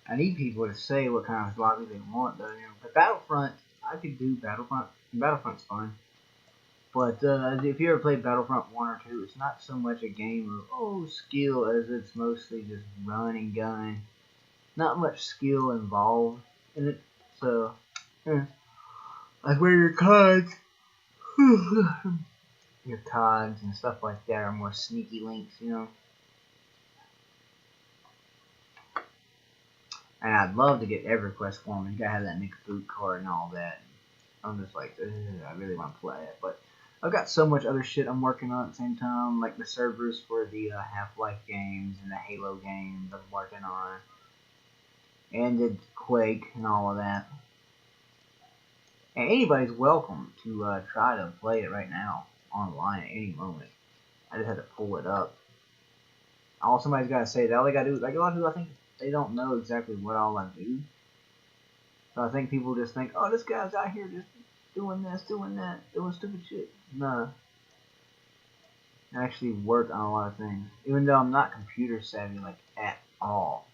I need people to say what kind of lobby they want, though. But Battlefront, I could do Battlefront. Battlefront's fun. But if you ever played Battlefront 1 or 2, it's not so much a game of, skill as it's mostly just run and gun. Not much skill involved in it. So, like where your cards, your cogs and stuff like that are more sneaky links, And I'd love to get EverQuest for me. You gotta have that Nick Boot card and all that. I'm just like, I really want to play it. But I've got so much other shit I'm working on at the same time, like the servers for the Half-Life games and the Halo games I'm working on, and the Quake and all of that. And anybody's welcome to try to play it right now online at any moment. I just had to pull it up. All somebody's got to say, all they got to do, like a lot of people, I think they don't know exactly what all I do. So I think people just think, oh, this guy's out here just doing this, doing that, doing stupid shit. No. I actually work on a lot of things. Even though I'm not computer savvy, like, at all.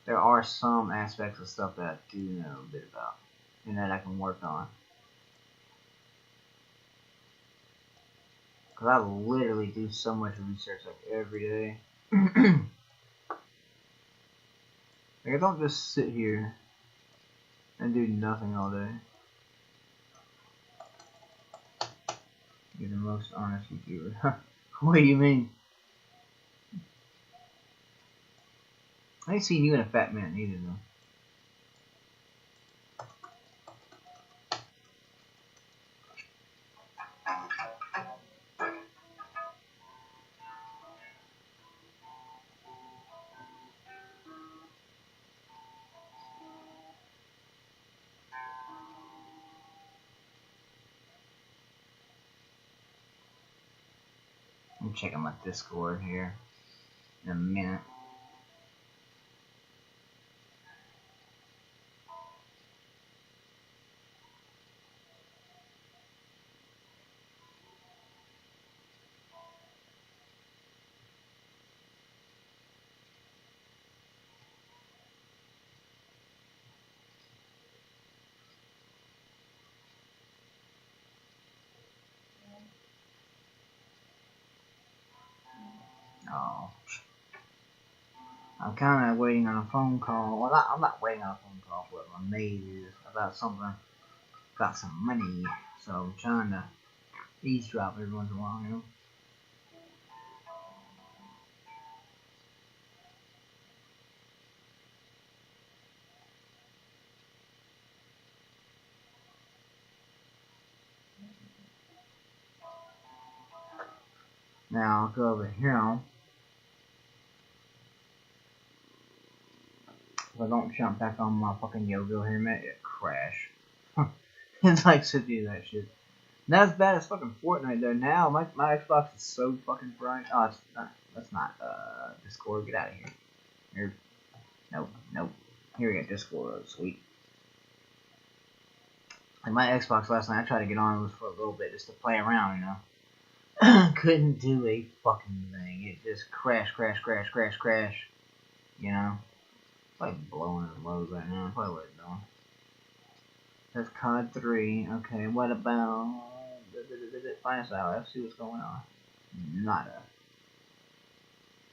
There are some aspects of stuff that I do know a bit about. And that I can work on. Because I literally do so much research, like, every day. Like, I don't just sit here and do nothing all day. You're the most honest YouTuber. What do you mean? I ain't seen you in a fat man either, though. I'm checking my Discord here in a minute. Oh. I'm kind of waiting on a phone call. Well, I'm not waiting on a phone call, but my maid is about something, got some money. So I'm trying to eavesdrop every once in a while, you know? Now I'll go over here. If I don't jump back on my fucking yo-yo helmet, it crash. It's like sit do that shit. Not as bad as fucking Fortnite though. Now my Xbox is so fucking bright. Oh, it's not. That's not Discord. Get out of here. Here. Nope. Nope. Here we go. Discord. Sweet. Like my Xbox last night, I tried to get on it for a little bit just to play around, you know. Couldn't do a fucking thing. It just crash. You know. It's like blowing in the lows right now. Probably what it's doing. That's COD 3. Okay, what about... Find us out. Let's see what's going on. Nada.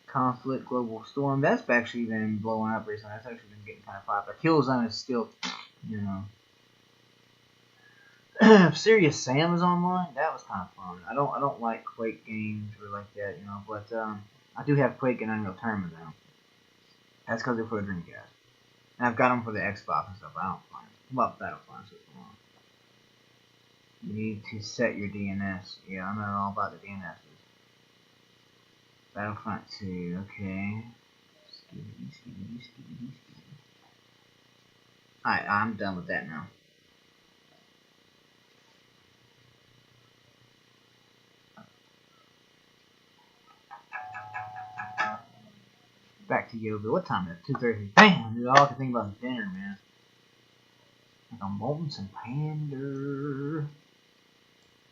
Conflict, Global Storm. That's actually been blowing up recently. That's actually been getting kind of popular. Killzone is still, you know... If Serious Sam is online, that was kind of fun. I don't like Quake games or like that, you know, but I do have Quake and Unreal Tournament now. That's because they're for the Dreamcast. And I've got them for the Xbox and stuff. I don't find them. Love Battlefront system on. You need to set your DNS. Yeah, I know all about the DNSs. Battlefront 2, okay. Alright, I'm done with that now. Back to yoga. What time is it? 2:30. Bam! Dude, all I can think about is dinner, man. Like I'm wanting some panda.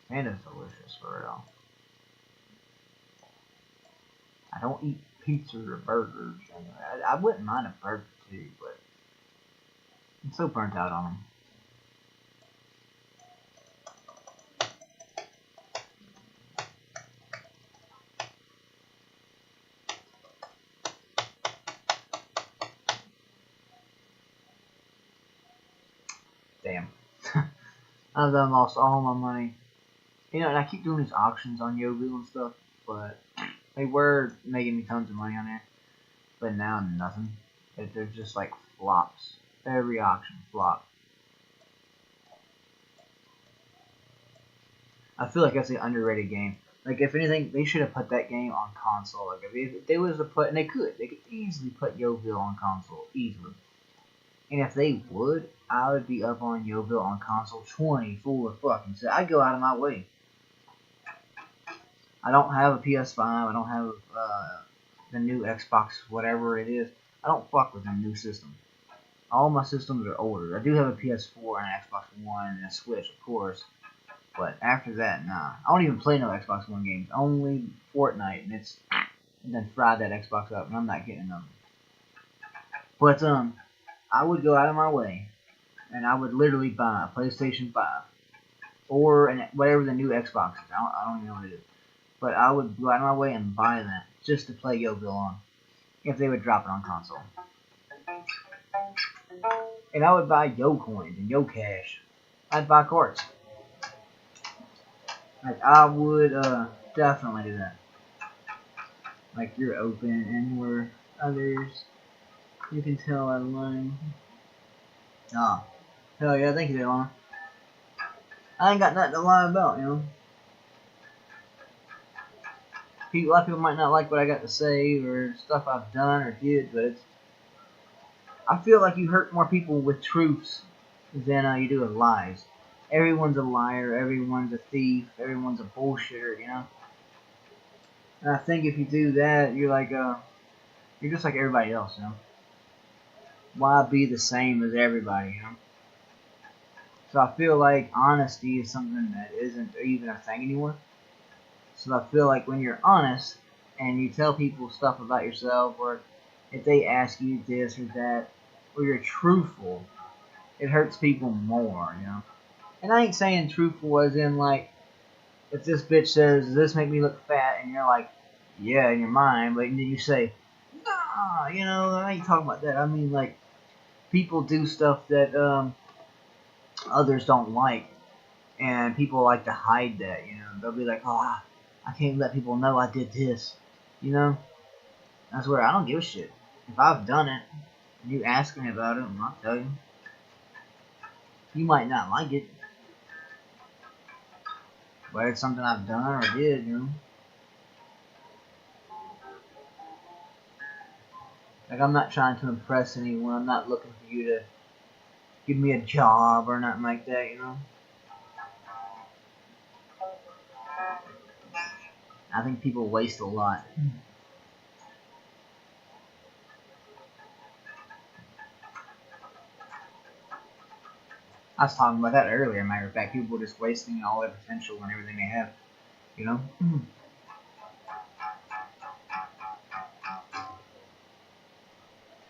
Panda's delicious for real. I don't eat pizza or burgers. I wouldn't mind a burger too, but I'm so burnt out on them. Damn. I've done lost all my money. You know, and I keep doing these auctions on Yobu and stuff, but they were making me tons of money on there. But now nothing. They're just like flops. Every auction flop. I feel like that's an underrated game. Like, if anything, they should have put that game on console. Like, if they was to put, and they could easily put Youthful on console, easily. And if they would, I would be up on Youthful on console 24 fucking. So I go out of my way. I don't have a PS5. I don't have the new Xbox, whatever it is. I don't fuck with the new system. All my systems are older. I do have a PS4 and an Xbox One and a Switch, of course. But after that, nah. I don't even play no Xbox One games. Only Fortnite, and then fried that Xbox up, and I'm not getting them. But I would go out of my way, and I would literally buy a PlayStation 5 or whatever the new Xbox is. I don't even know what it is. But I would go out of my way and buy that just to play Yo-Bill on, if they would drop it on console. And I would buy Yo coins and Yo cash. I'd buy cards. Like, I would definitely do that. Like, you're open and where others, you can tell I line. Oh, hell yeah, thank you, Delon. I ain't got nothing to lie about, you know. A lot of people might not like what I got to say or stuff I've done or did, but I feel like you hurt more people with truths than you do with lies. Everyone's a liar, everyone's a thief, everyone's a bullshitter, you know. And I think if you do that, you're just like everybody else, you know. Why be the same as everybody, you know? So I feel like honesty is something that isn't even a thing anymore. So I feel like when you're honest and you tell people stuff about yourself, or if they ask you this or that, or you're truthful, it hurts people more, you know. And I ain't saying truthful as in like, if this bitch says, does this make me look fat? And you're like, yeah, in your mind, but then you say, nah, you know, I ain't talking about that. I mean, like, people do stuff that others don't like, and people like to hide that, you know. They'll be like, oh, I can't let people know I did this, you know. That's where I don't give a shit. If I've done it, and you ask me about it, I'll tell you. You might not like it, but it's something I've done or did, you know. Like, I'm not trying to impress anyone. I'm not looking for you to give me a job or nothing like that, you know. I think people waste a lot. I was talking about that earlier, matter of fact. People just wasting all their potential and everything they have, you know.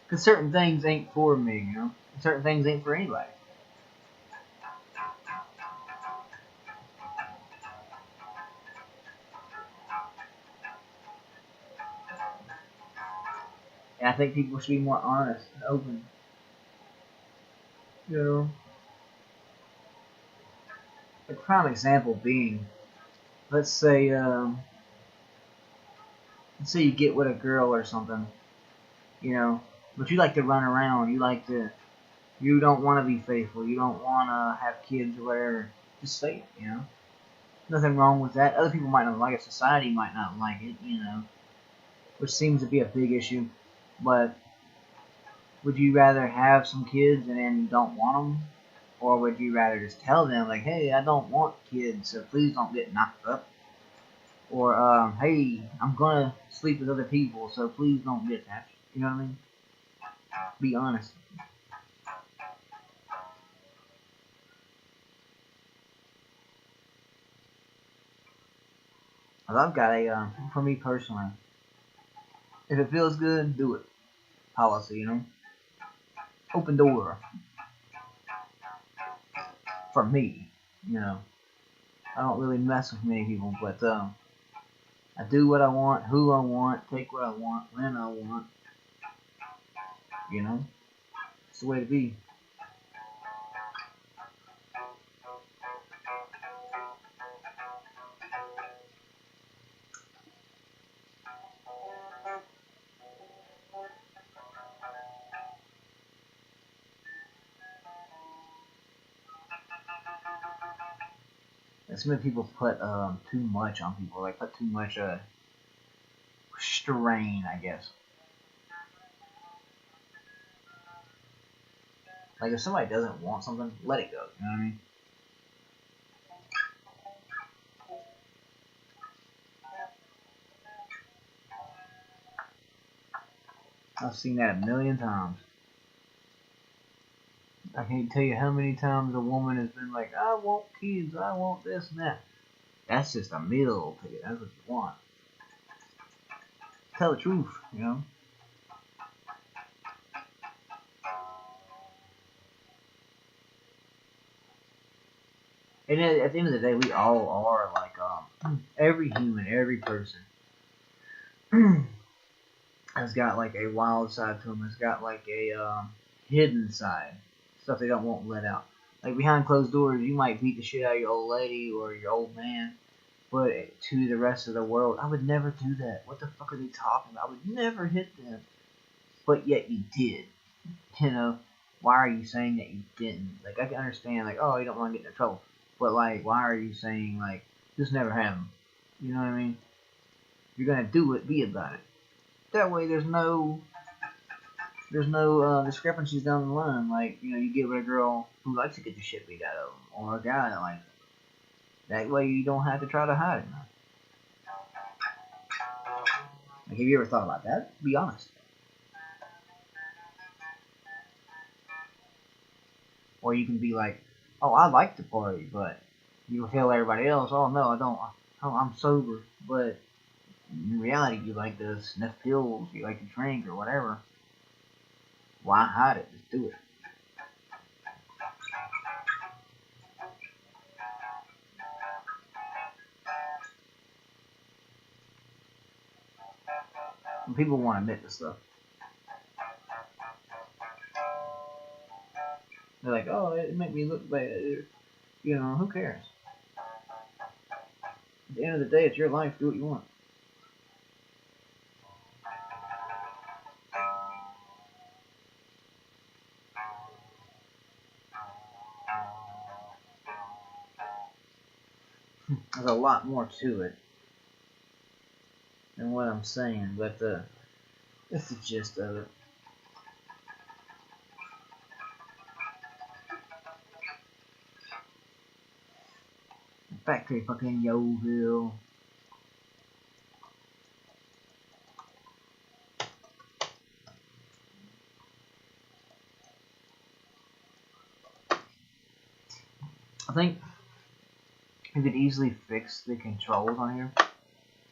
Because certain things ain't for me, you know. Certain things ain't for anybody. And I think people should be more honest and open. You know. A prime example being, let's say you get with a girl or something, you know, but you like to run around. You don't want to be faithful. You don't want to have kids or whatever. Just say it, you know. Nothing wrong with that. Other people might not like it. Society might not like it, you know, which seems to be a big issue. But would you rather have some kids and then don't want them? Or would you rather just tell them, like, hey, I don't want kids, so please don't get knocked up? Or, hey, I'm going to sleep with other people, so please don't get attached. You know what I mean? Be honest. I've got for me personally, if it feels good, do it. Policy, you know? Open door. For me, you know? I don't really mess with many people, but I do what I want, who I want, take what I want, when I want. You know? It's the way to be. some people put too much on people, like put too much strain, I guess. Like if somebody doesn't want something, let it go. You know what I mean? I've seen that a million times. I can't tell you how many times a woman has been like, I want kids, I want this and that. That's just a meal ticket. That's what you want. Tell the truth, you know? And at the end of the day, we all are like, every human, every person has got like a wild side to them. Has got like a hidden side, stuff they don't want let out. Like behind closed doors, you might beat the shit out of your old lady or your old man, but to the rest of the world, I would never do that. What the fuck are they talking about? I would never hit them, but yet you did. You know, why are you saying that you didn't? Like I can understand, like, oh, you don't want to get into trouble, but like, why are you saying like this never happened? You know what I mean? If you're gonna do it, be about it. That way, there's no discrepancies down the line. Like, you know, you get with a girl who likes to get the shit beat out of them, or a guy that likes it. That way, you don't have to try to hide it. Like, have you ever thought about that? Be honest. Or you can be like, oh, I like to party, but you tell everybody else, oh no, I don't. I'm sober, but in reality, you like to sniff pills, you like to drink, or whatever. Why hide it? Just do it. And people want to admit this stuff. They're like, oh, it make me look bad. You know, who cares? At the end of the day, it's your life. Do what you want. There's a lot more to it than what I'm saying, but that's the gist of it. Back to fucking Youthful. I think you could easily fix the controls on here.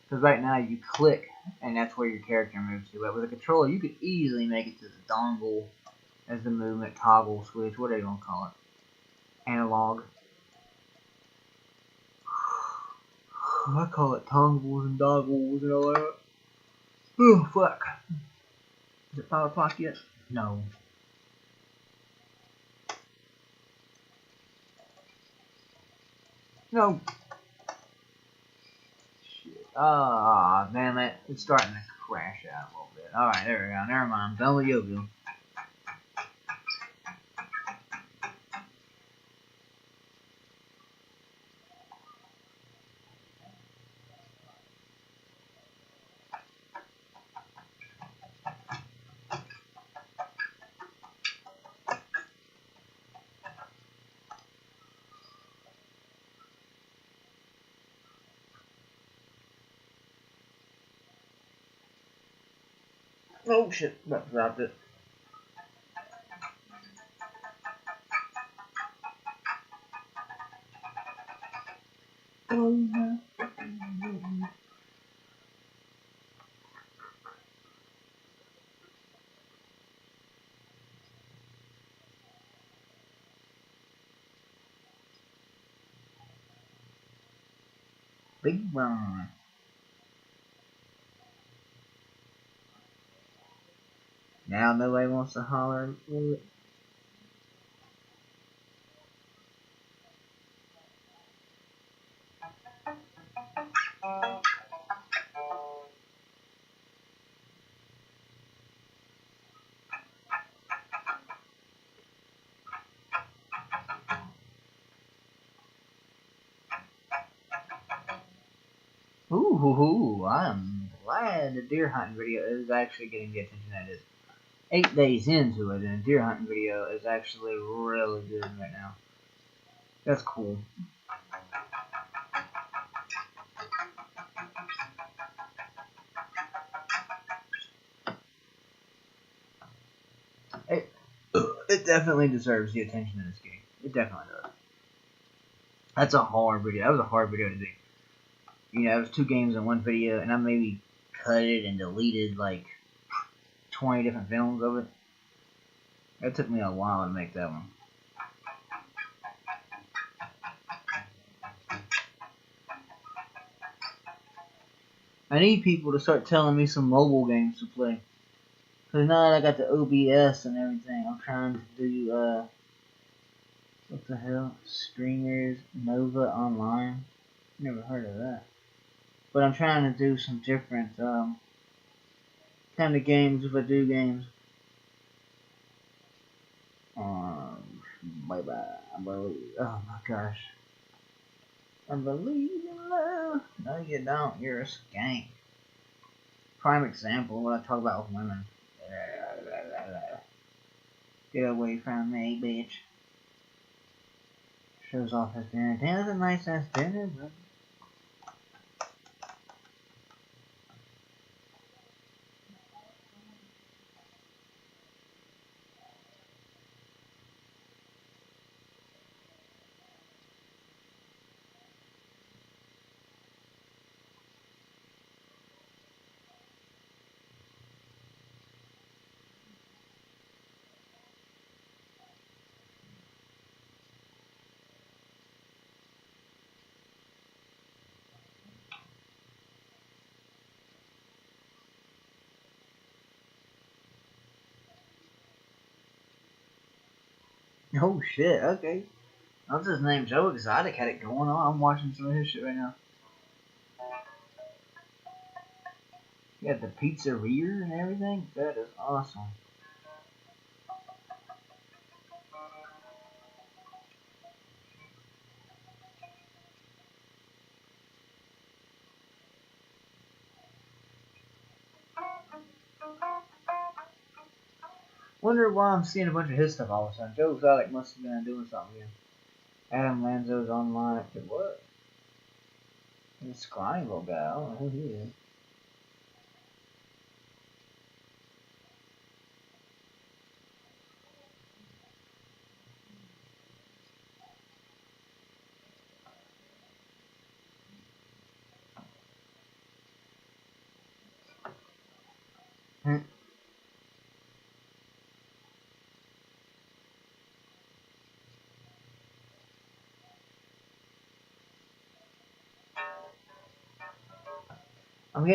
Because right now you click, and that's where your character moves to. But with a controller, you could easily make it to the dongle as the movement toggle switch, whatever you want to call it. Analog. I call it tongles and doggles and all that. Oh, fuck. Is it 5 o'clock yet? No. No. Shit. Ah, damn it. It's starting to crash out a little bit. Alright, there we go. Never mind. I'm done with Youthful. Oh shit, about to drop it. Oh my fucking God. Big Brown. Now nobody wants to holler for it. Ooh, I'm glad the deer hunting video is actually getting the attention that it is. 8 days into it, and the deer hunting video is actually really good right now. That's cool. It definitely deserves the attention in this game. It definitely does. That's a hard video. That was a hard video to do. You know, it was 2 games in one video, and I maybe cut it and deleted like 20 different films of it. It took me a while to make that one. I need people to start telling me some mobile games to play. Cause now that I got the OBS and everything, I'm trying to do, what the hell? Streamers Nova Online? Never heard of that. But I'm trying to do some different, kind of games if I do games. Bye-bye. I believe. Oh my gosh. I believe in love. No, you don't. You're a skank. Prime example of what I talk about with women. Get away from me, bitch. Shows off his dinner. Damn, that's a nice ass dinner, bro. Oh shit, okay. What's his name? Joe Exotic had it going on. I'm watching some of his shit right now. He got the pizzeria and everything. That is awesome. Wonder why I'm seeing a bunch of his stuff all of a sudden. Joe Exotic must have been doing something again. Adam Lanzo's online. What? This scrawny little guy. I don't know who he is.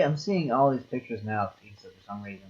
I'm seeing all these pictures now of pizza for some reason.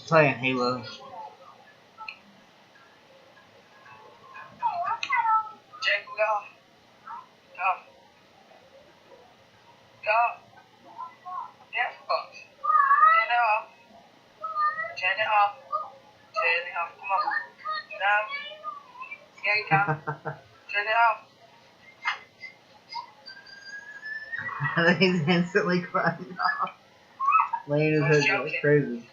Playing Halo. Turn it off. Turn it off. Come on. Now. Yeah, you can. Turn it off. He's instantly crying off. Laying his head down. It's crazy.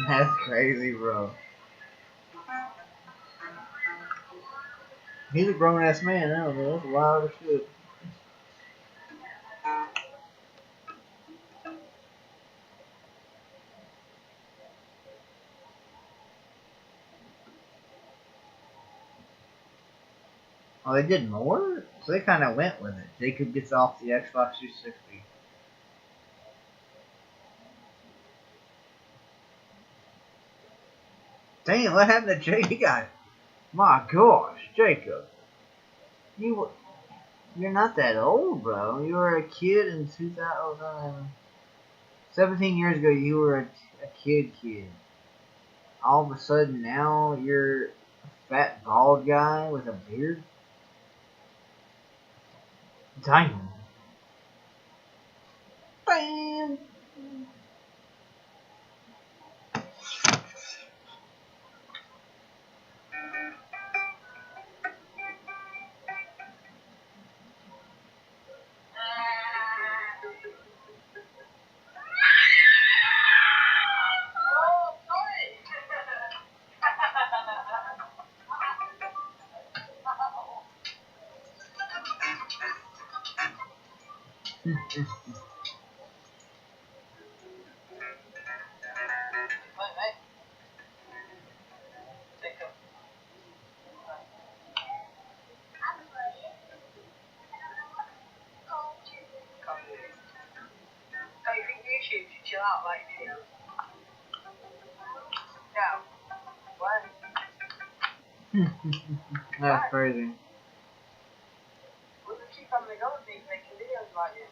That's crazy, bro. He's a grown ass man now, bro. That's wild as shit. Oh, they did more? So they kind of went with it. Jacob gets off the Xbox 360. Damn, what happened to Jacob? My gosh, Jacob. You're not that old, bro. You were a kid in 2000. 17 years ago, you were a kid. All of a sudden, now you're a fat, bald guy with a beard? Damn. Bam. Oh, you think YouTube should chill out like videos? No. What? That's crazy. We'll just keep having a go at these making videos like you.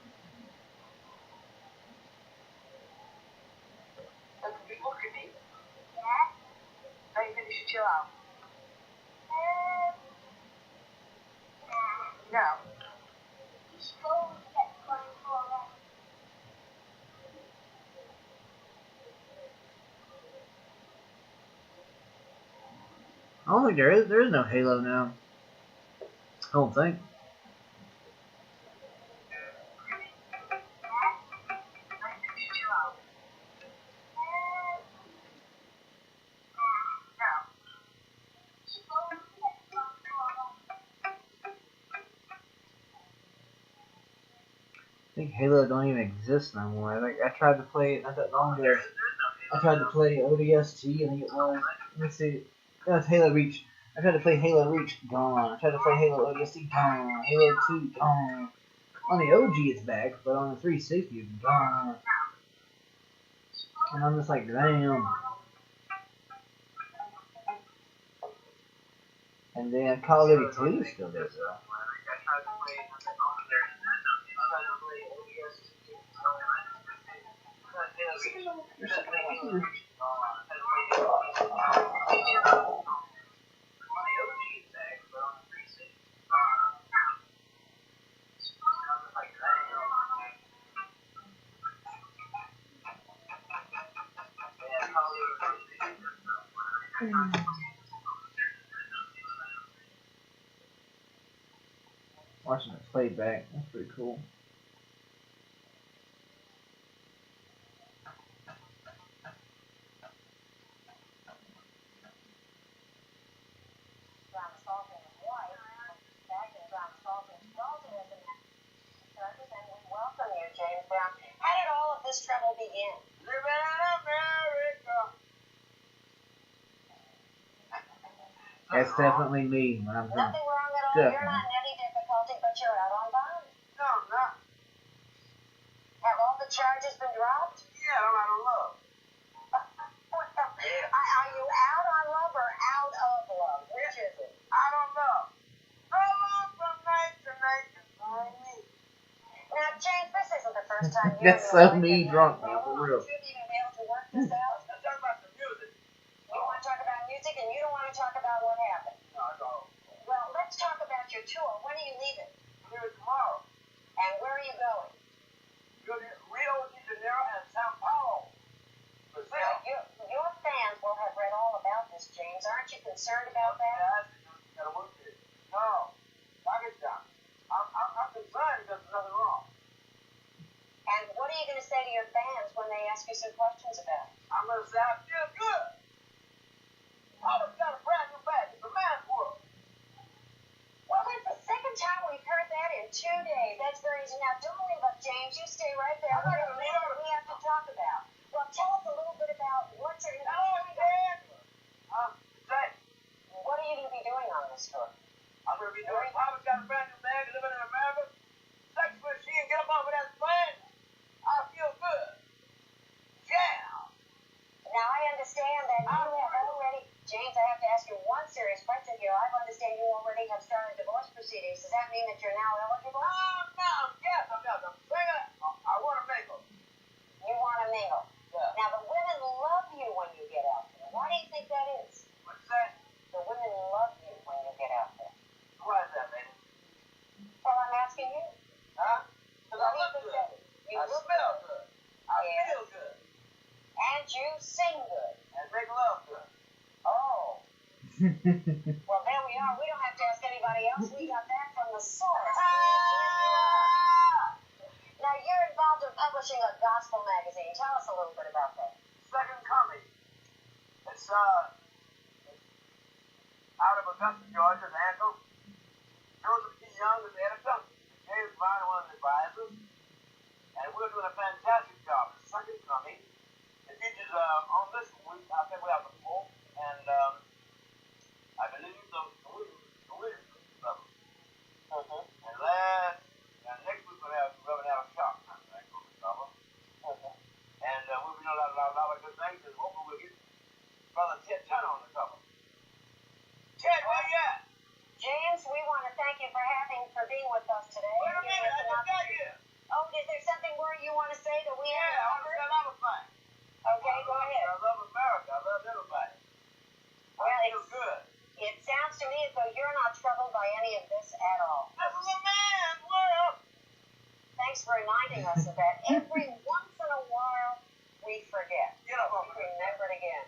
And people look at me. Yeah. Don't you think they should chill out? No. I don't think there is. There is no Halo now. I don't think. I think Halo don't even exist no more. I tried to play it not that long ago. I tried to play ODST and it was. Let me see. That's Halo Reach. I tried to play Halo Reach, gone. I tried to play Halo ODST, gone. Halo 2, gone. On the OG it's back, but on the 360 it's gone. And I'm just like, damn. And then Call of Duty 2 is still there, though. Watching it play back, that's pretty cool. Welcome you, James Brown. How did all of this trouble begin? Living in America. That's definitely me when I'm drunk. Nothing wrong at all. Definitely. You're not in any difficulty, but you're out on bond. No, I'm not. Have all the charges been dropped? Yeah, I'm out on love. Are you out on love or out of love? Which is it? Out on love. No love from night to night to find me. Now, James, this isn't the first time you've That's so me drunk, man, for real. Should even be able to work this out. ask you some questions about. I'm gonna say I feel good. I just got a brand new bag. It's a man's world. Well, it's the second time we've heard that in 2 days. That's very easy. Now, don't leave us, James. You stay right there. What is it we have to talk about? Well, tell us a little bit about what's your... Say, What are you going to be doing on this tour? I'm gonna be doing. Papa's got a brand new bag. Living in America. Sex machine. Get up off of that plane. I feel good. Yeah. Now, I understand that you have already... James, I have to ask you one serious question here. I understand you already have started divorce proceedings. Does that mean that you're now eligible? No. Yes, I'm not. I'm saying I want to mingle. You want to mingle. Yeah. Now, the women love you when you get out there. Why do you think that is? What's that? The women love you when you get out there. Why is that, lady? Well, I'm asking you. Huh? Because I look good. You I look smell good. I Yeah. feel good. and you sing good. And make love good. Oh. Well, there we are. We don't have to ask anybody else. We got that from the source. Now, you're involved in publishing a gospel magazine. Tell us a little bit about that. Second coming. It's out of Augusta, Georgia, Nashville. Joseph T. Young is the editor. James Brown, one of the advisors. And we're doing a fantastic job. It's second coming. It features on this week, I think we have the fourth, and I believe the Williams level. And next week we'll have Reverend Al Sharp on the cover. And we'll be doing a lot of good things, and hopefully we'll get Brother Ted Turner on the cover. Ted, where you at? James, we want to thank you for being with us today. Wait a minute, I just got here. Oh, is there something more you want to say that we Yeah, I haven't want to covered? say another thing. Okay, go ahead. I love America. I love everybody. Well, I feel good. It sounds to me as though you're not troubled by any of this at all. This is a man's world. Thanks for reminding us of that. Every once in a while, we forget. Get up We'll over there. remember it again.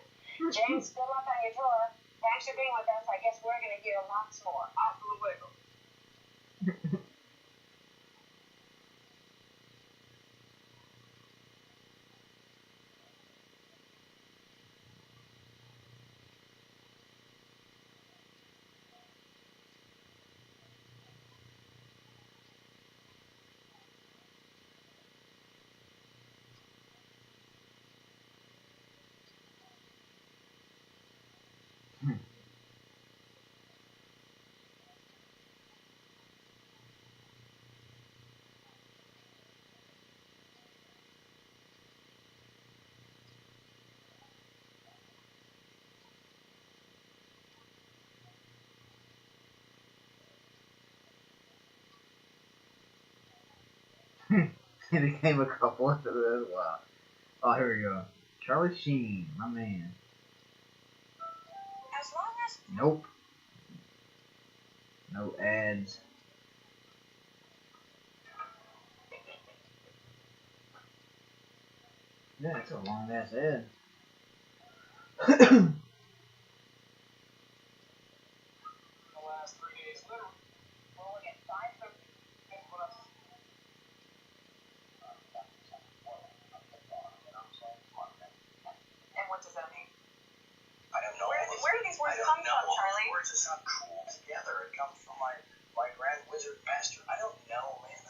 James, good luck on your tour. Thanks for being with us. I guess we're going to hear lots more. Hasta luego. He became a couple after this. Wow. Oh, here we go. Charlie Sheen, my man. As long as... Nope. No ads. Yeah, it's a long ass ad. The last 3 days, literally. Rolling at 5:30. And what does that mean? I don't know. Where do these words come from, Charlie? Words that sound cool together. It comes from my grand wizard master. I don't know, man.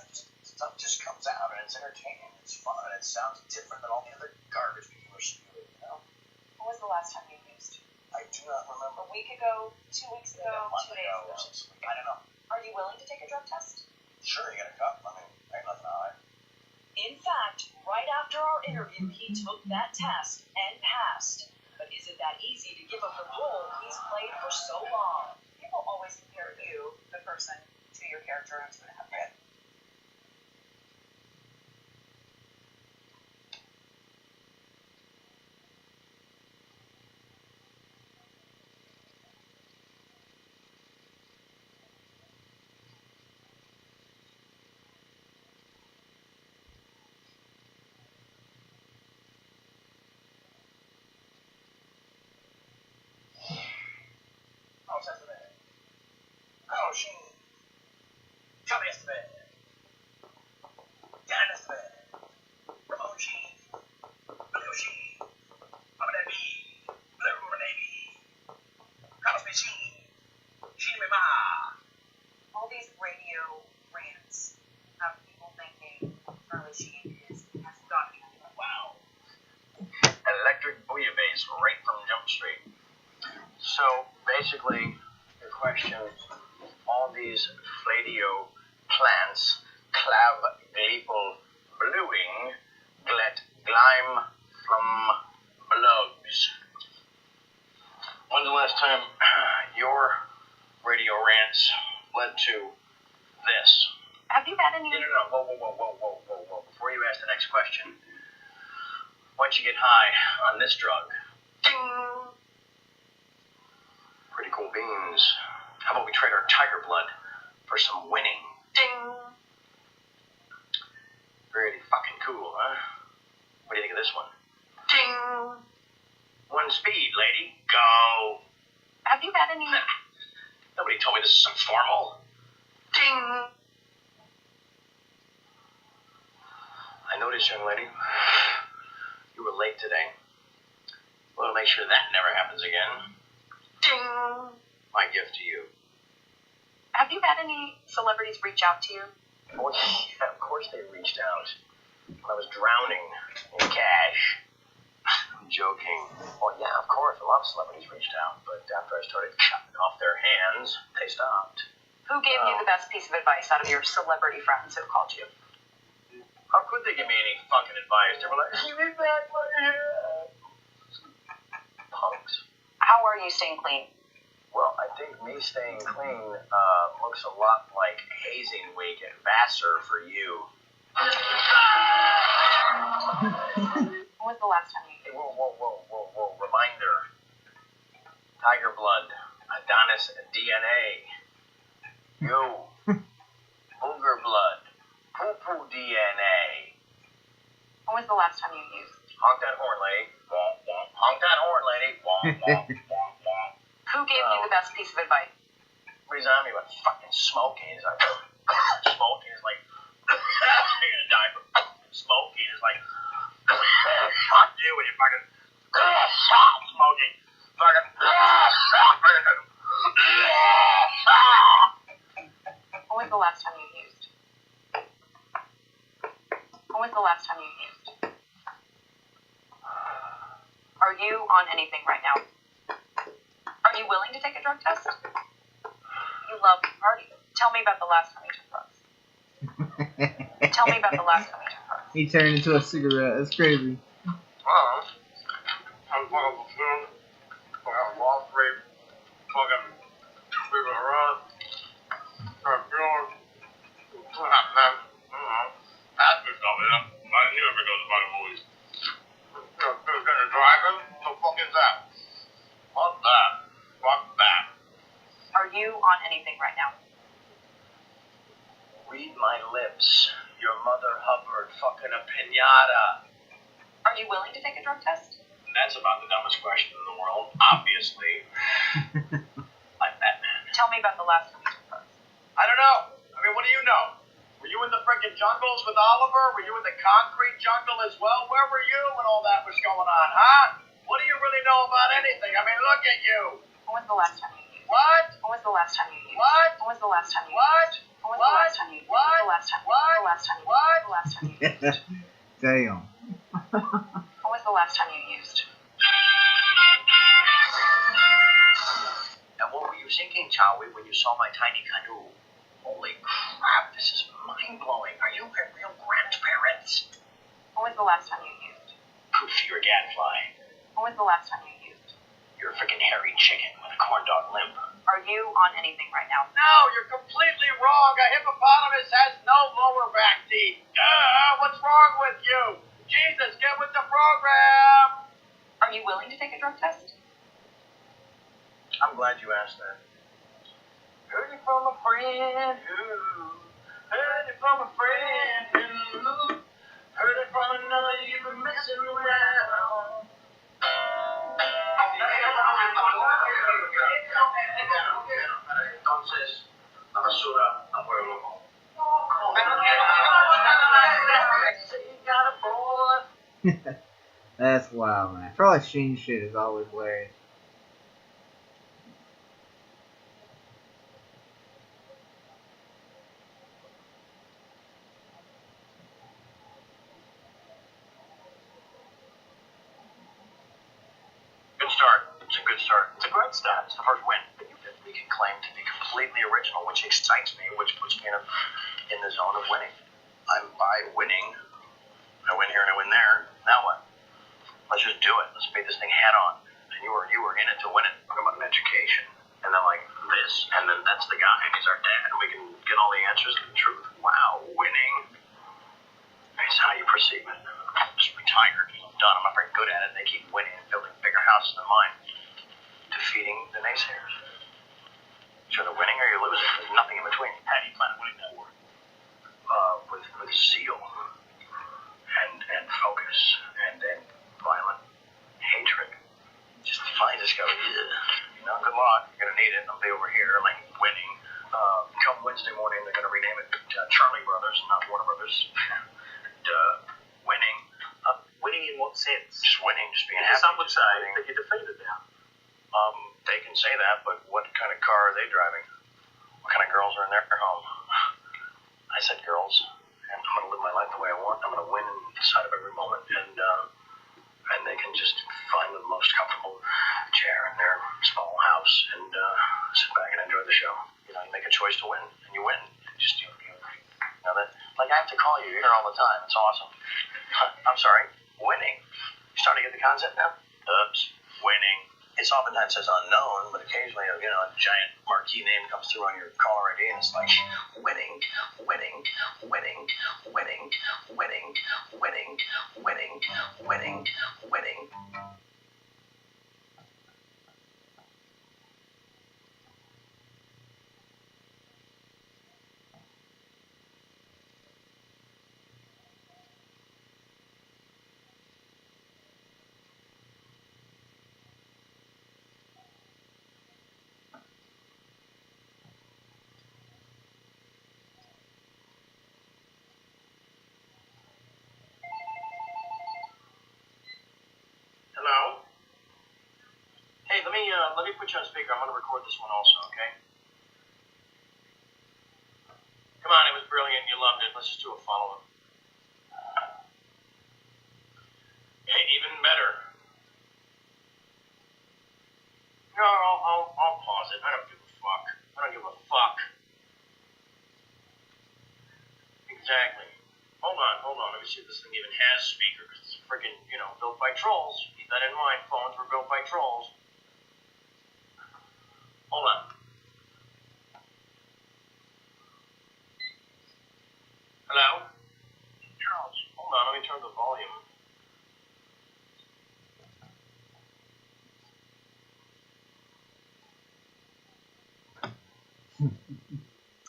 Stuff just comes out and it's entertaining. It's fun. It sounds different than all the other garbage people are spewing. You know? When was the last time you used? I do not remember. A week ago, 2 weeks ago, A month 2 days ago, ago. 6 weeks. I don't know. Are you willing to take a drug test? Sure, you got a cup. I mean, ain't nothing on it. In fact, right after our interview, he took that test and passed. But is it that easy to give up the role he's played for so long? People always compare you, the person, to your character on 2.5 Men. How's that today? Oh, she. Come yesterday. Street. So basically, the question: all these fladio plants, clav gleepel bluing, glet glime from blogs. When's the last time your radio rants led to this? Have you had any? No. Whoa. Before you ask the next question, once you get high on this drug, ding! Pretty cool beans. How about we trade our tiger blood for some winning? Ding! Pretty fucking cool, huh? What do you think of this one? Ding! One speed, lady. Go! Have you had any? Nobody told me this is some formal. Ding! I noticed, young lady, you were late today. We'll make sure that never happens again. Ding! My gift to you. Have you had any celebrities reach out to you? Oh, yeah, of course they reached out. When I was drowning in cash. I'm joking. Well, yeah, of course, a lot of celebrities reached out, but after I started cutting off their hands, they stopped. Who gave you the best piece of advice out of your celebrity friends who called you? How could they give me any fucking advice? They were like, give me back my hair. Punks. How are you staying clean? Well, I think me staying clean looks a lot like hazing week at Vassar for you. When was the last time you Hey, whoa. Reminder. Tiger blood. Adonis DNA. You. Booger blood. Poo-poo DNA. When was the last time you used? Honk that horn, lady. Womp, womp. Honk that horn, lady. Womp, womp, womp, womp. Who gave you the best piece of advice? What on me about fucking smoking? Is like smoking is like you're gonna die from smoking is like fuck you when you fucking smoking fucking When was the last time you used? When was the last time you used? Are you on anything right now? Are you willing to take a drug test? You love to party. Tell me about the last time you took drugs. Tell me about the last time you took drugs. He turned into a cigarette. That's crazy. I'm fucking buffoon. Fucking Wall Street. Fucking people around. Ask me something. I knew ever goes by the movies. Who's gonna drive him? What the fuck is that? Fuck that. Fuck that. Are you on anything right now? Read my lips. Your mother Hubbard fucking a pinata. Are you willing to take a drug test? That's about the dumbest question in the world. Obviously. I'm Batman. Tell me about the last time you took drugs. I don't know. I mean, what do you know? Were you in the freaking jungles with Oliver? Were you in the concrete jungle as well? Where were you when all that was going on, huh? What do you really know about anything? I mean, look at you. When was the last time you used? What? When was the last time you used? What? When was the last time you What? used? When was the last time you used? When was the last time? What? When was the last time? When was the last time you used? Damn. When was the last time you used? And what were you thinking, Chowie, when you saw my tiny canoe? Holy crap, this is mind-blowing. Are you my real grandparents? When was the last time you used? Poof, you're a gadfly. When was the last time you used? You're a freaking hairy chicken with a corn dog limp. Are you on anything right now? No, you're completely wrong. A hippopotamus has no lower back teeth. What's wrong with you? Jesus, get with the program. Are you willing to take a drug test? I'm glad you asked that. Heard it from a friend who, heard it from a friend who, heard it from another you've been messing around. Entonces, la basura a pueblo. That's wild, man. Charlie Sheen shit is always hilarious. Good start. It's a motivational, which excites me, which puts me in the zone of winning. I'm by winning. I win here and I win there. Now what? Let's just do it. Let's beat this thing head on. And you were in it to win it. Talk about an education. And then like this, and then that's the guy, and he's our dad, and we can get all the answers and the truth. Wow, winning is how you perceive it. I'm just retired. I'm done. I'm not very good at it. They keep winning and building bigger houses than mine. Defeating the naysayers. You're either winning or you're losing. There's nothing in between. How do you plan on winning that war? With zeal and focus and violent hatred. Just go, good luck. You're gonna need it. I'll be over here, like winning. Come Wednesday morning, they're gonna rename it Charlie Brothers, not Warner Brothers. Winning. Winning in what sense? Just winning, just being happy. Some would say that you're defeated now. They can say that, but what kind of car are they driving? What kind of girls are in their home? I said girls, and I'm gonna live my life the way I want. I'm gonna win inside of every moment, and they can just find the most comfortable chair in their small house and sit back and enjoy the show. You make a choice to win, and you win. Just that, like I have to call you. You're here all the time. It's awesome. I'm sorry, winning. You starting to get the concept now? Oops, winning. It's oftentimes says unknown, but occasionally, a giant marquee name comes through on your caller ID, and it's like winning, winning, winning, winning, winning, winning, winning, winning, winning. Hello? Hey, let me put you on speaker. I'm gonna record this one also, okay? Come on, it was brilliant. You loved it. Let's just do a follow-up. Hey, even better. No, I'll pause it. I don't give a fuck. I don't give a fuck. Exactly. Hold on. Let me see if this thing even has speakers. It's freaking, built by trolls. Keep that in mind. Phones were built by trolls. Hold on. Hello? Charles, hold on. Let me turn the volume.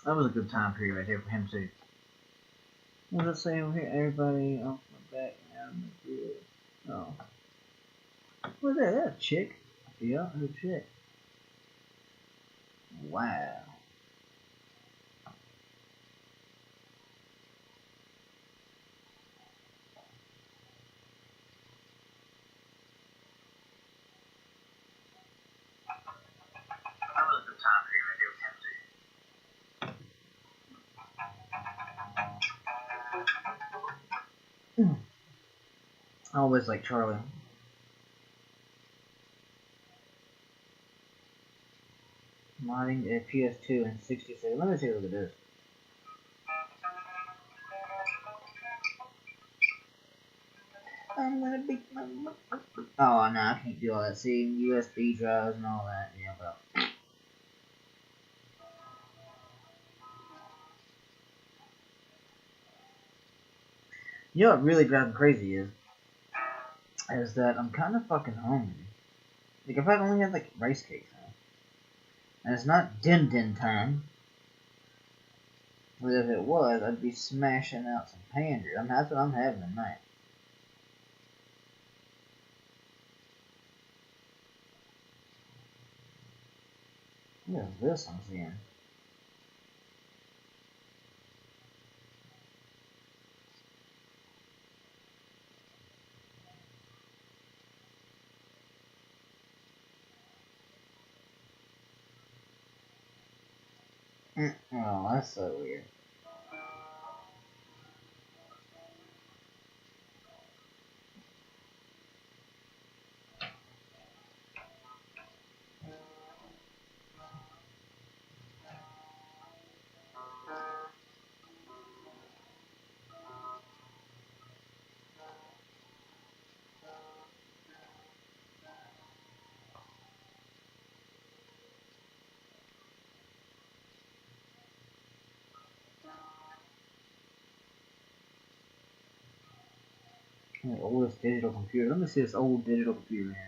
That was a good time period right there for him too. What does it say over here? Everybody off my back now. Oh. What's that? That's a chick. Yeah, that's a chick. Wow. That was a good time period right here with him too. I always like Charlie. Modding at PS2 and 66. Let me take a look at this. I'm gonna beat my. Oh no, I can't do all that. See, USB drives and all that. Yeah, but. You know what really drives me crazy is that I'm kind of fucking hungry. Like if I only had like rice cakes, and it's not din time. But if it was, I'd be smashing out some pandas. That's what I'm having tonight. What is this I'm seeing? Oh, that's so weird. The oldest digital computer. Let me see this old digital computer here.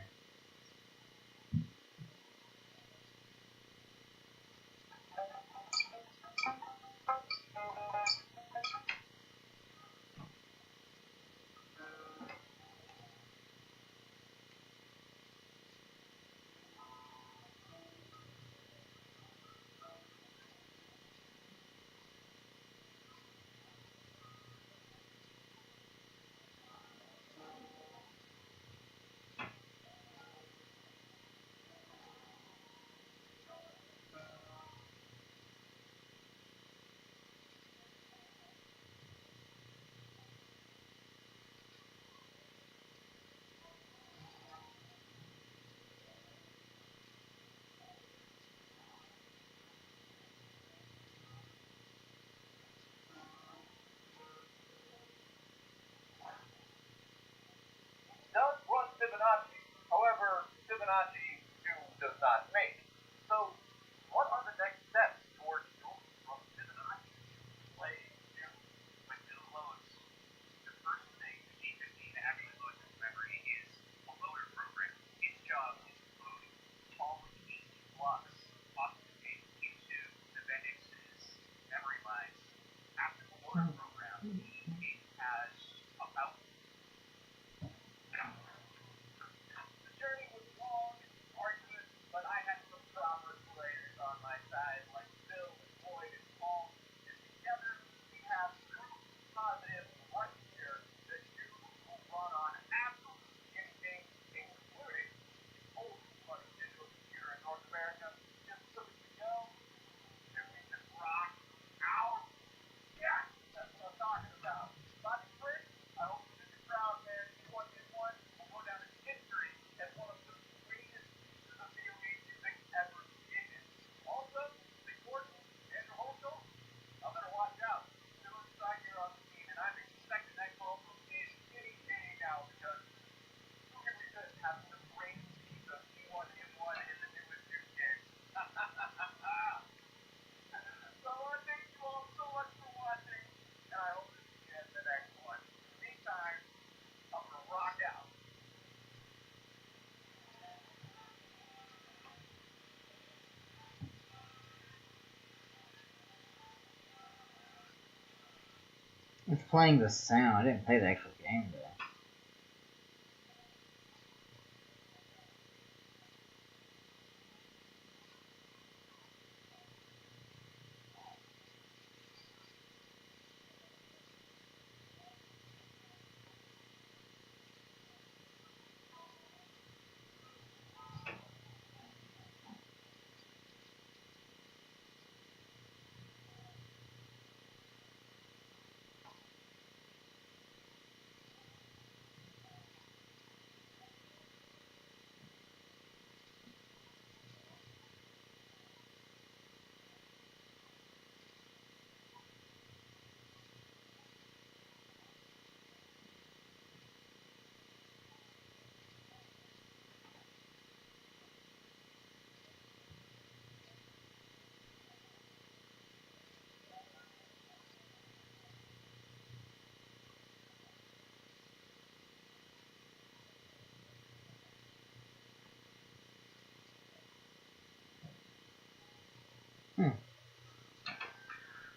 Does run Fibonacci. However, Fibonacci 2 does not make. So, what are the next steps towards moving from Fibonacci to play to when it loads? The first thing the G15 actually loads its memory is a loader program. Its job is to load all of the blocks off the page into the Bendix's memory lines. After the loader program, it has about the journey was long and arduous, but I had some proper players on my side, like Phil and Floyd and Paul, and together we have proof positive right here that you will run on absolutely anything, including the oldest running digital computer in North America. Just so that you know, that we can rock out. Yeah, that's what I'm talking about. Bobby Fritz, I hope that you're proud, man. You one will go down in history as one of the greatest pieces of video game music ever created. Also, Nick Gordon, Andrew Holto, I better watch out. Still inside here on the scene, and I'm expecting that call from Dish any day now because who can resist having the greatest piece of E1M1 in the newest new game? So I want to thank you all so much for watching, and I hope to see you at the next one. Meantime, I'm going to rock out. It's playing the sound. I didn't play the actual game though.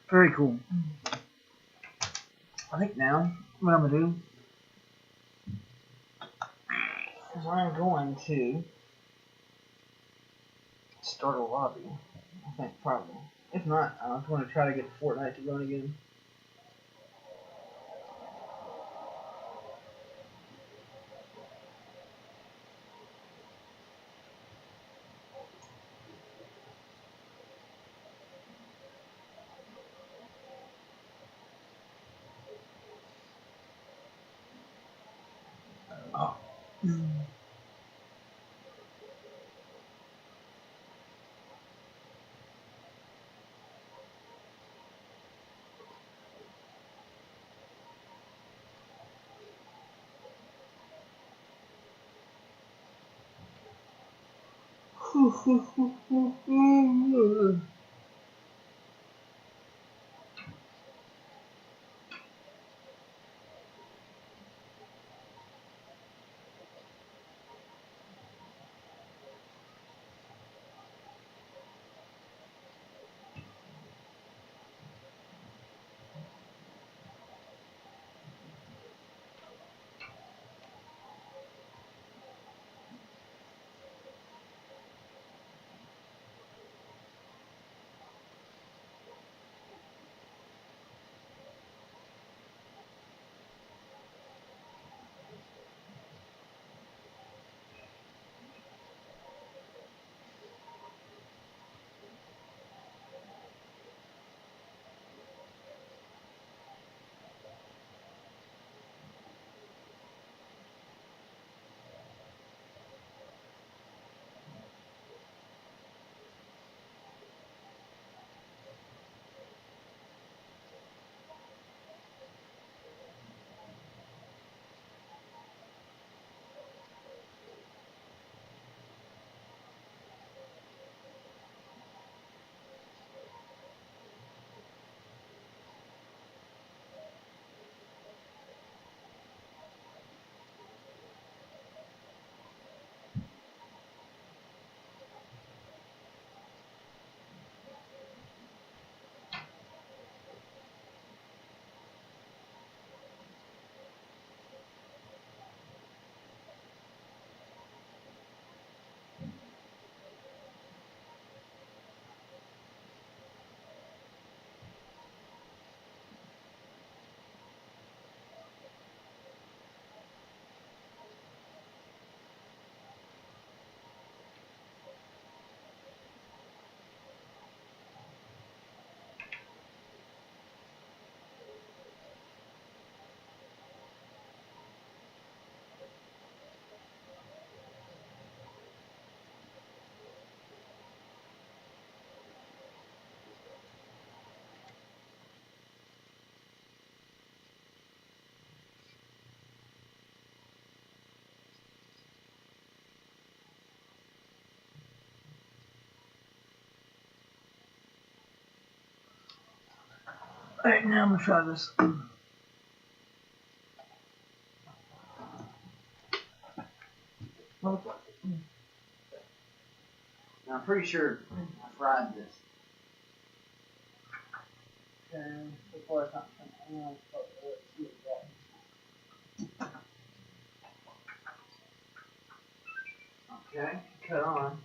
Very cool. I think now what I'm gonna do is I'm going to start a lobby. I think probably. If not, I'm going to try to get Fortnite to run again. Oh. Alright, now I'm gonna try this. Now, I'm pretty sure I fried this. Okay, before I start turning on, let's see what we got. Okay, cut on.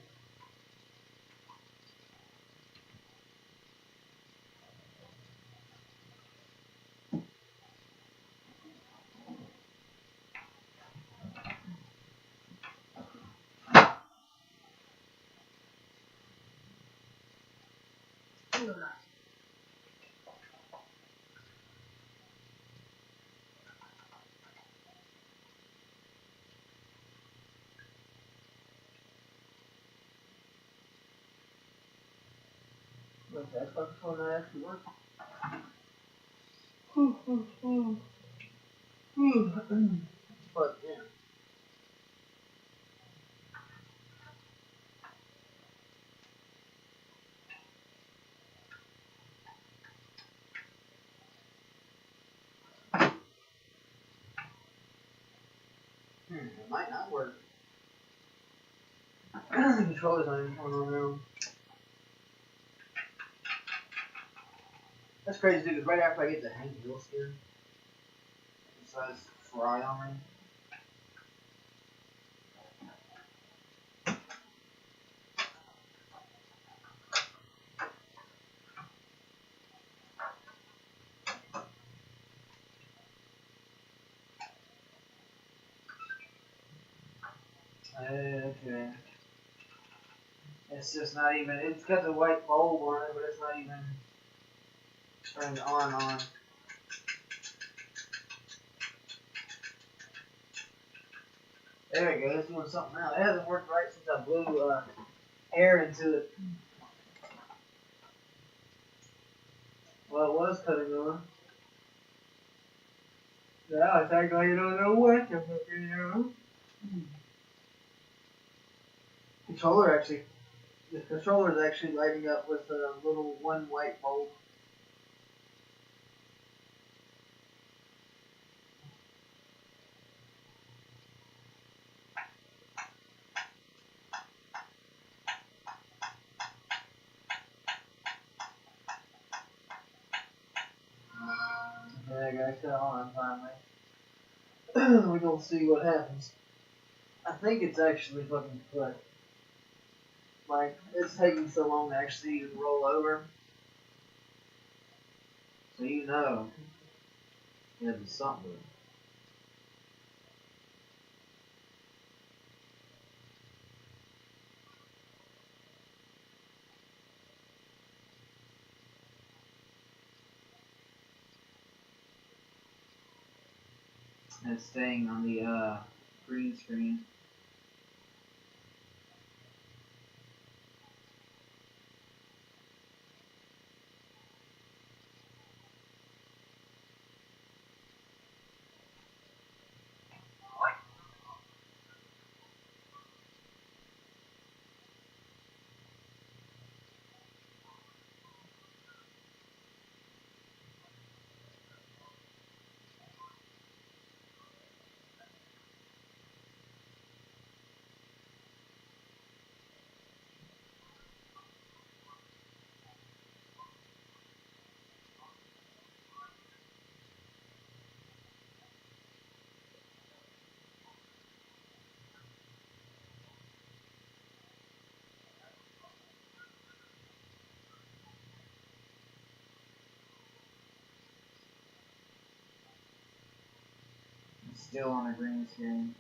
What's that Xbox controller that actually works? But yeah. It might not work. The controller's not even going on now. That's crazy, dude, because right after I get the hang wheel skin, it decides to fry on me. Okay. It's just not even, it's got the white bulb on it, but it's not even turned on. There we go, it's doing something now. It hasn't worked right since I blew air into it. Well, it was cutting on. Now it's acting like you don't know what the fuck you're doing. The controller is actually lighting up with a little one white bulb. Okay, guys, cut on finally. We're gonna see what happens. I think it's actually fucking cut. Like, it's taking so long to actually even roll over. So you know, there's something. And it's staying on the green screen. It's still on a green screen.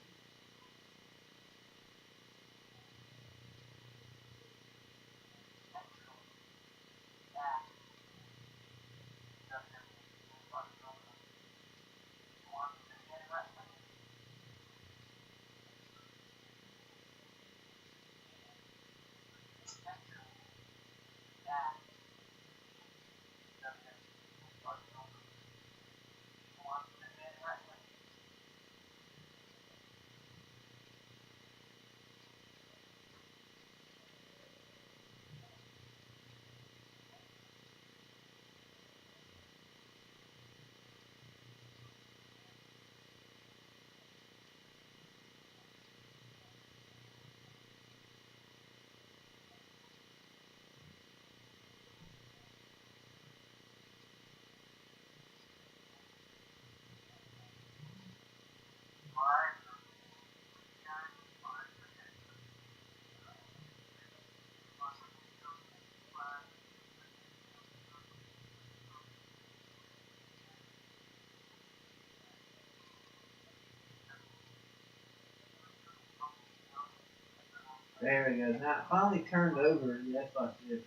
There we go. Now it finally turned over. Yeah, that's what I said.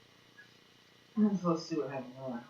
So let's see what happens now.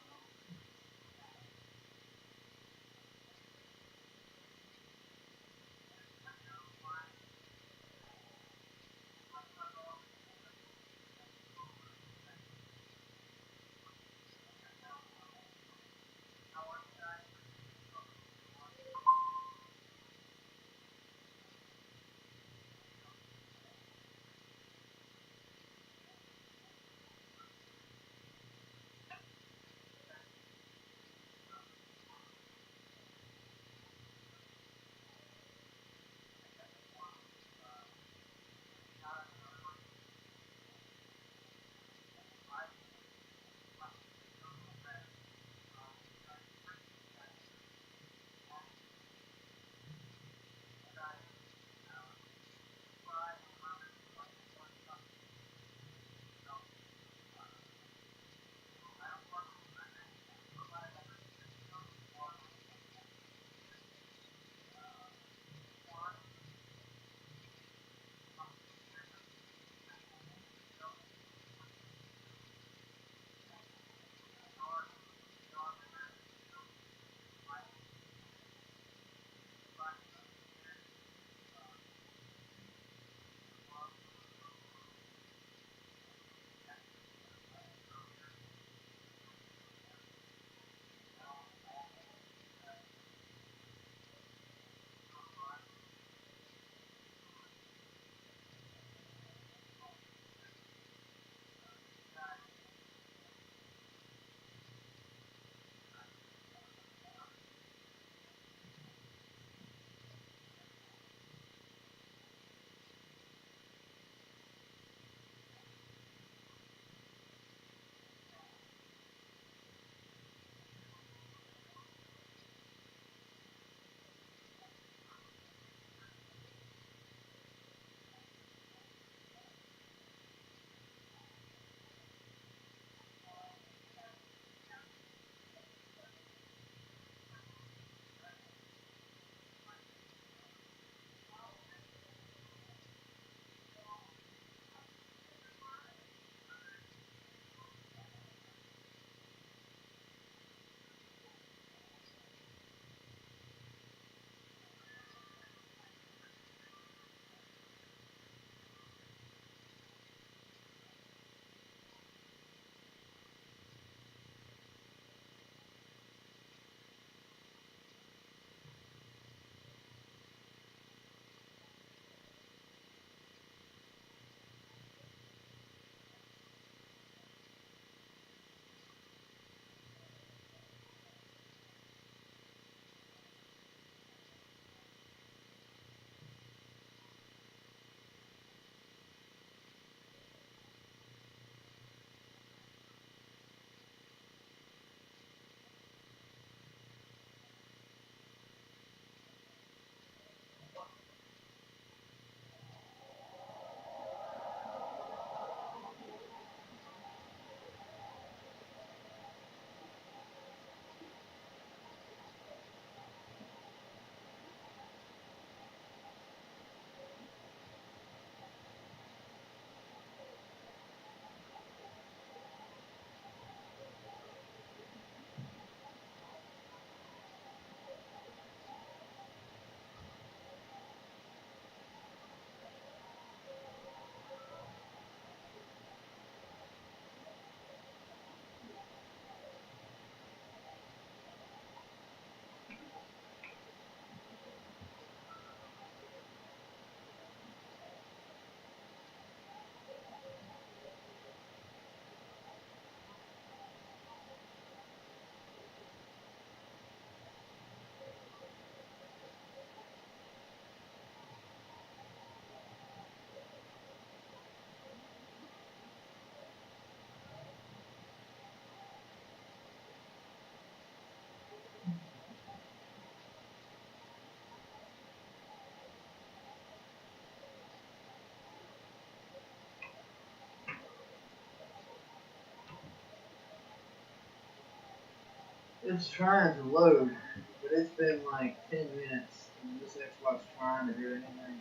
It's trying to load, but it's been like 10 minutes, and this Xbox trying to do anything.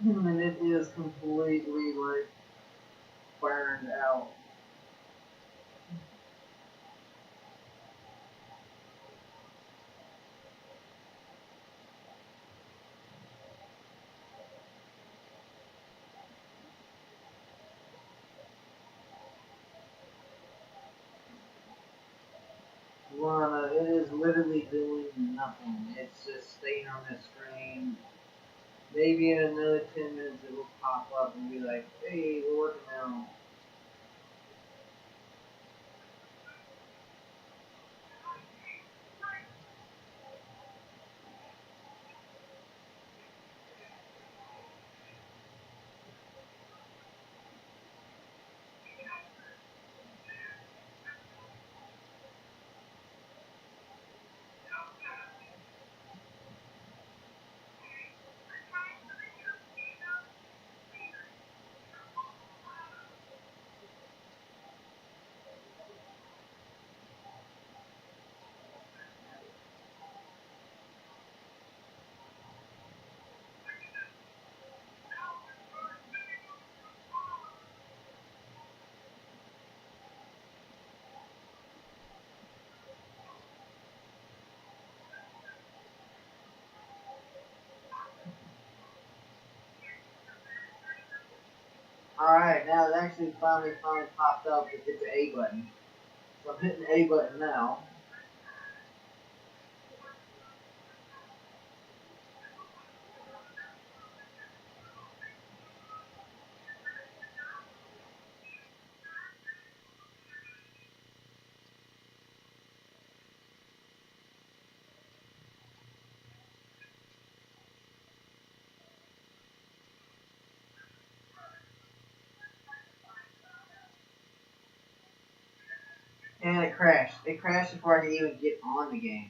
And it is completely like burned out. Lana, it is literally doing nothing. It's just staying on the screen. Maybe in another 10 minutes it will pop up and be like, hey, we're working now. Alright, now it actually finally popped up to hit the A button. So I'm hitting the A button now. And it crashed. It crashed before I could even get on the game.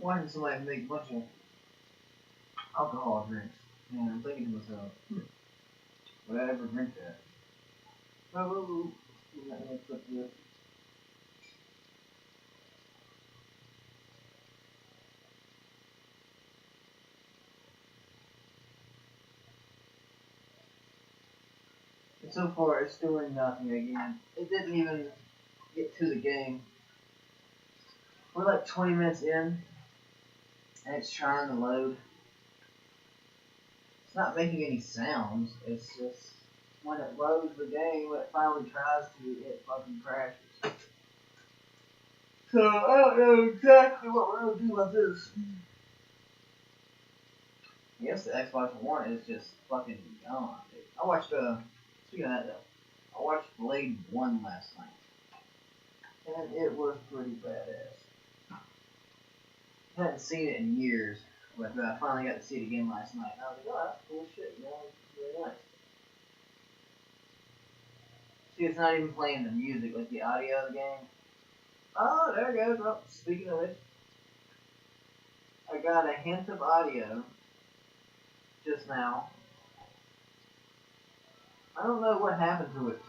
Why did somebody make a bunch of alcohol drinks? And I'm thinking to myself, would I ever drink that? Oh, I'm not gonna put this. And so far, it's doing nothing again. It didn't even get to the game. We're like 20 minutes in, and it's trying to load. It's not making any sounds. It's just when it loads the game, when it finally tries to, it fucking crashes. So I don't know exactly what we're gonna do with this. I guess the Xbox One is just fucking gone, dude. I watched speaking of that though, I watched Blade 1 last night. And it was pretty badass. I hadn't seen it in years, but I finally got to see it again last night. And I was like, oh, that's cool shit, you know, it's really nice. See, it's not even playing the music, like the audio of the game. Oh, there it goes. Oh, speaking of which, I got a hint of audio just now. I don't know what happened to it.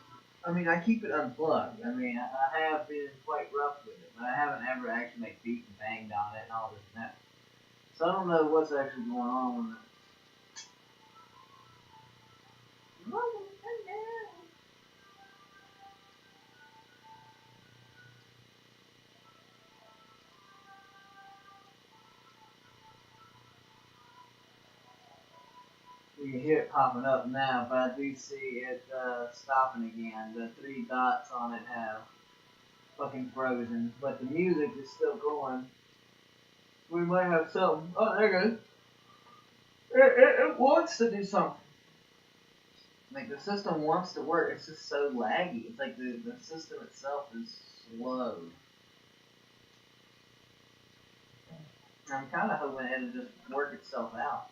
I mean, I keep it unplugged. I mean, I have been quite rough with it, but I haven't ever actually like beat and banged on it and all this and that. So I don't know what's actually going on with it. You can hear it popping up now, but I do see it stopping again. The 3 dots on it have fucking frozen, but the music is still going. We might have something. Oh, there it goes. It wants to do something. Like the system wants to work. It's just so laggy. It's like the system itself is slow. I'm kind of hoping it'll just work itself out.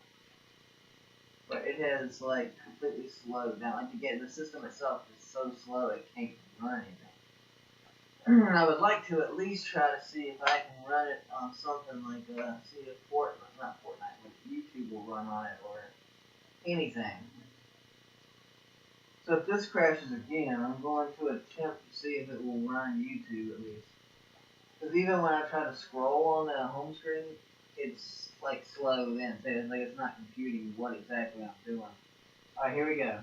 But it has like completely slowed down. Like again, the system itself is so slow it can't run anything. I would like to at least try to see if I can run it on something like see if not Fortnite, but YouTube will run on it or anything. So if this crashes again, I'm going to attempt to see if it will run YouTube at least. Because even when I try to scroll on the home screen, it's like slow then. So it's like it's not computing what exactly I'm doing. Alright, here we go.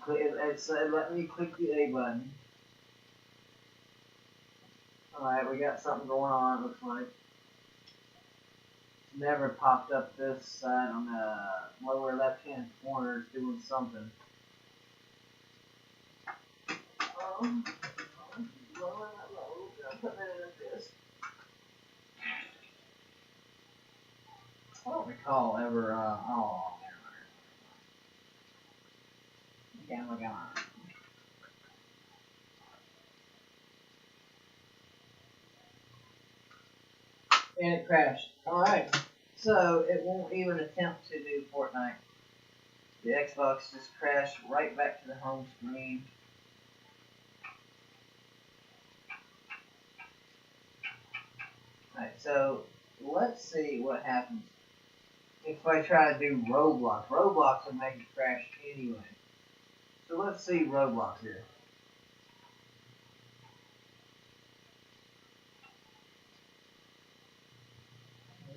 It let me click the A button. Alright, we got something going on, it looks like. Never popped up this side on the lower left hand corner. It's doing something. Lower that low. I'm putting it in this. I don't recall ever, oh, okay, look on. And it crashed. Alright, so it won't even attempt to do Fortnite. The Xbox just crashed right back to the home screen. Alright, so let's see what happens if I try to do Roblox. Roblox will make it crash anyway. So let's see Roblox here.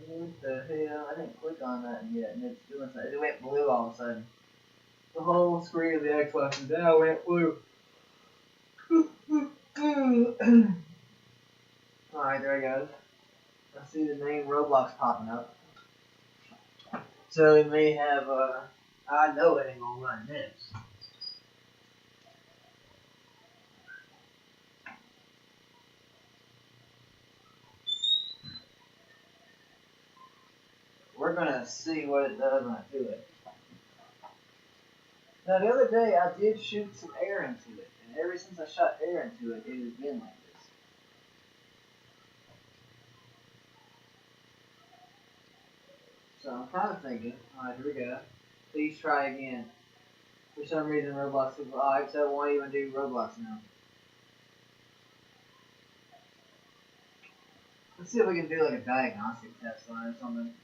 What the hell? I didn't click on that yet, and it's doing something. It went blue all of a sudden. The whole screen of the Xbox is now went blue. Alright, there it goes. I see the name Roblox popping up. So it may have, I know it ain't gonna run this. We're gonna see what it does when I do it. Now the other day I did shoot some air into it, and ever since I shot air into it, it has been like this. So I'm kind of thinking, alright, here we go. Please try again. For some reason Roblox is, alright, so it won't even do Roblox now. Let's see if we can do like a diagnostic test on it or something.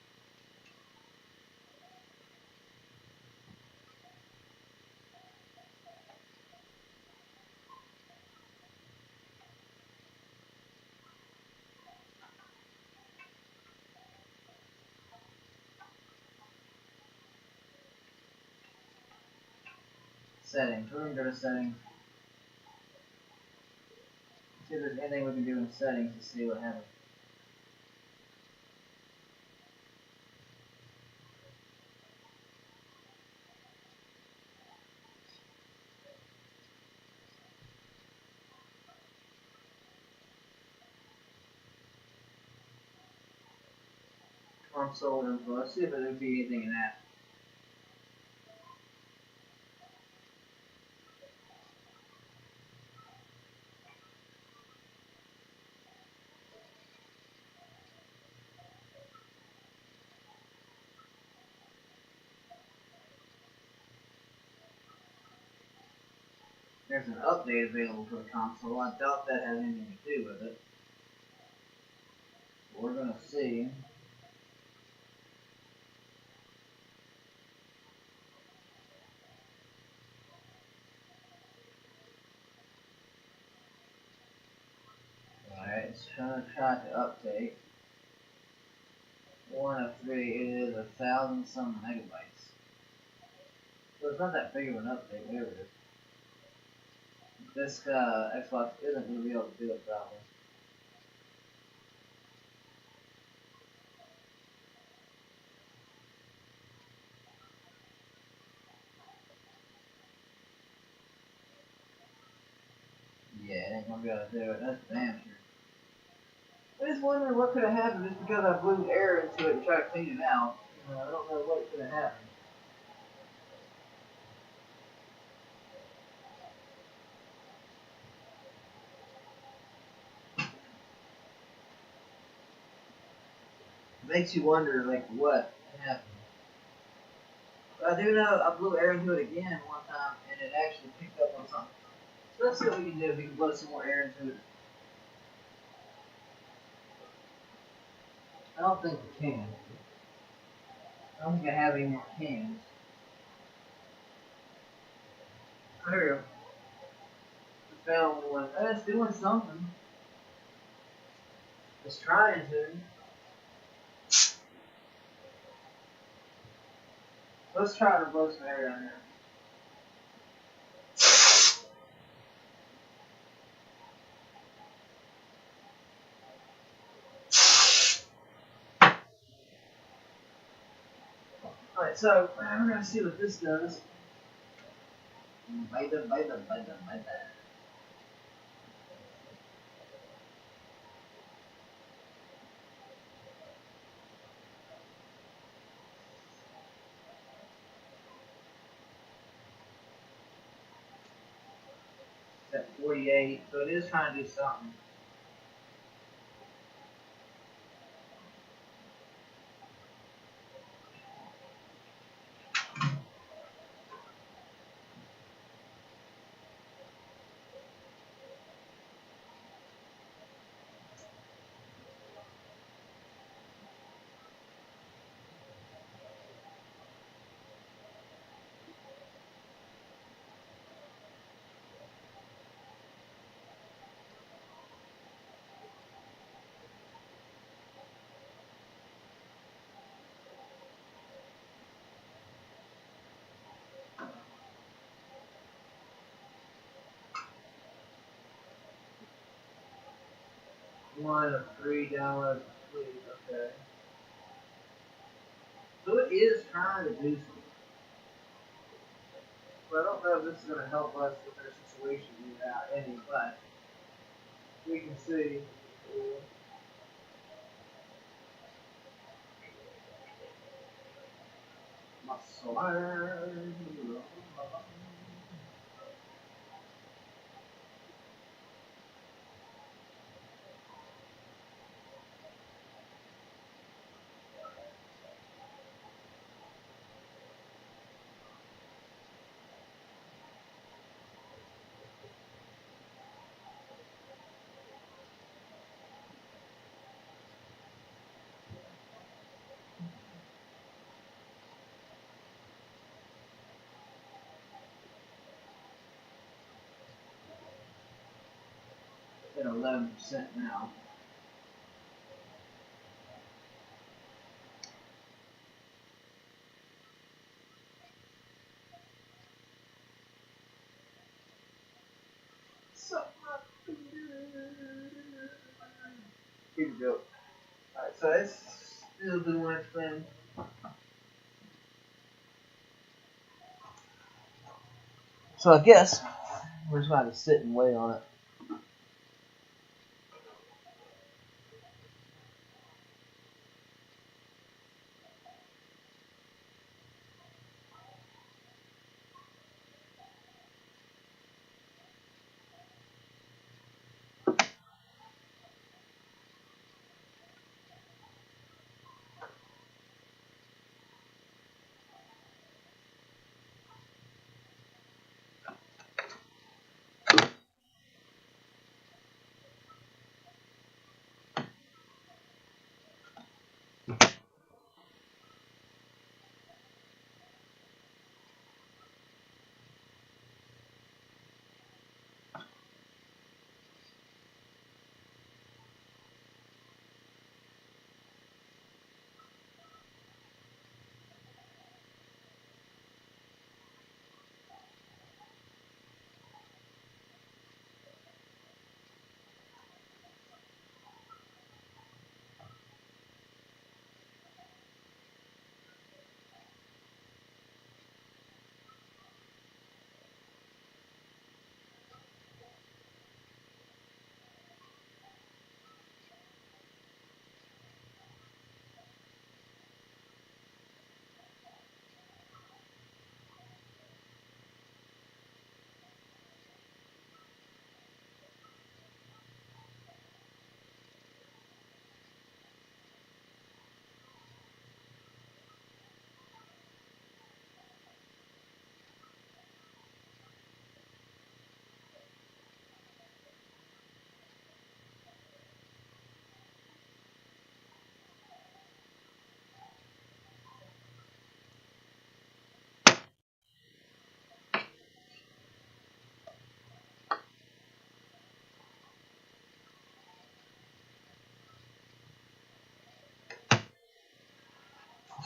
Settings. We're going to go to settings. See if there's anything we can do in settings to see what happens. Console info. Let's see if there'll be anything in that. There's an update available for the console. I doubt that has anything to do with it. But we're gonna see. Alright, it's trying to try to update. 1 of 3, it is 1,000 some megabytes. So it's not that big of an update, whatever it is. This Xbox isn't going to be able to do it probably. Yeah, it ain't going to be able to do it, that's damn sure. I just wondering what could have happened just because I blew air into it and tried to clean it out. I don't know what could have happened. It makes you wonder, like, what happened. But I do know I blew air into it again one time and it actually picked up on something. So let's see what we can do if we can blow some more air into it. I don't think we can. I don't think I have any more cans. There we go. I found one. It's doing something. It's trying to. Let's try to blow some air down here. Alright, so we're gonna see what this does. Bite them. It's at 48, so it is trying to do something. One of 3 downloads complete. Okay. So it is trying to do something. But I don't know if this is going to help us with our situation without any, but we can see. Muscle. At 11% now. Keep it built. Alright, so it's still doing its thing. So I guess we're just going to sit and wait on it.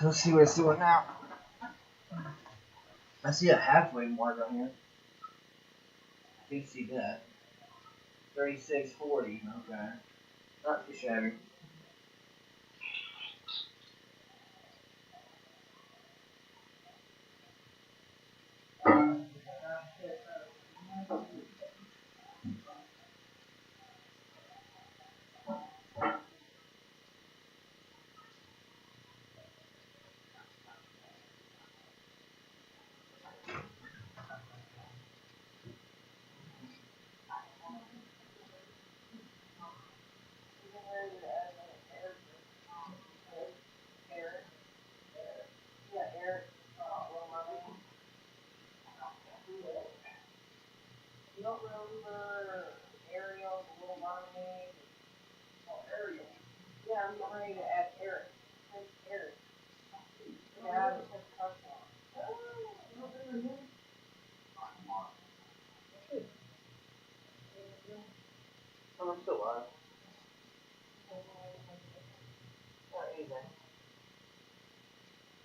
So let's see what it's doing now. I see a halfway mark on here. I think you see that. 3640. Okay. Not too shabby. You don't remember Ariel, the little mermaid? Oh, Ariel. Yeah, I'm getting ready to add Eric. Prince Eric. Yeah, it's just crush on. You don't remember him? Oh, I'm still alive. Not anything.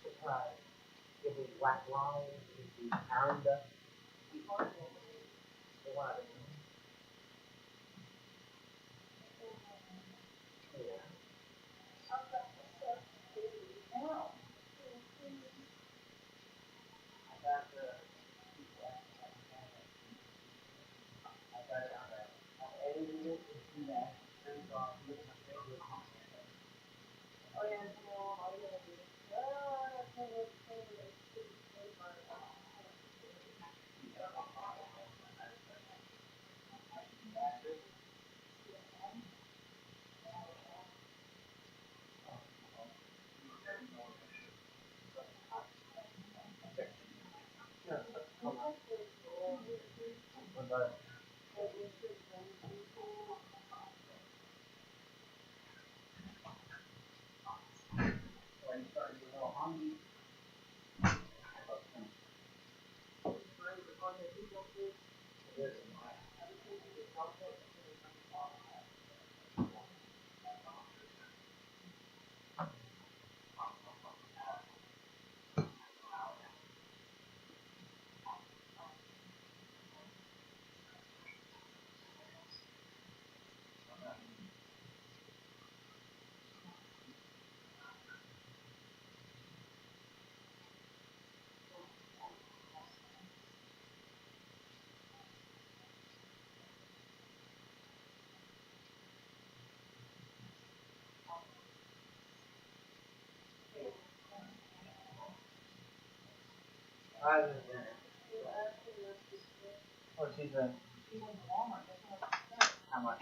Surprise. Give me black lines, give me panda. The one of them. Yeah. I got the. I got it on that. I edited it into that. Turns off. Look at my favorite. Oh, yeah, you know, all you gotta do is, I can't wait to say that it's pretty paper. What about it? Are you starting to get a little hungry? I haven't been. What'd she say? She went to Walmart. Guess how much she spent? How much?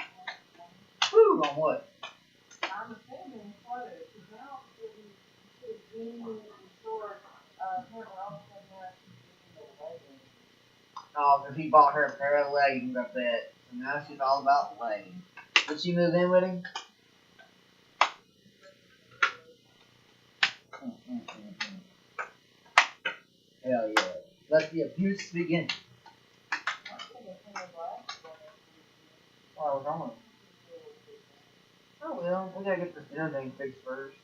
Woo! On what? I'm assuming clothes. Because now it's jeans and shorts. Apparently all of a sudden now she's getting the leggings. Oh, because he bought her a pair of leggings, I bet. So now she's all about leggings. Did she move in with him? Hell yeah. Let the abuse begin. Oh, what's wrong with him? Oh, well, we gotta get this dinner thing fixed first.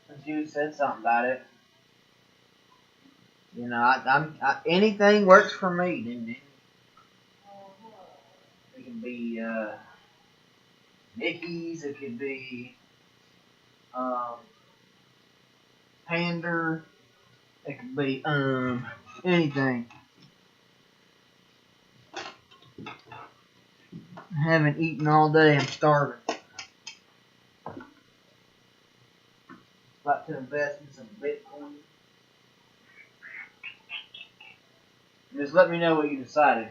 Since you said something about it. You know, anything works for me. Then it can be Mickey's. It could be Pander. It could be anything. I haven't eaten all day. I'm starving. About to invest in some Bitcoin. Just let me know what you decided.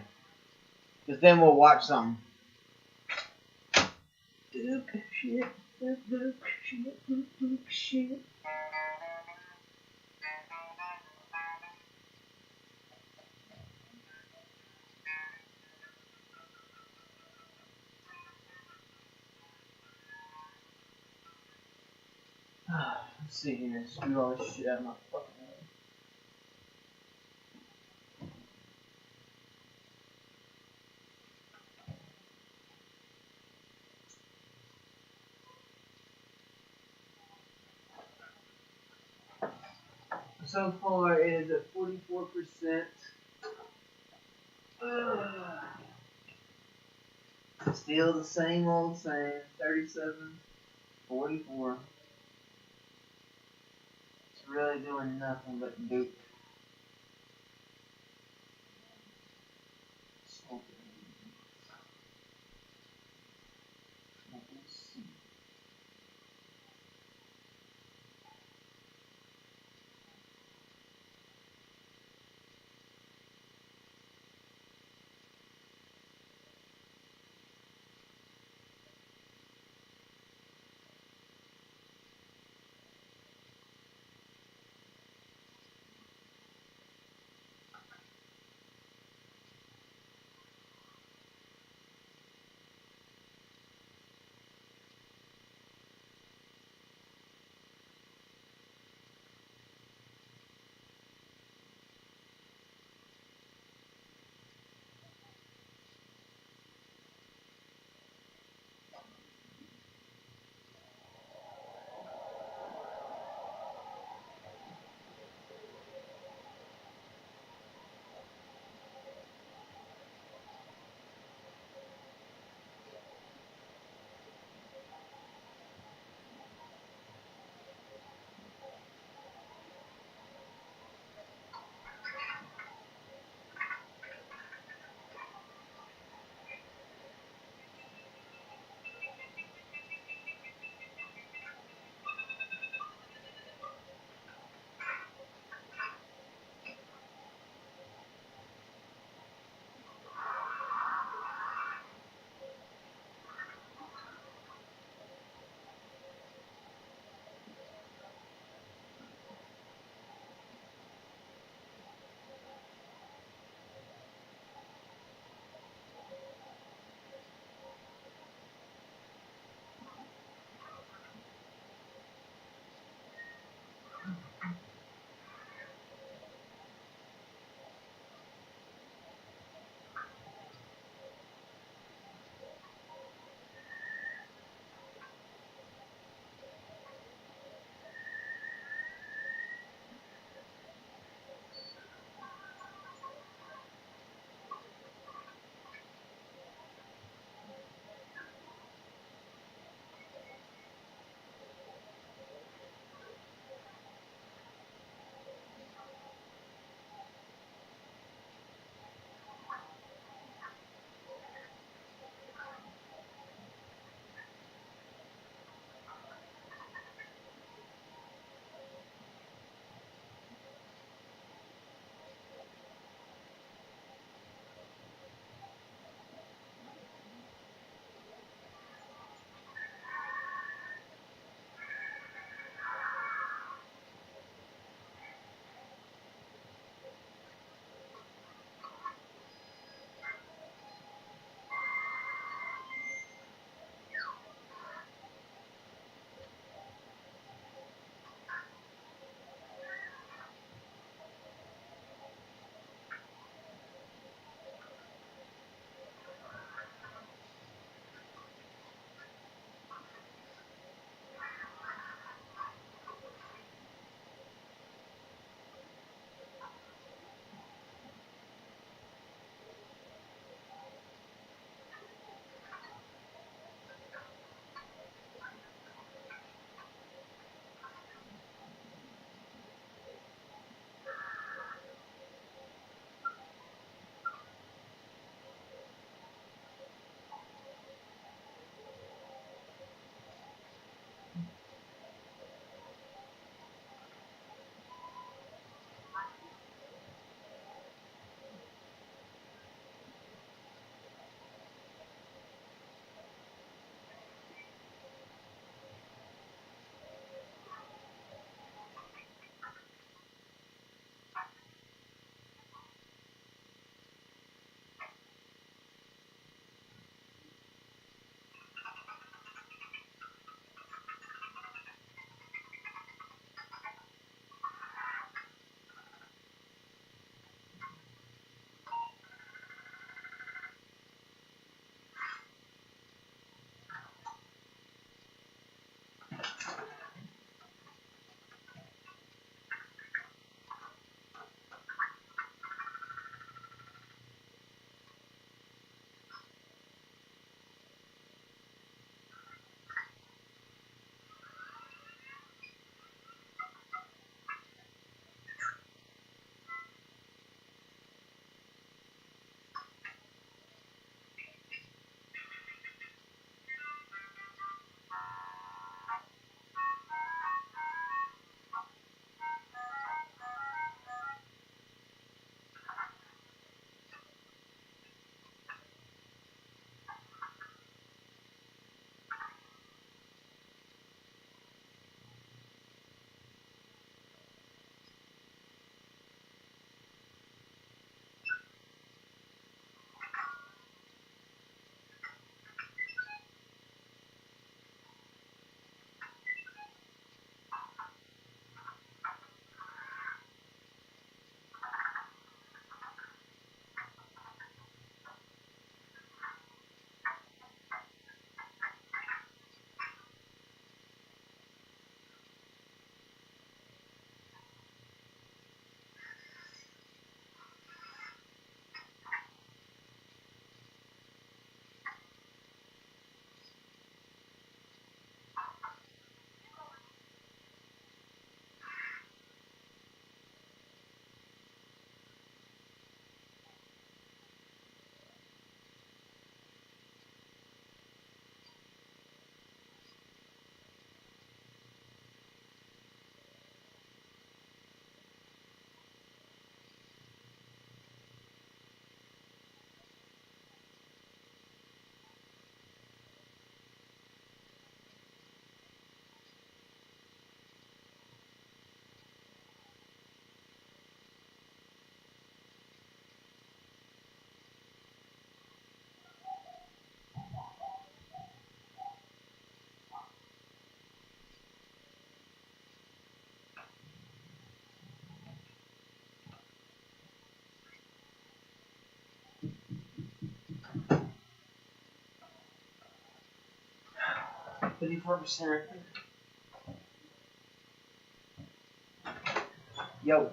Because then we'll watch something. Duke shit. Duke shit. Duke shit. Let's see here. Screw all this shit out of my fucking head. So far, it is at 44%. Still the same old same. 37, 44. It's really doing nothing but Duke. 54%. Yo.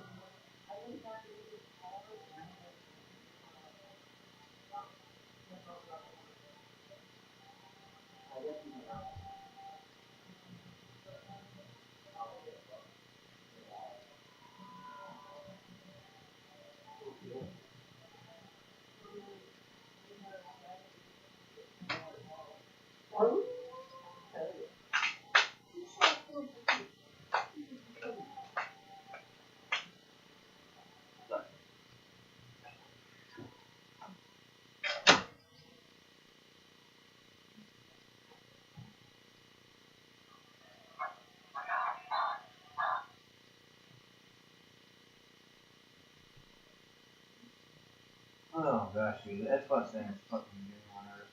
Oh gosh, dude, that's why I'm saying it's fucking good on Earth.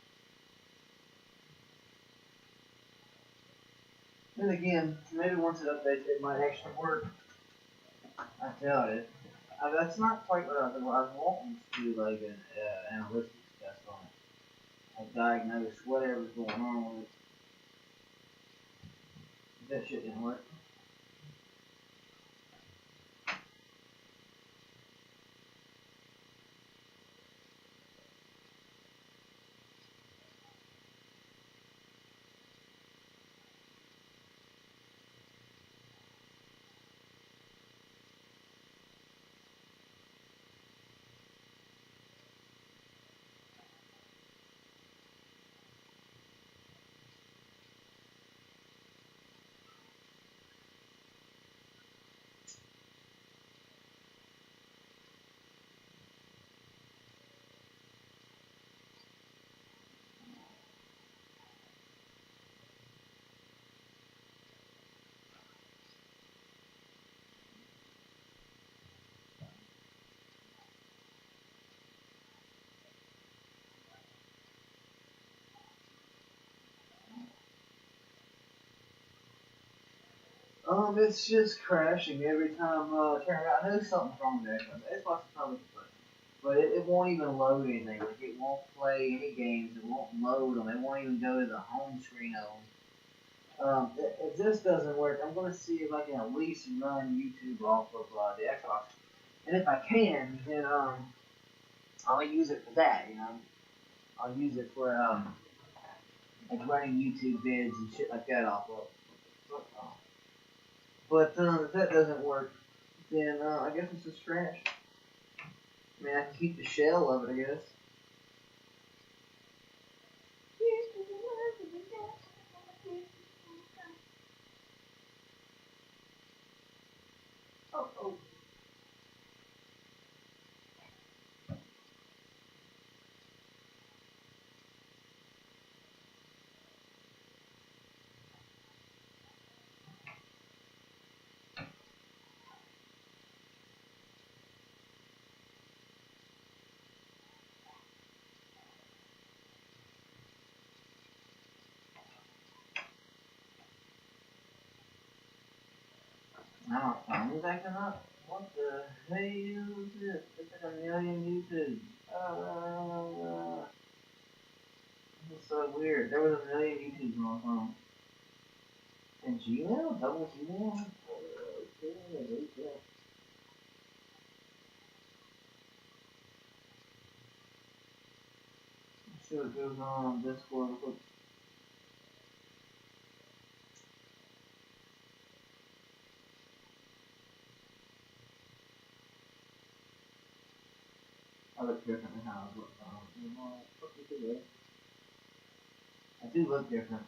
And again, maybe once it updates, it might actually work. I doubt it. That's not quite what I was wanting to do, like an analytics test on it. Like diagnose whatever's going on with it. That shit didn't work. It's just crashing every time turn around. I know something's wrong there. That's what's probably complaining. But it won't even load anything. Like it won't play any games. It won't load them. It won't even go to the home screen of them. If this doesn't work, I'm gonna see if I can at least run YouTube off of the Xbox. And if I can, then I'll use it for that. You know, I'll use it for like running YouTube vids and shit like that off of. But if that doesn't work, then I guess it's just trash. I mean, I can keep the shell of it, I guess. Oh, oh. Now my phone's acting up. What the hell is this? It's like a million YouTube. This is so weird. There was a million YouTubes on my phone. And Gmail? Double Gmail? Okay. Let's see what goes on Discord. I look different than how I look on. I do look different.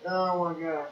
Oh my god.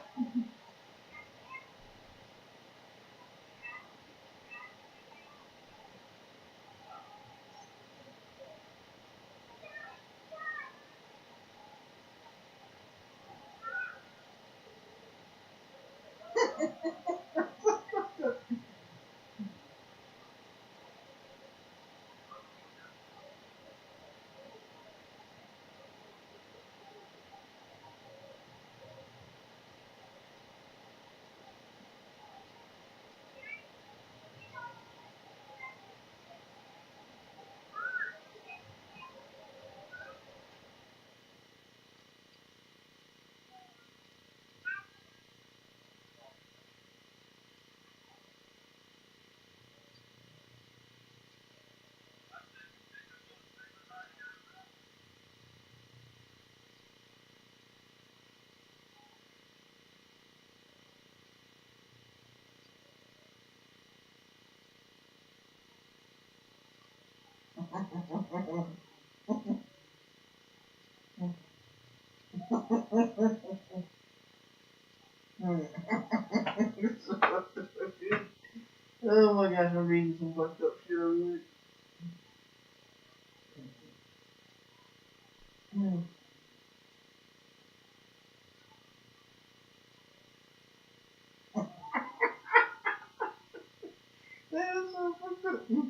Oh my gosh, I'm reading some fucked up shit over here. That is so fucked up.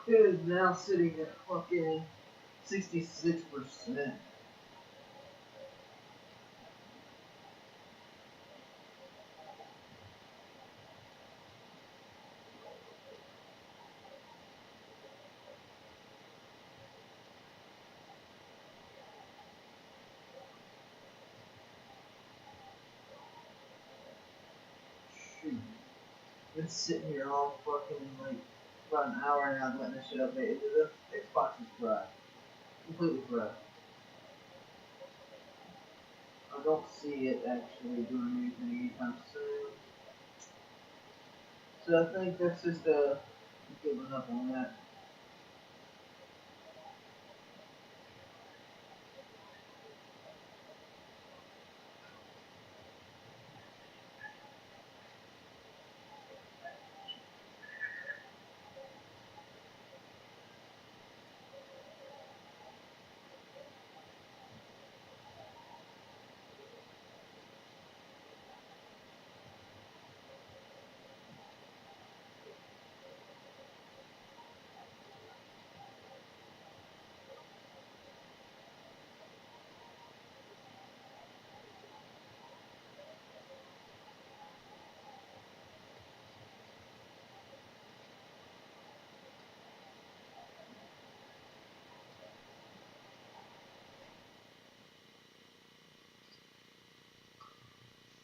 It is now sitting at fucking 66%. Shoot. Been sitting here all fucking like about an hour now letting this shit update. The Xbox is fried. Completely fried. I don't see it actually doing anything anytime soon. So I think that's just giving up on that.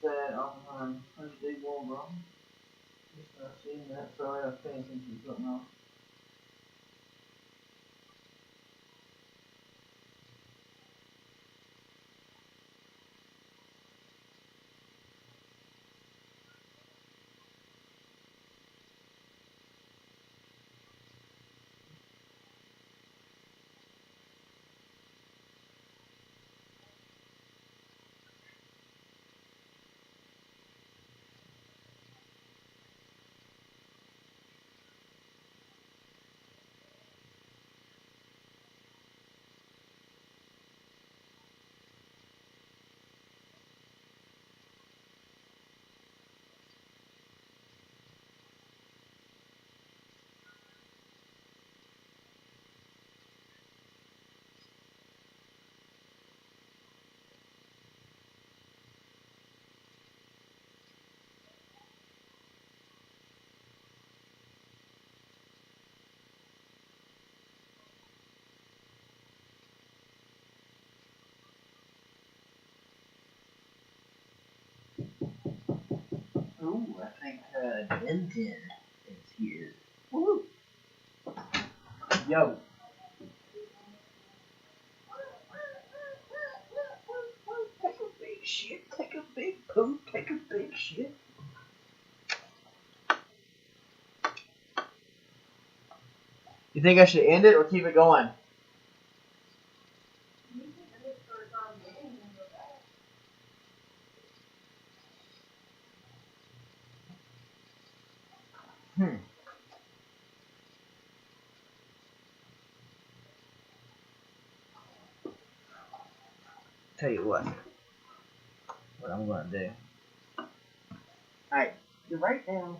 That on 100-day war, bro. Just not seeing that. Sorry, I was paying attention to something else. Ooh, I think Denton is here. Woo! Yo. Who take a big shit? You think I should end it or keep it going? You can end it for a time being and go back. Tell you what I'm gonna do. Alright, you write down.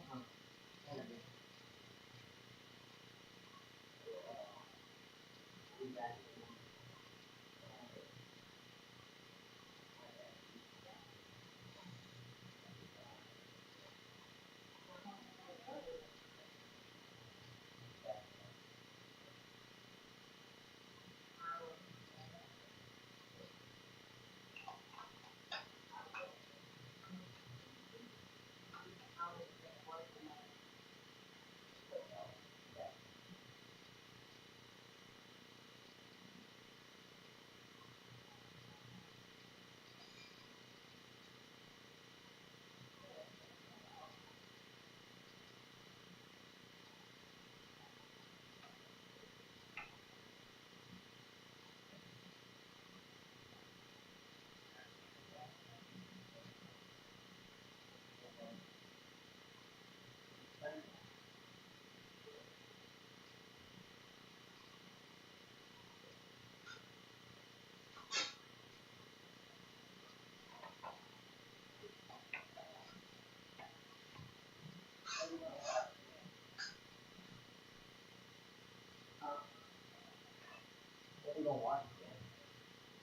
What are you gonna watch again?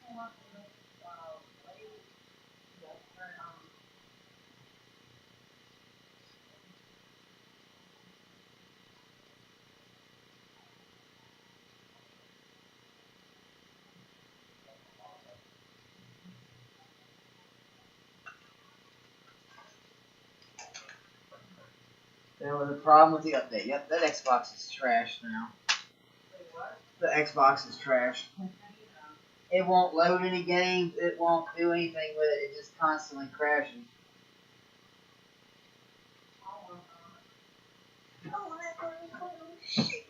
I want to make lady that turn There was a problem with the update. Yep, that Xbox is trash now. Wait, what? The Xbox is trash. How do you know? It won't load any games. It won't do anything with it. It just constantly crashes. I'll work on it.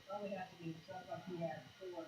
Probably have to do stuff like he had before.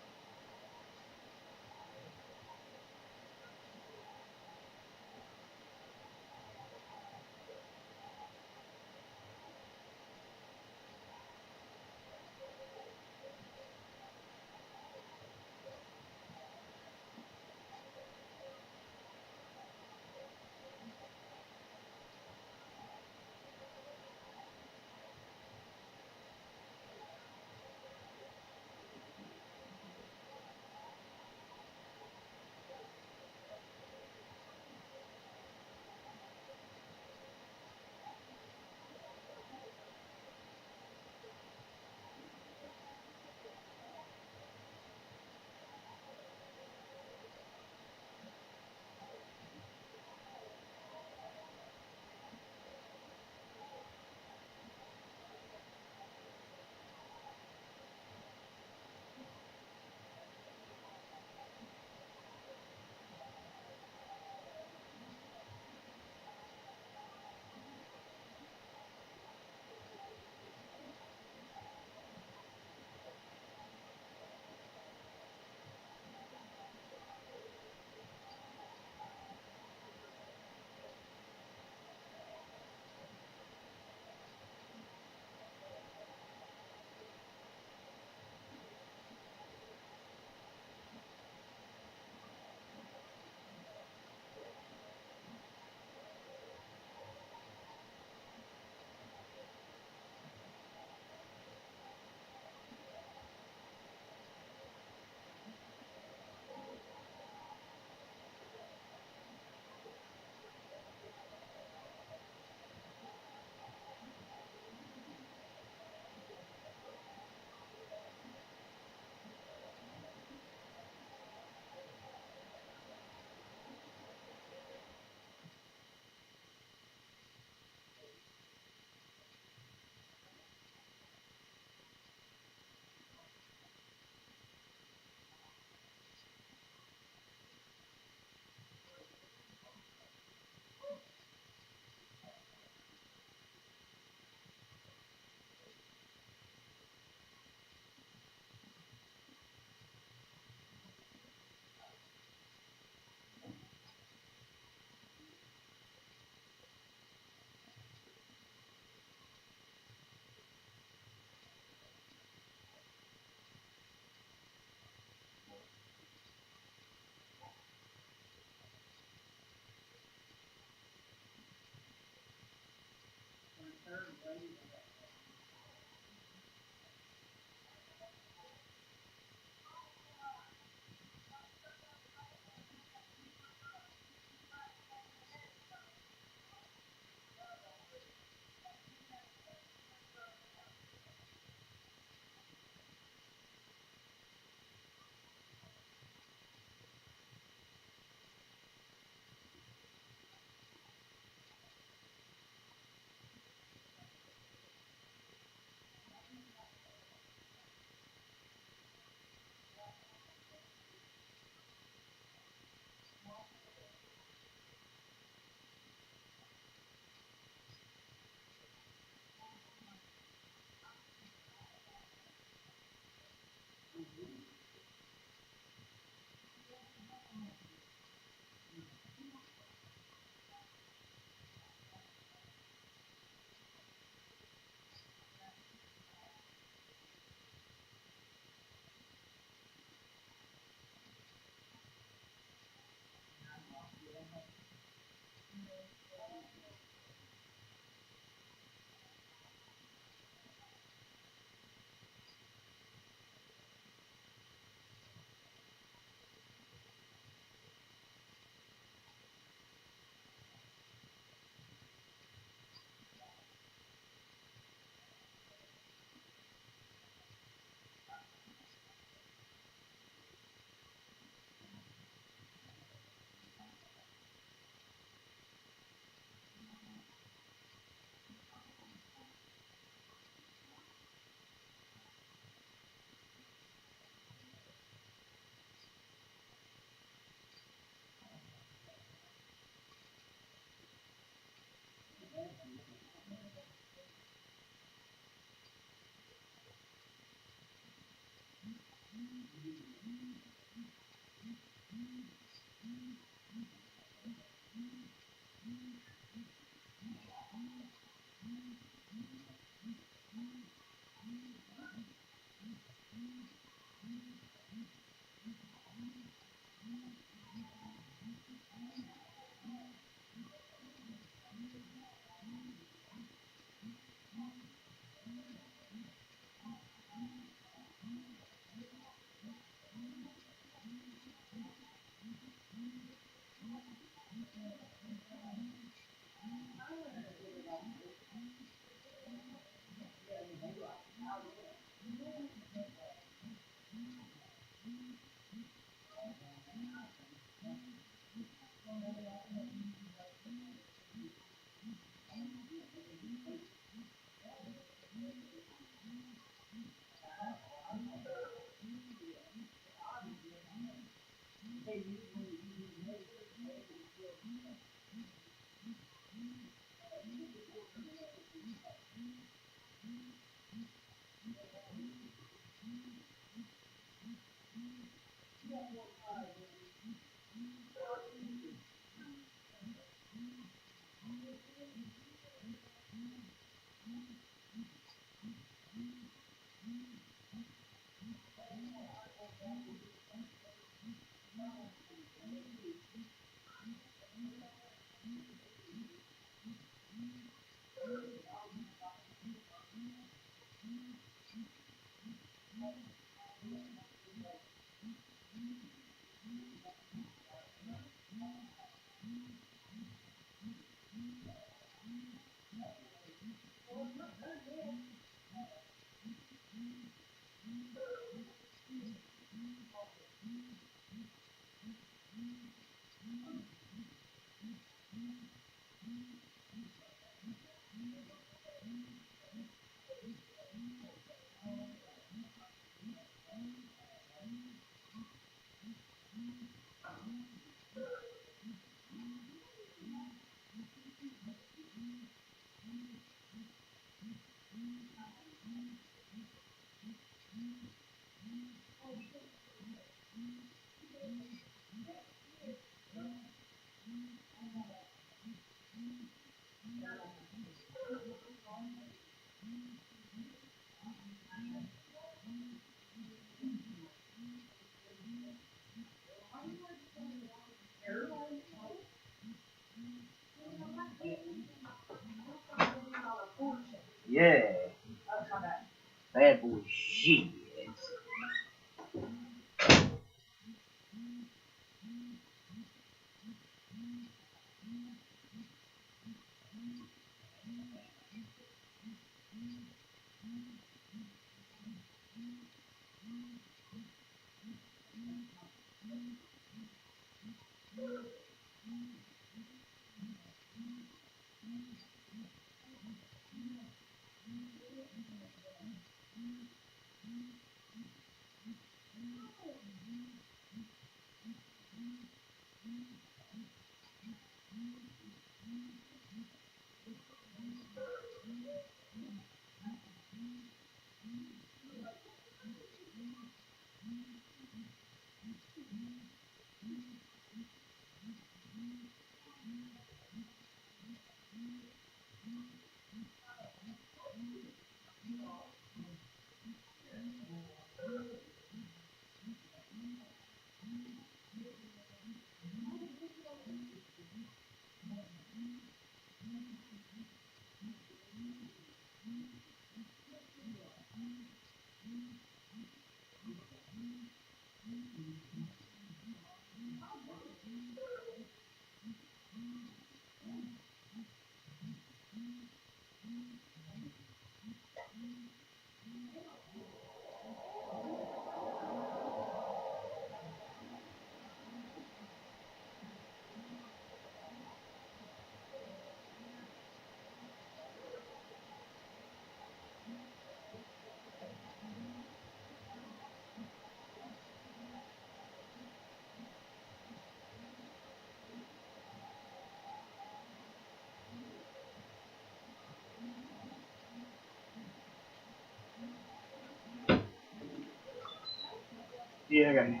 Yeah, I got you.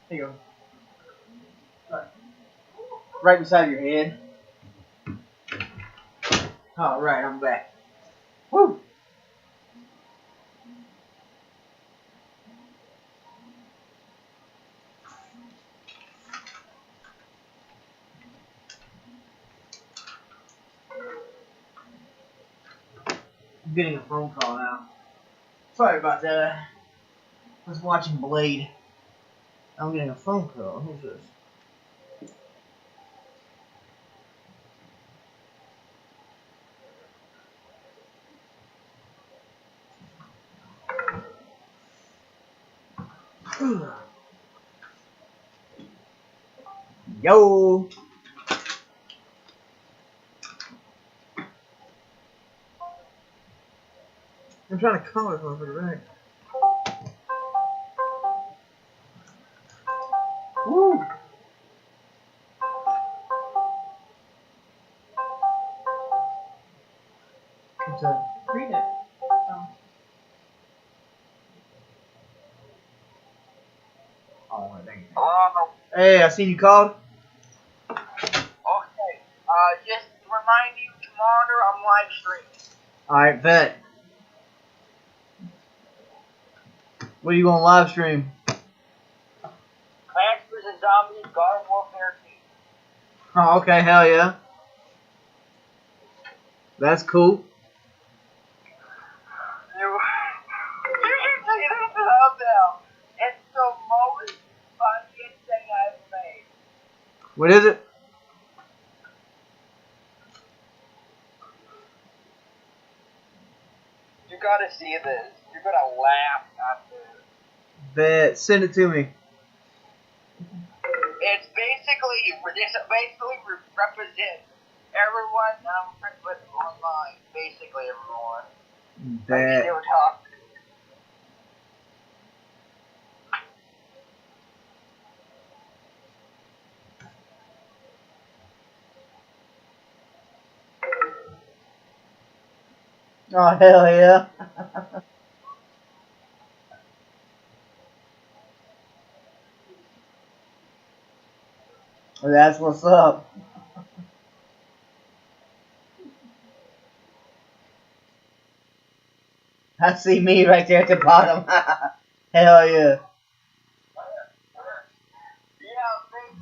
Here you go. Right beside your head. Alright, I'm back. Woo! I'm getting a phone call now. Sorry about that. I was watching Blade. I'm getting a phone call. Who's this? Yo! I'm trying to call it over the right. Woo! What's that? Read it. Oh, dang it. Hello? Hey, I seen you called. Okay. Just to remind you, tomorrow I'm live streaming. Alright, bet. What are you going to live stream? Plants vs. Zombies, Garden Warfare 2. Oh, okay, hell yeah. That's cool. You should see this thumbnail. It's the most funniest thing I've made. What is it? You gotta see this. You're gonna laugh at this. Bet. Send it to me. It's basically, this basically represents everyone that I'm friends with online. Basically everyone. I mean, they Bet. were talking. Oh, hell yeah. That's what's up. I see me right there at the bottom. Hell yeah. Yeah, baby.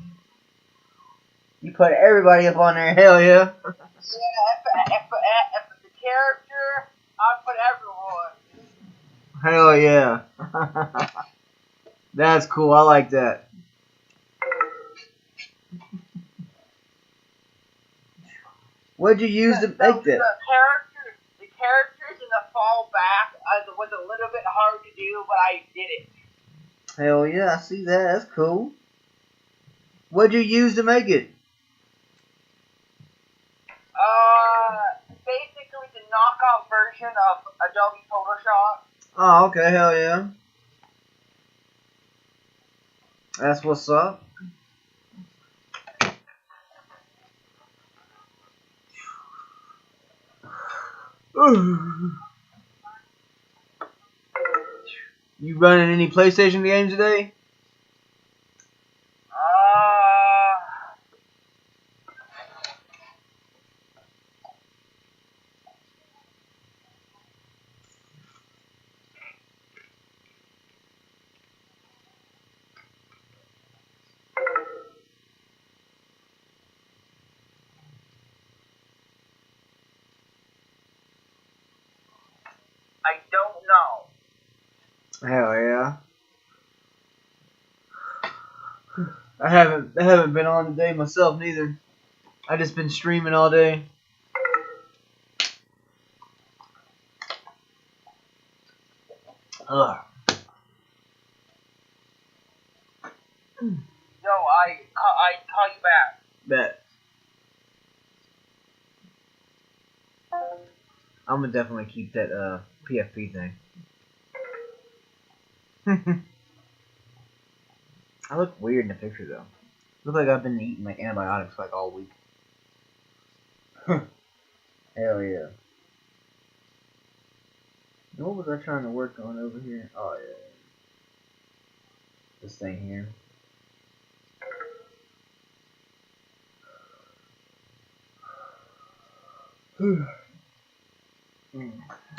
You put everybody up on there. Hell yeah. Yeah, if the character, I put everyone. Hell yeah. That's cool. I like that. What'd you use to make that? The characters in the fall back was a little bit hard to do, but I did it. Hell yeah, I see that. That's cool. What'd you use to make it? Basically the knockoff version of Adobe Photoshop. Oh, okay. Hell yeah. That's what's up. You running any PlayStation games today? I don't know. Hell yeah. I haven't been on today myself neither. I just been streaming all day. Ugh. No, I call you back. Bet. I'm gonna definitely keep that PFP thing. I look weird in the picture though. Look like I've been eating like antibiotics like all week. Hell yeah. What was I trying to work on over here? Oh yeah. This thing here.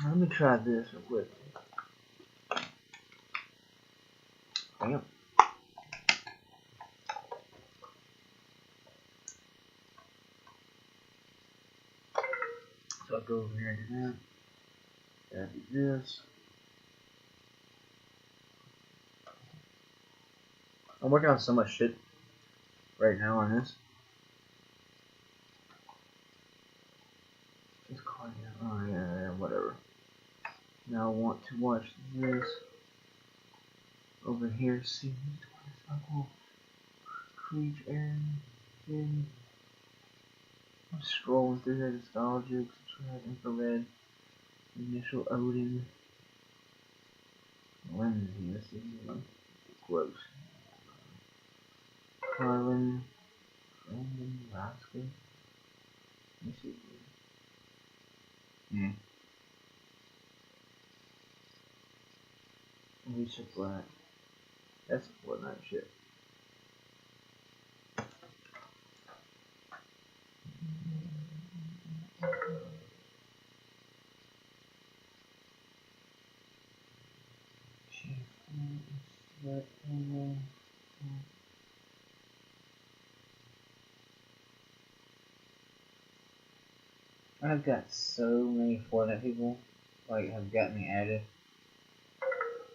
Let me try this real quick. Damn. So I'll go over here and do that. That'd be this. I'm working on so much shit right now on this. Just call it. Oh yeah, whatever. Now I want to watch this over here. See, Creech Aaron. I'm scrolling through here. Nostalgic, subscribe, infrared, initial Odin, Lindsay. This is gross. Carlin, Brandon, Roscoe. Let me see. Alicia Black. That's Fortnite shit. I've got so many Fortnite people like have got me added,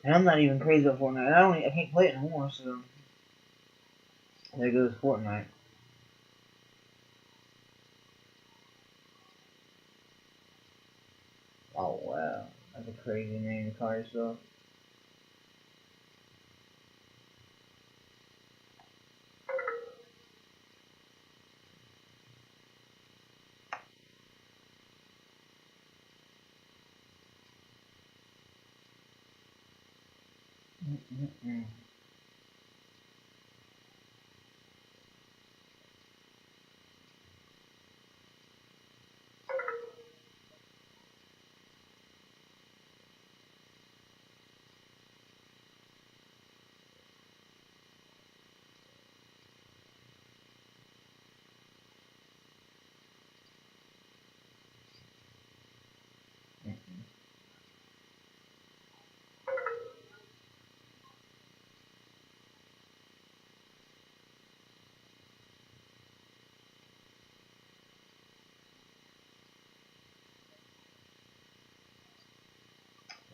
and I'm not even crazy about Fortnite. I can't play it anymore, so there goes Fortnite. Oh wow, that's a crazy name to call yourself.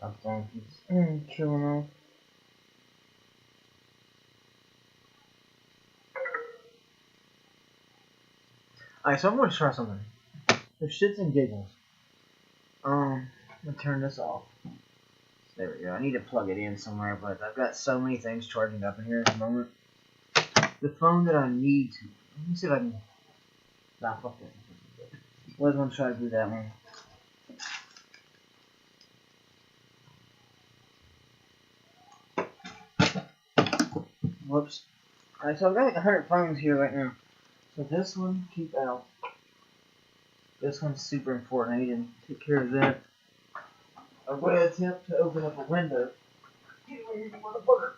My phone keeps killing off. Alright, so I'm gonna try something. For shits and giggles. I'm gonna turn this off. There we go. I need to plug it in somewhere, but I've got so many things charging up in here at the moment. The phone that I need to. Let me see if I can. Nah, fuck that. I was gonna try to do that one. Whoops. Alright, so I've got like 100 phones here right now. So this one, keep out. This one's super important. I need to take care of that. I'm going to attempt to open up a window. Get away here, you motherfucker.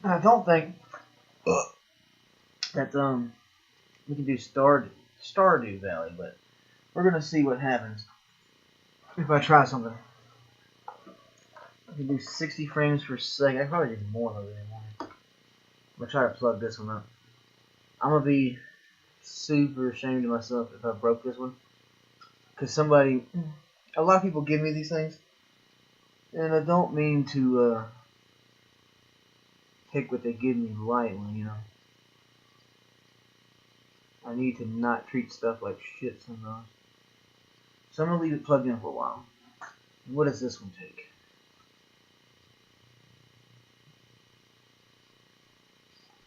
I don't think that we can do Stardew Valley, but we're gonna see what happens if I try something. I can do 60 frames per second. I probably do more of it anymore. I'm gonna try to plug this one up. I'm gonna be super ashamed of myself if I broke this one, cause a lot of people give me these things, and I don't mean to take what they give me lightly, you know. I need to not treat stuff like shit sometimes. So I'm gonna leave it plugged in for a while. What does this one take?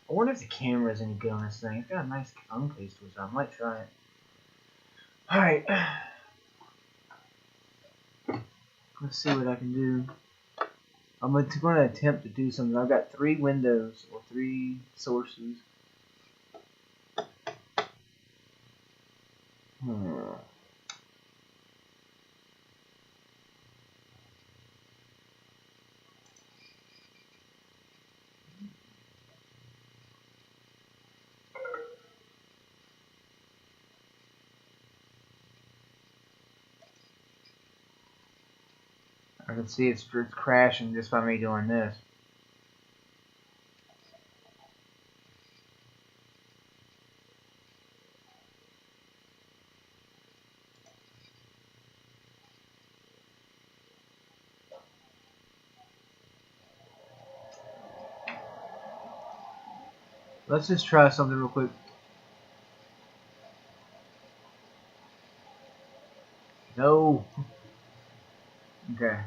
I wonder if the camera is any good on this thing. It's got a nice phone case to it, so I might try it. Alright. Let's see what I can do. I'm going to attempt to do something. I've got 3 windows or 3 sources. I can see it's crashing just by me doing this. Let's just try something real quick. No. Okay.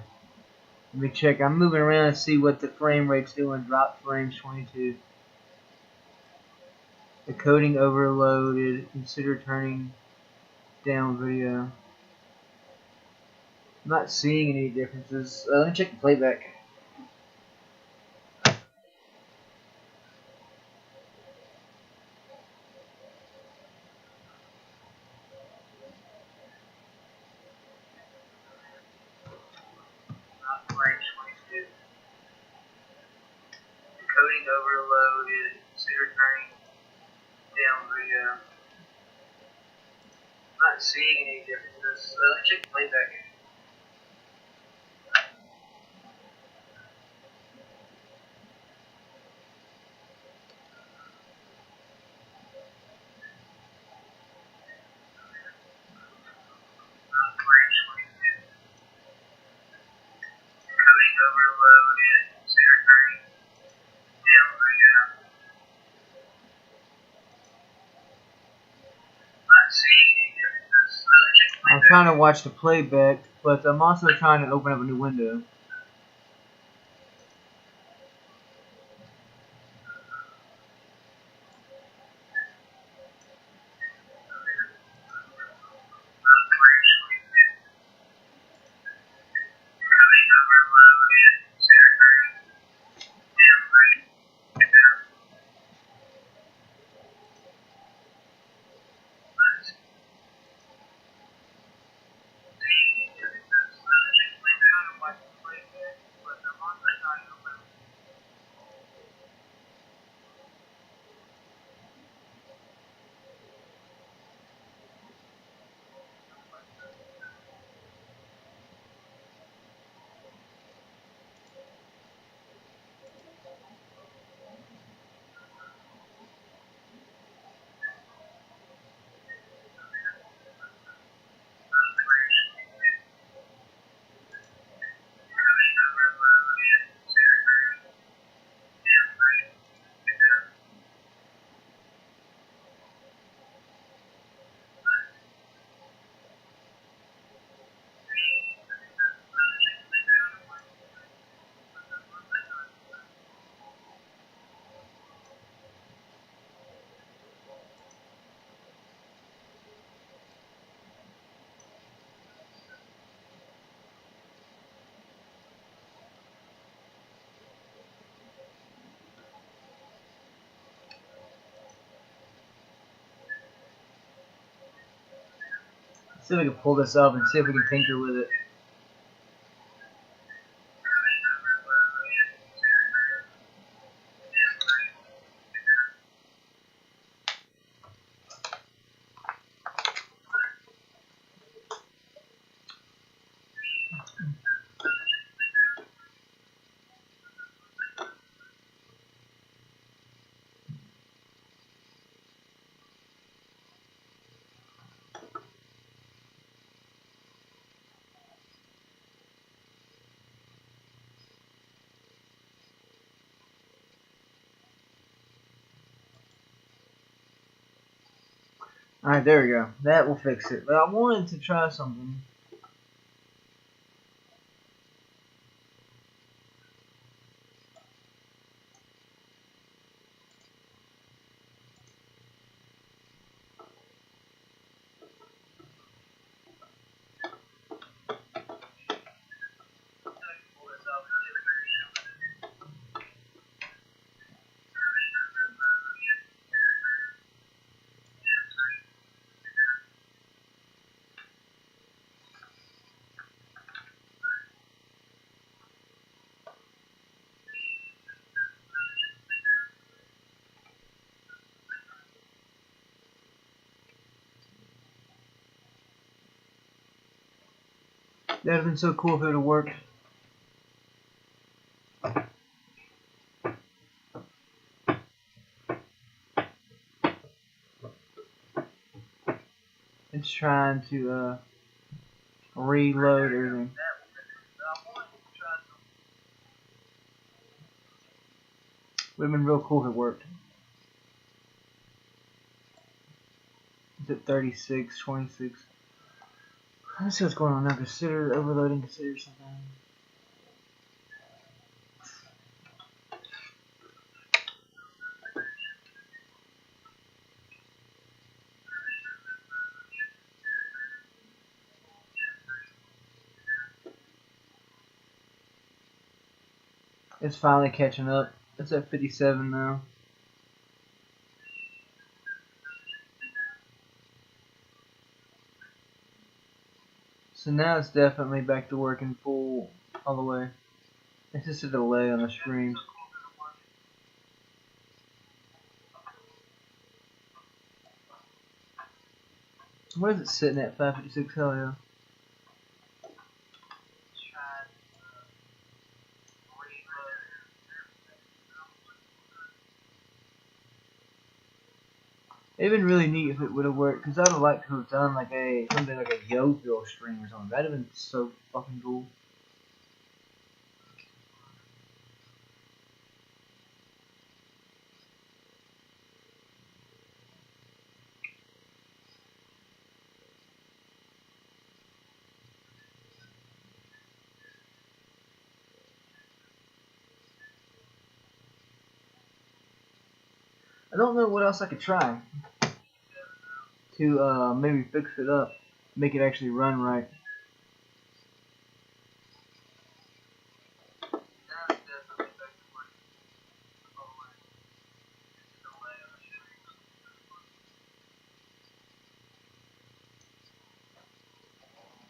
Let me check. I'm moving around and see what the frame rate's doing. Drop frames 22. The coding overloaded. Consider turning down video. I'm not seeing any differences. Let me check the playback. Frames 22. The coding overloaded. Consider turning down video. I'm not seeing any differences. Let me check the playback. Frames 22. The coding overloaded. Consider turning down video. Not seeing any differences. Let me check the playback. I'm trying to watch the playback, but I'm also trying to open up a new window. See if we can pull this up and see if we can tinker with it. Alright, there we go. That will fix it. But I wanted to try something. That'd have been so cool if it would have worked. It's trying to reload everything. Would have been real cool if it worked. It's at 36, 26. Let's see what's going on now. Consider overloading, consider something. It's finally catching up. It's at 57 now. So now it's definitely back to working full all the way. It's just a delay on the stream. What is it sitting at? 556? Hell yeah. It'd been really neat if it would have worked, because I'd have liked to have done like something like a Youthful stream or something. That'd have been so fucking cool. I don't know what else I could try to maybe fix it up, make it actually run right.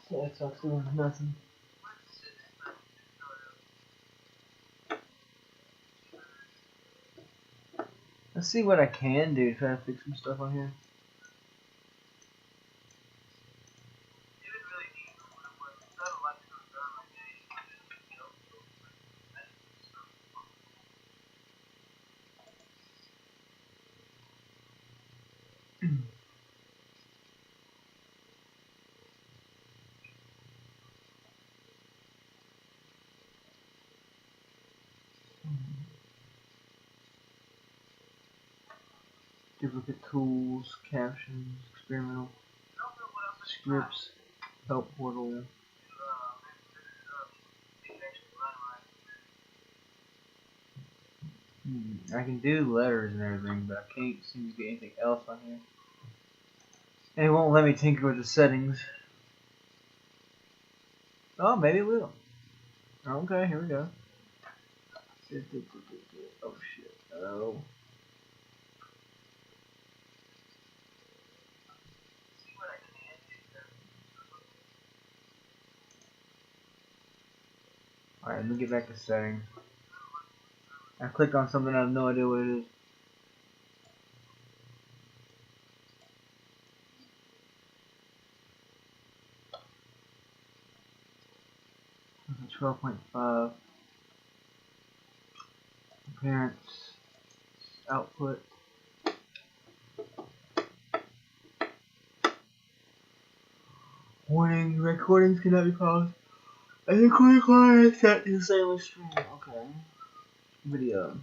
So that sucks doing nothing. Let's see what I can do to try to fix some stuff on here. Duplicate tools, captions, experimental, scripts, help portal. I can do letters and everything, but I can't seem to get anything else on here. And it won't let me tinker with the settings. Oh, maybe it will. Okay, here we go. Oh shit. Oh. Alright, let me get back to settings. I clicked on something, I have no idea what it is. It's 12.5. Appearance. Output. Warning, recordings cannot be paused. And the recording quality is set to the same as stream. Okay. Video.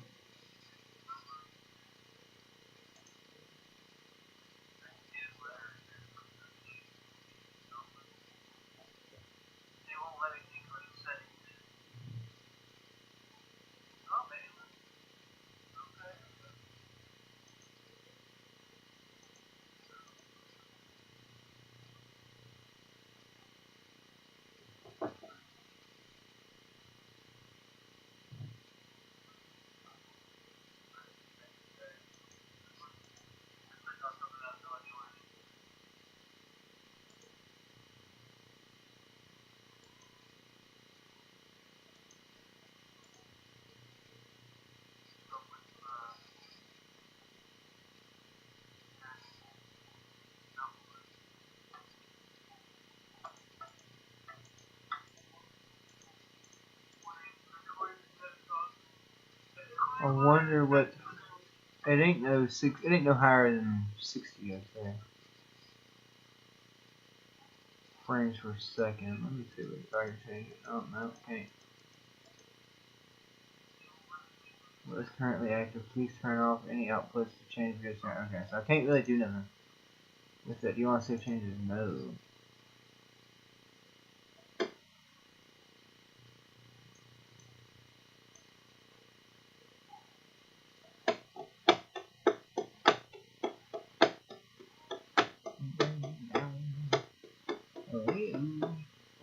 I wonder what. It ain't no six. It ain't no higher than 60. I'd say. Frames per second. Let me see if I can change it. Oh no, can't. What is currently active? Please turn off any outputs to change video sound. Okay, so I can't really do nothing with it. Do you want to save changes? No.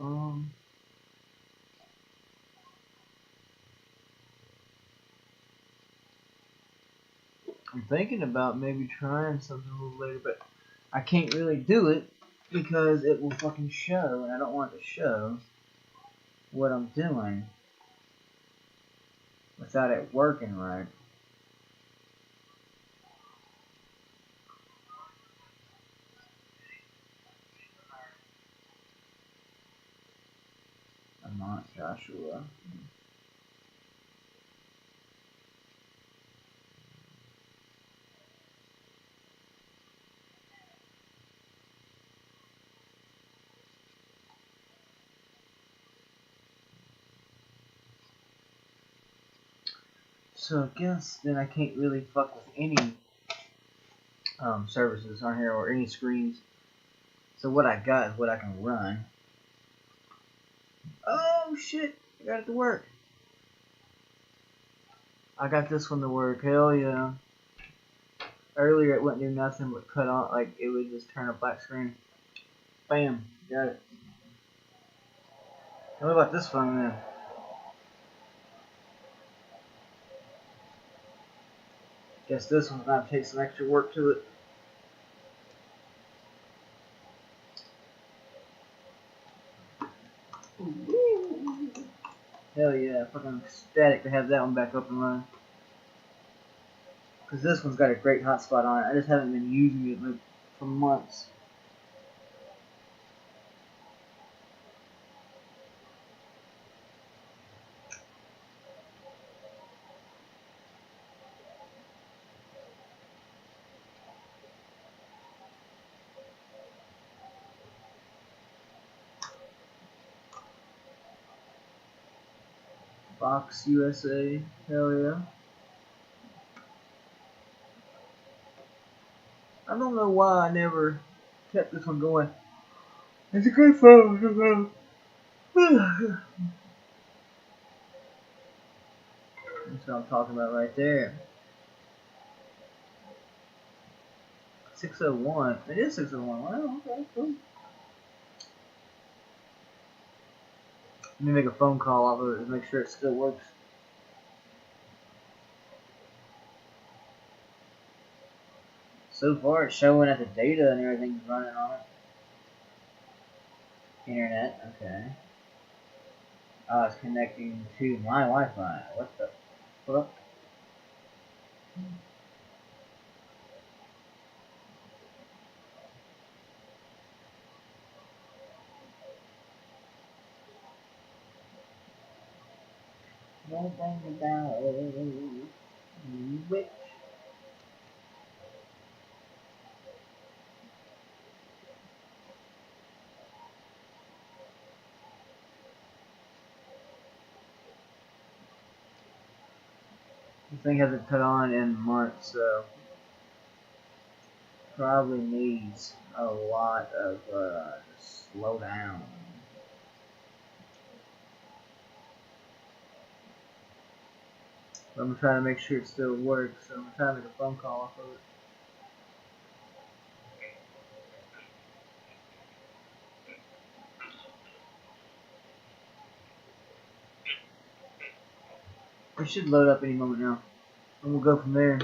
Um, I'm thinking about maybe trying something a little later, but I can't really do it because it will fucking show, and I don't want it to show what I'm doing without it working right. I'm not Joshua. So I guess then I can't really fuck with any services on here or any screens. So what I got is what I can run. Oh shit! I got it to work. I got this one to work. Hell yeah! Earlier it wouldn't do nothing but cut on, like it would just turn a black screen. Bam! Got it. What about this phone then? Guess this one's gonna take some extra work to it. Hell yeah, fucking ecstatic to have that one back up and running. Cause this one's got a great hotspot on it. I just haven't been using it like for months. Box USA, hell yeah. I don't know why I never kept this one going. It's a good phone. That's what I'm talking about right there. 601. It is 601. Wow, okay, cool. Let me make a phone call off of it to make sure it still works. So far, it's showing that the data and everything's running on it. Internet, okay. Oh, it's connecting to my Wi-Fi. What the fuck? Nothing about which. This thing hasn't cut on in months, so probably needs a lot of slow down. But I'm trying to make sure it still works, so I'm trying to make a phone call off of it. It should load up any moment now, and we'll go from there.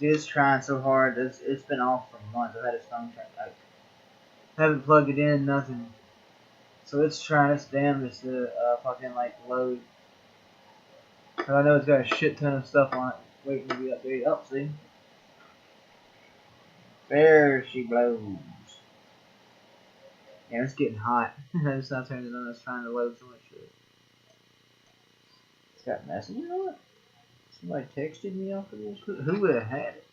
It's trying so hard. It's been off for months. I've had this phone turned. I haven't plugged it in, nothing. So it's trying its damnedest to fucking like load. Cause I know it's got a shit ton of stuff on it waiting to be updated. Oh, see? There she blows. Yeah, it's getting hot. It's not turning it on. It's trying to load so much shit. It's got messages on it. Somebody texted me off of this. Who would have had it?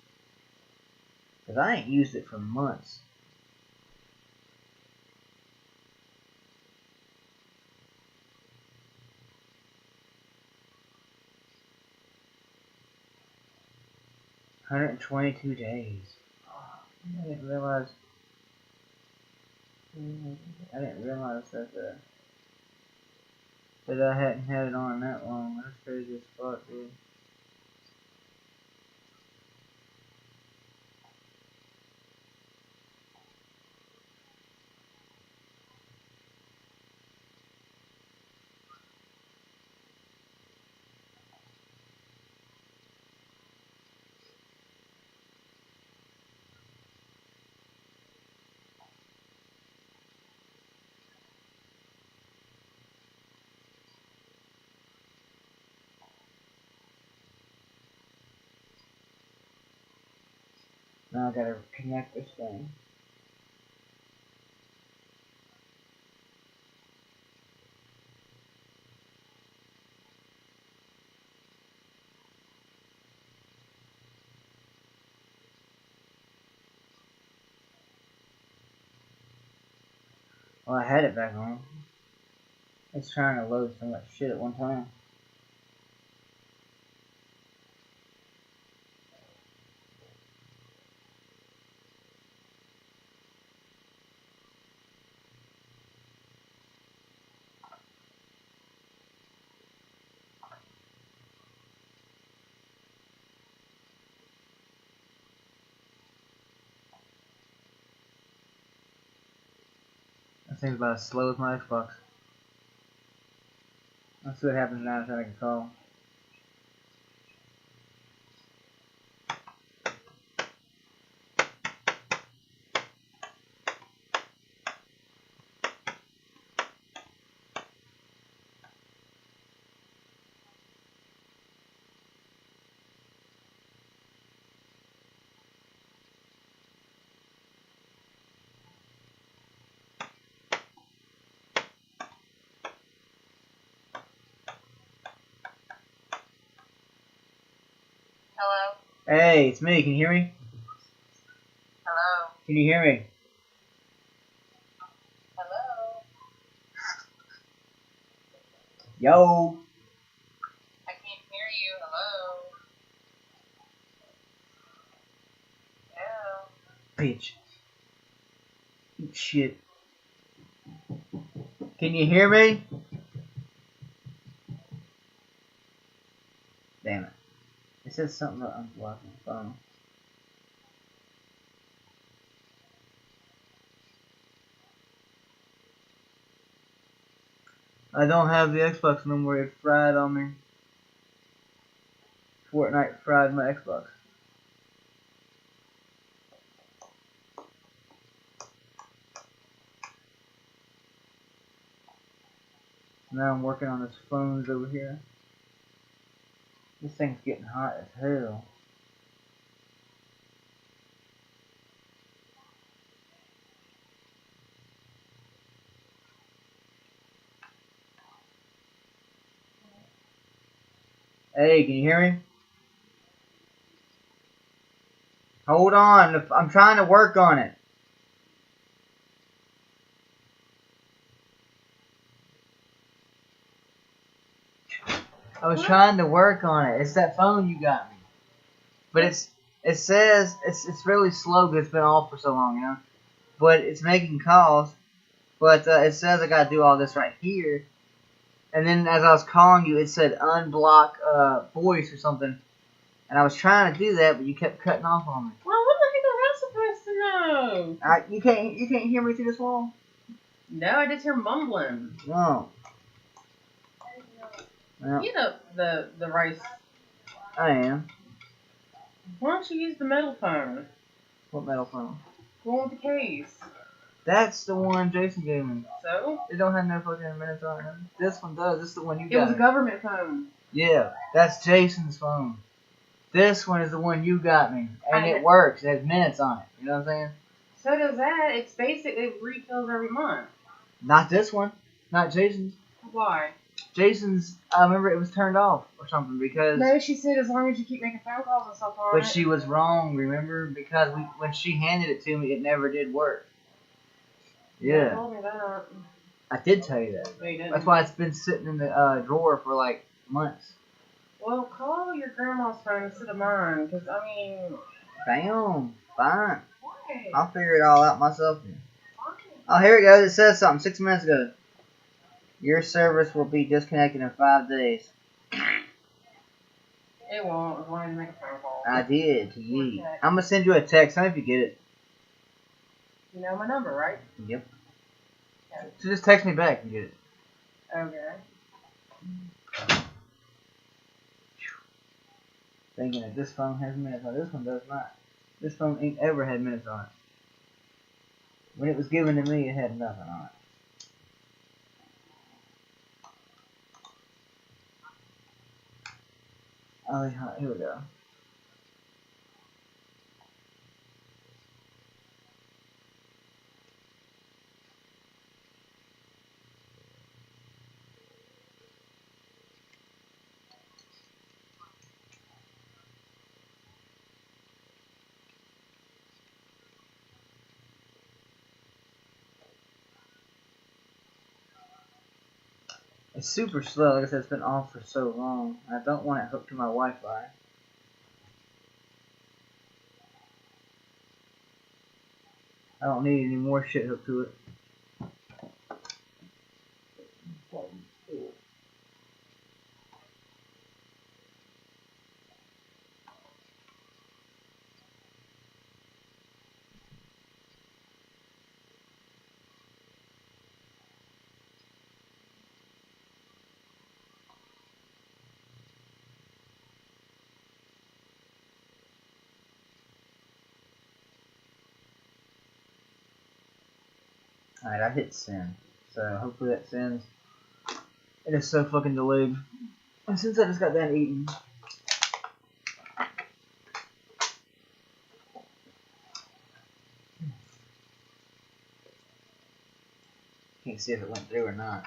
Cause I ain't used it for months. $122 days. Oh, I didn't realize. I didn't realize that I hadn't had it on that long. That's crazy as fuck, dude. Now I gotta connect this thing. Well, I had it back on. It's trying to load so much shit at one time. That thing's about as slow as my Xbox. Let's see what happens now if I can call. Hello? Hey, it's me. Can you hear me? Hello? Can you hear me? Hello? Yo. I can't hear you. Hello? Hello? Bitch. Eat shit. Can you hear me? Damn it. It says something about unblocking the phone. I don't have the Xbox no more. It fried on me. Fortnite fried my Xbox. Now I'm working on this phones over here. This thing's getting hot as hell. Hey, can you hear me? Hold on, I'm trying to work on it. I was trying to work on it. It's that phone you got me. But it says it's really slow because it's been off for so long, you know. But it's making calls. But it says I gotta do all this right here. And then as I was calling you, it said unblock voice or something. And I was trying to do that, but you kept cutting off on me. Well, what the heck am I supposed to know? You can't hear me through this wall? No, I just hear mumbling. No. Well, Get up the rice. I am. Why don't you use the metal phone? What metal phone? The one with the case. That's the one Jason gave me. So? It don't have no fucking minutes on it. This one does. This is the one you got. It was a government phone. Yeah, that's Jason's phone. This one is the one you got me. And it works. It has minutes on it. You know what I'm saying? So does that. It's basically, it refills every month. Not this one. Not Jason's. Why? Jason's, I remember it was turned off or something because... No, she said as long as you keep making phone calls and stuff on But it. she was wrong, remember? Because when she handed it to me, it never did work. You Yeah. told me that. I did tell you that. No, you didn't. That's why it's been sitting in the drawer for like months. Well, call your grandma's phone instead of mine, because, I mean... Bam. Fine. Why? I'll figure it all out myself. Fine. Oh, here it goes. It says something 6 minutes ago. Your service will be disconnected in 5 days. It won't, as long as you make a phone call. I did to you. Okay. I'm going to send you a text. Tell me if you get it. You know my number, right? Yep. Okay. So just text me back and get it. Okay. Thinking that this phone has minutes on it. This one does not. This phone ain't ever had minutes on it. When it was given to me, it had nothing on it. Oh, yeah, here we go. It's super slow. Like I said, it's been off for so long. I don't want it hooked to my Wi-Fi. I don't need any more shit hooked to it. Alright, I hit send. So hopefully that sends. It is so fucking delayed. And since I just got done eating. Can't see if it went through or not.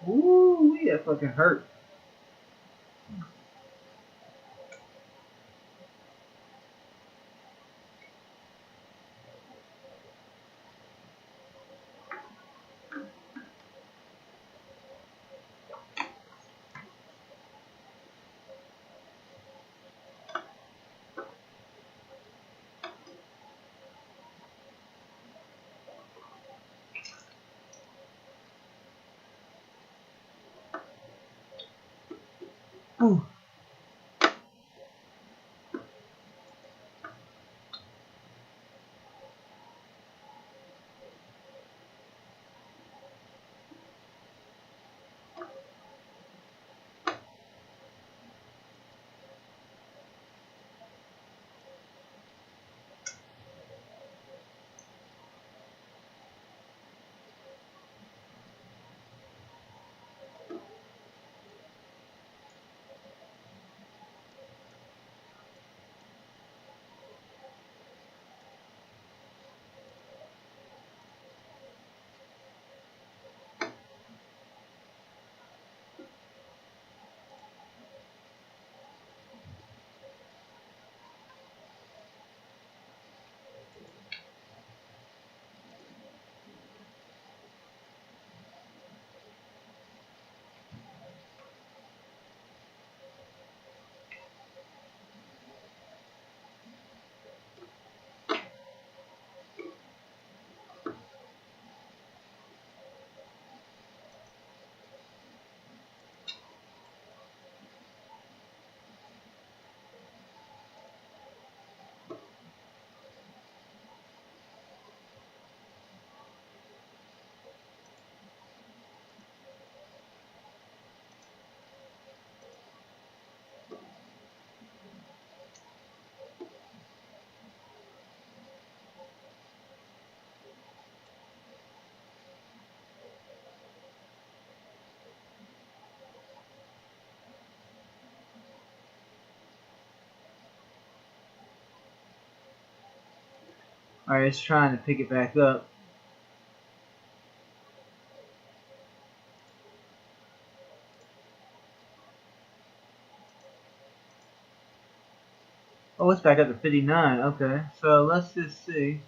Ooh, that fucking hurt. Ooh. Alright, it's trying to pick it back up. Oh, it's back up to 59. Okay, so let's just see.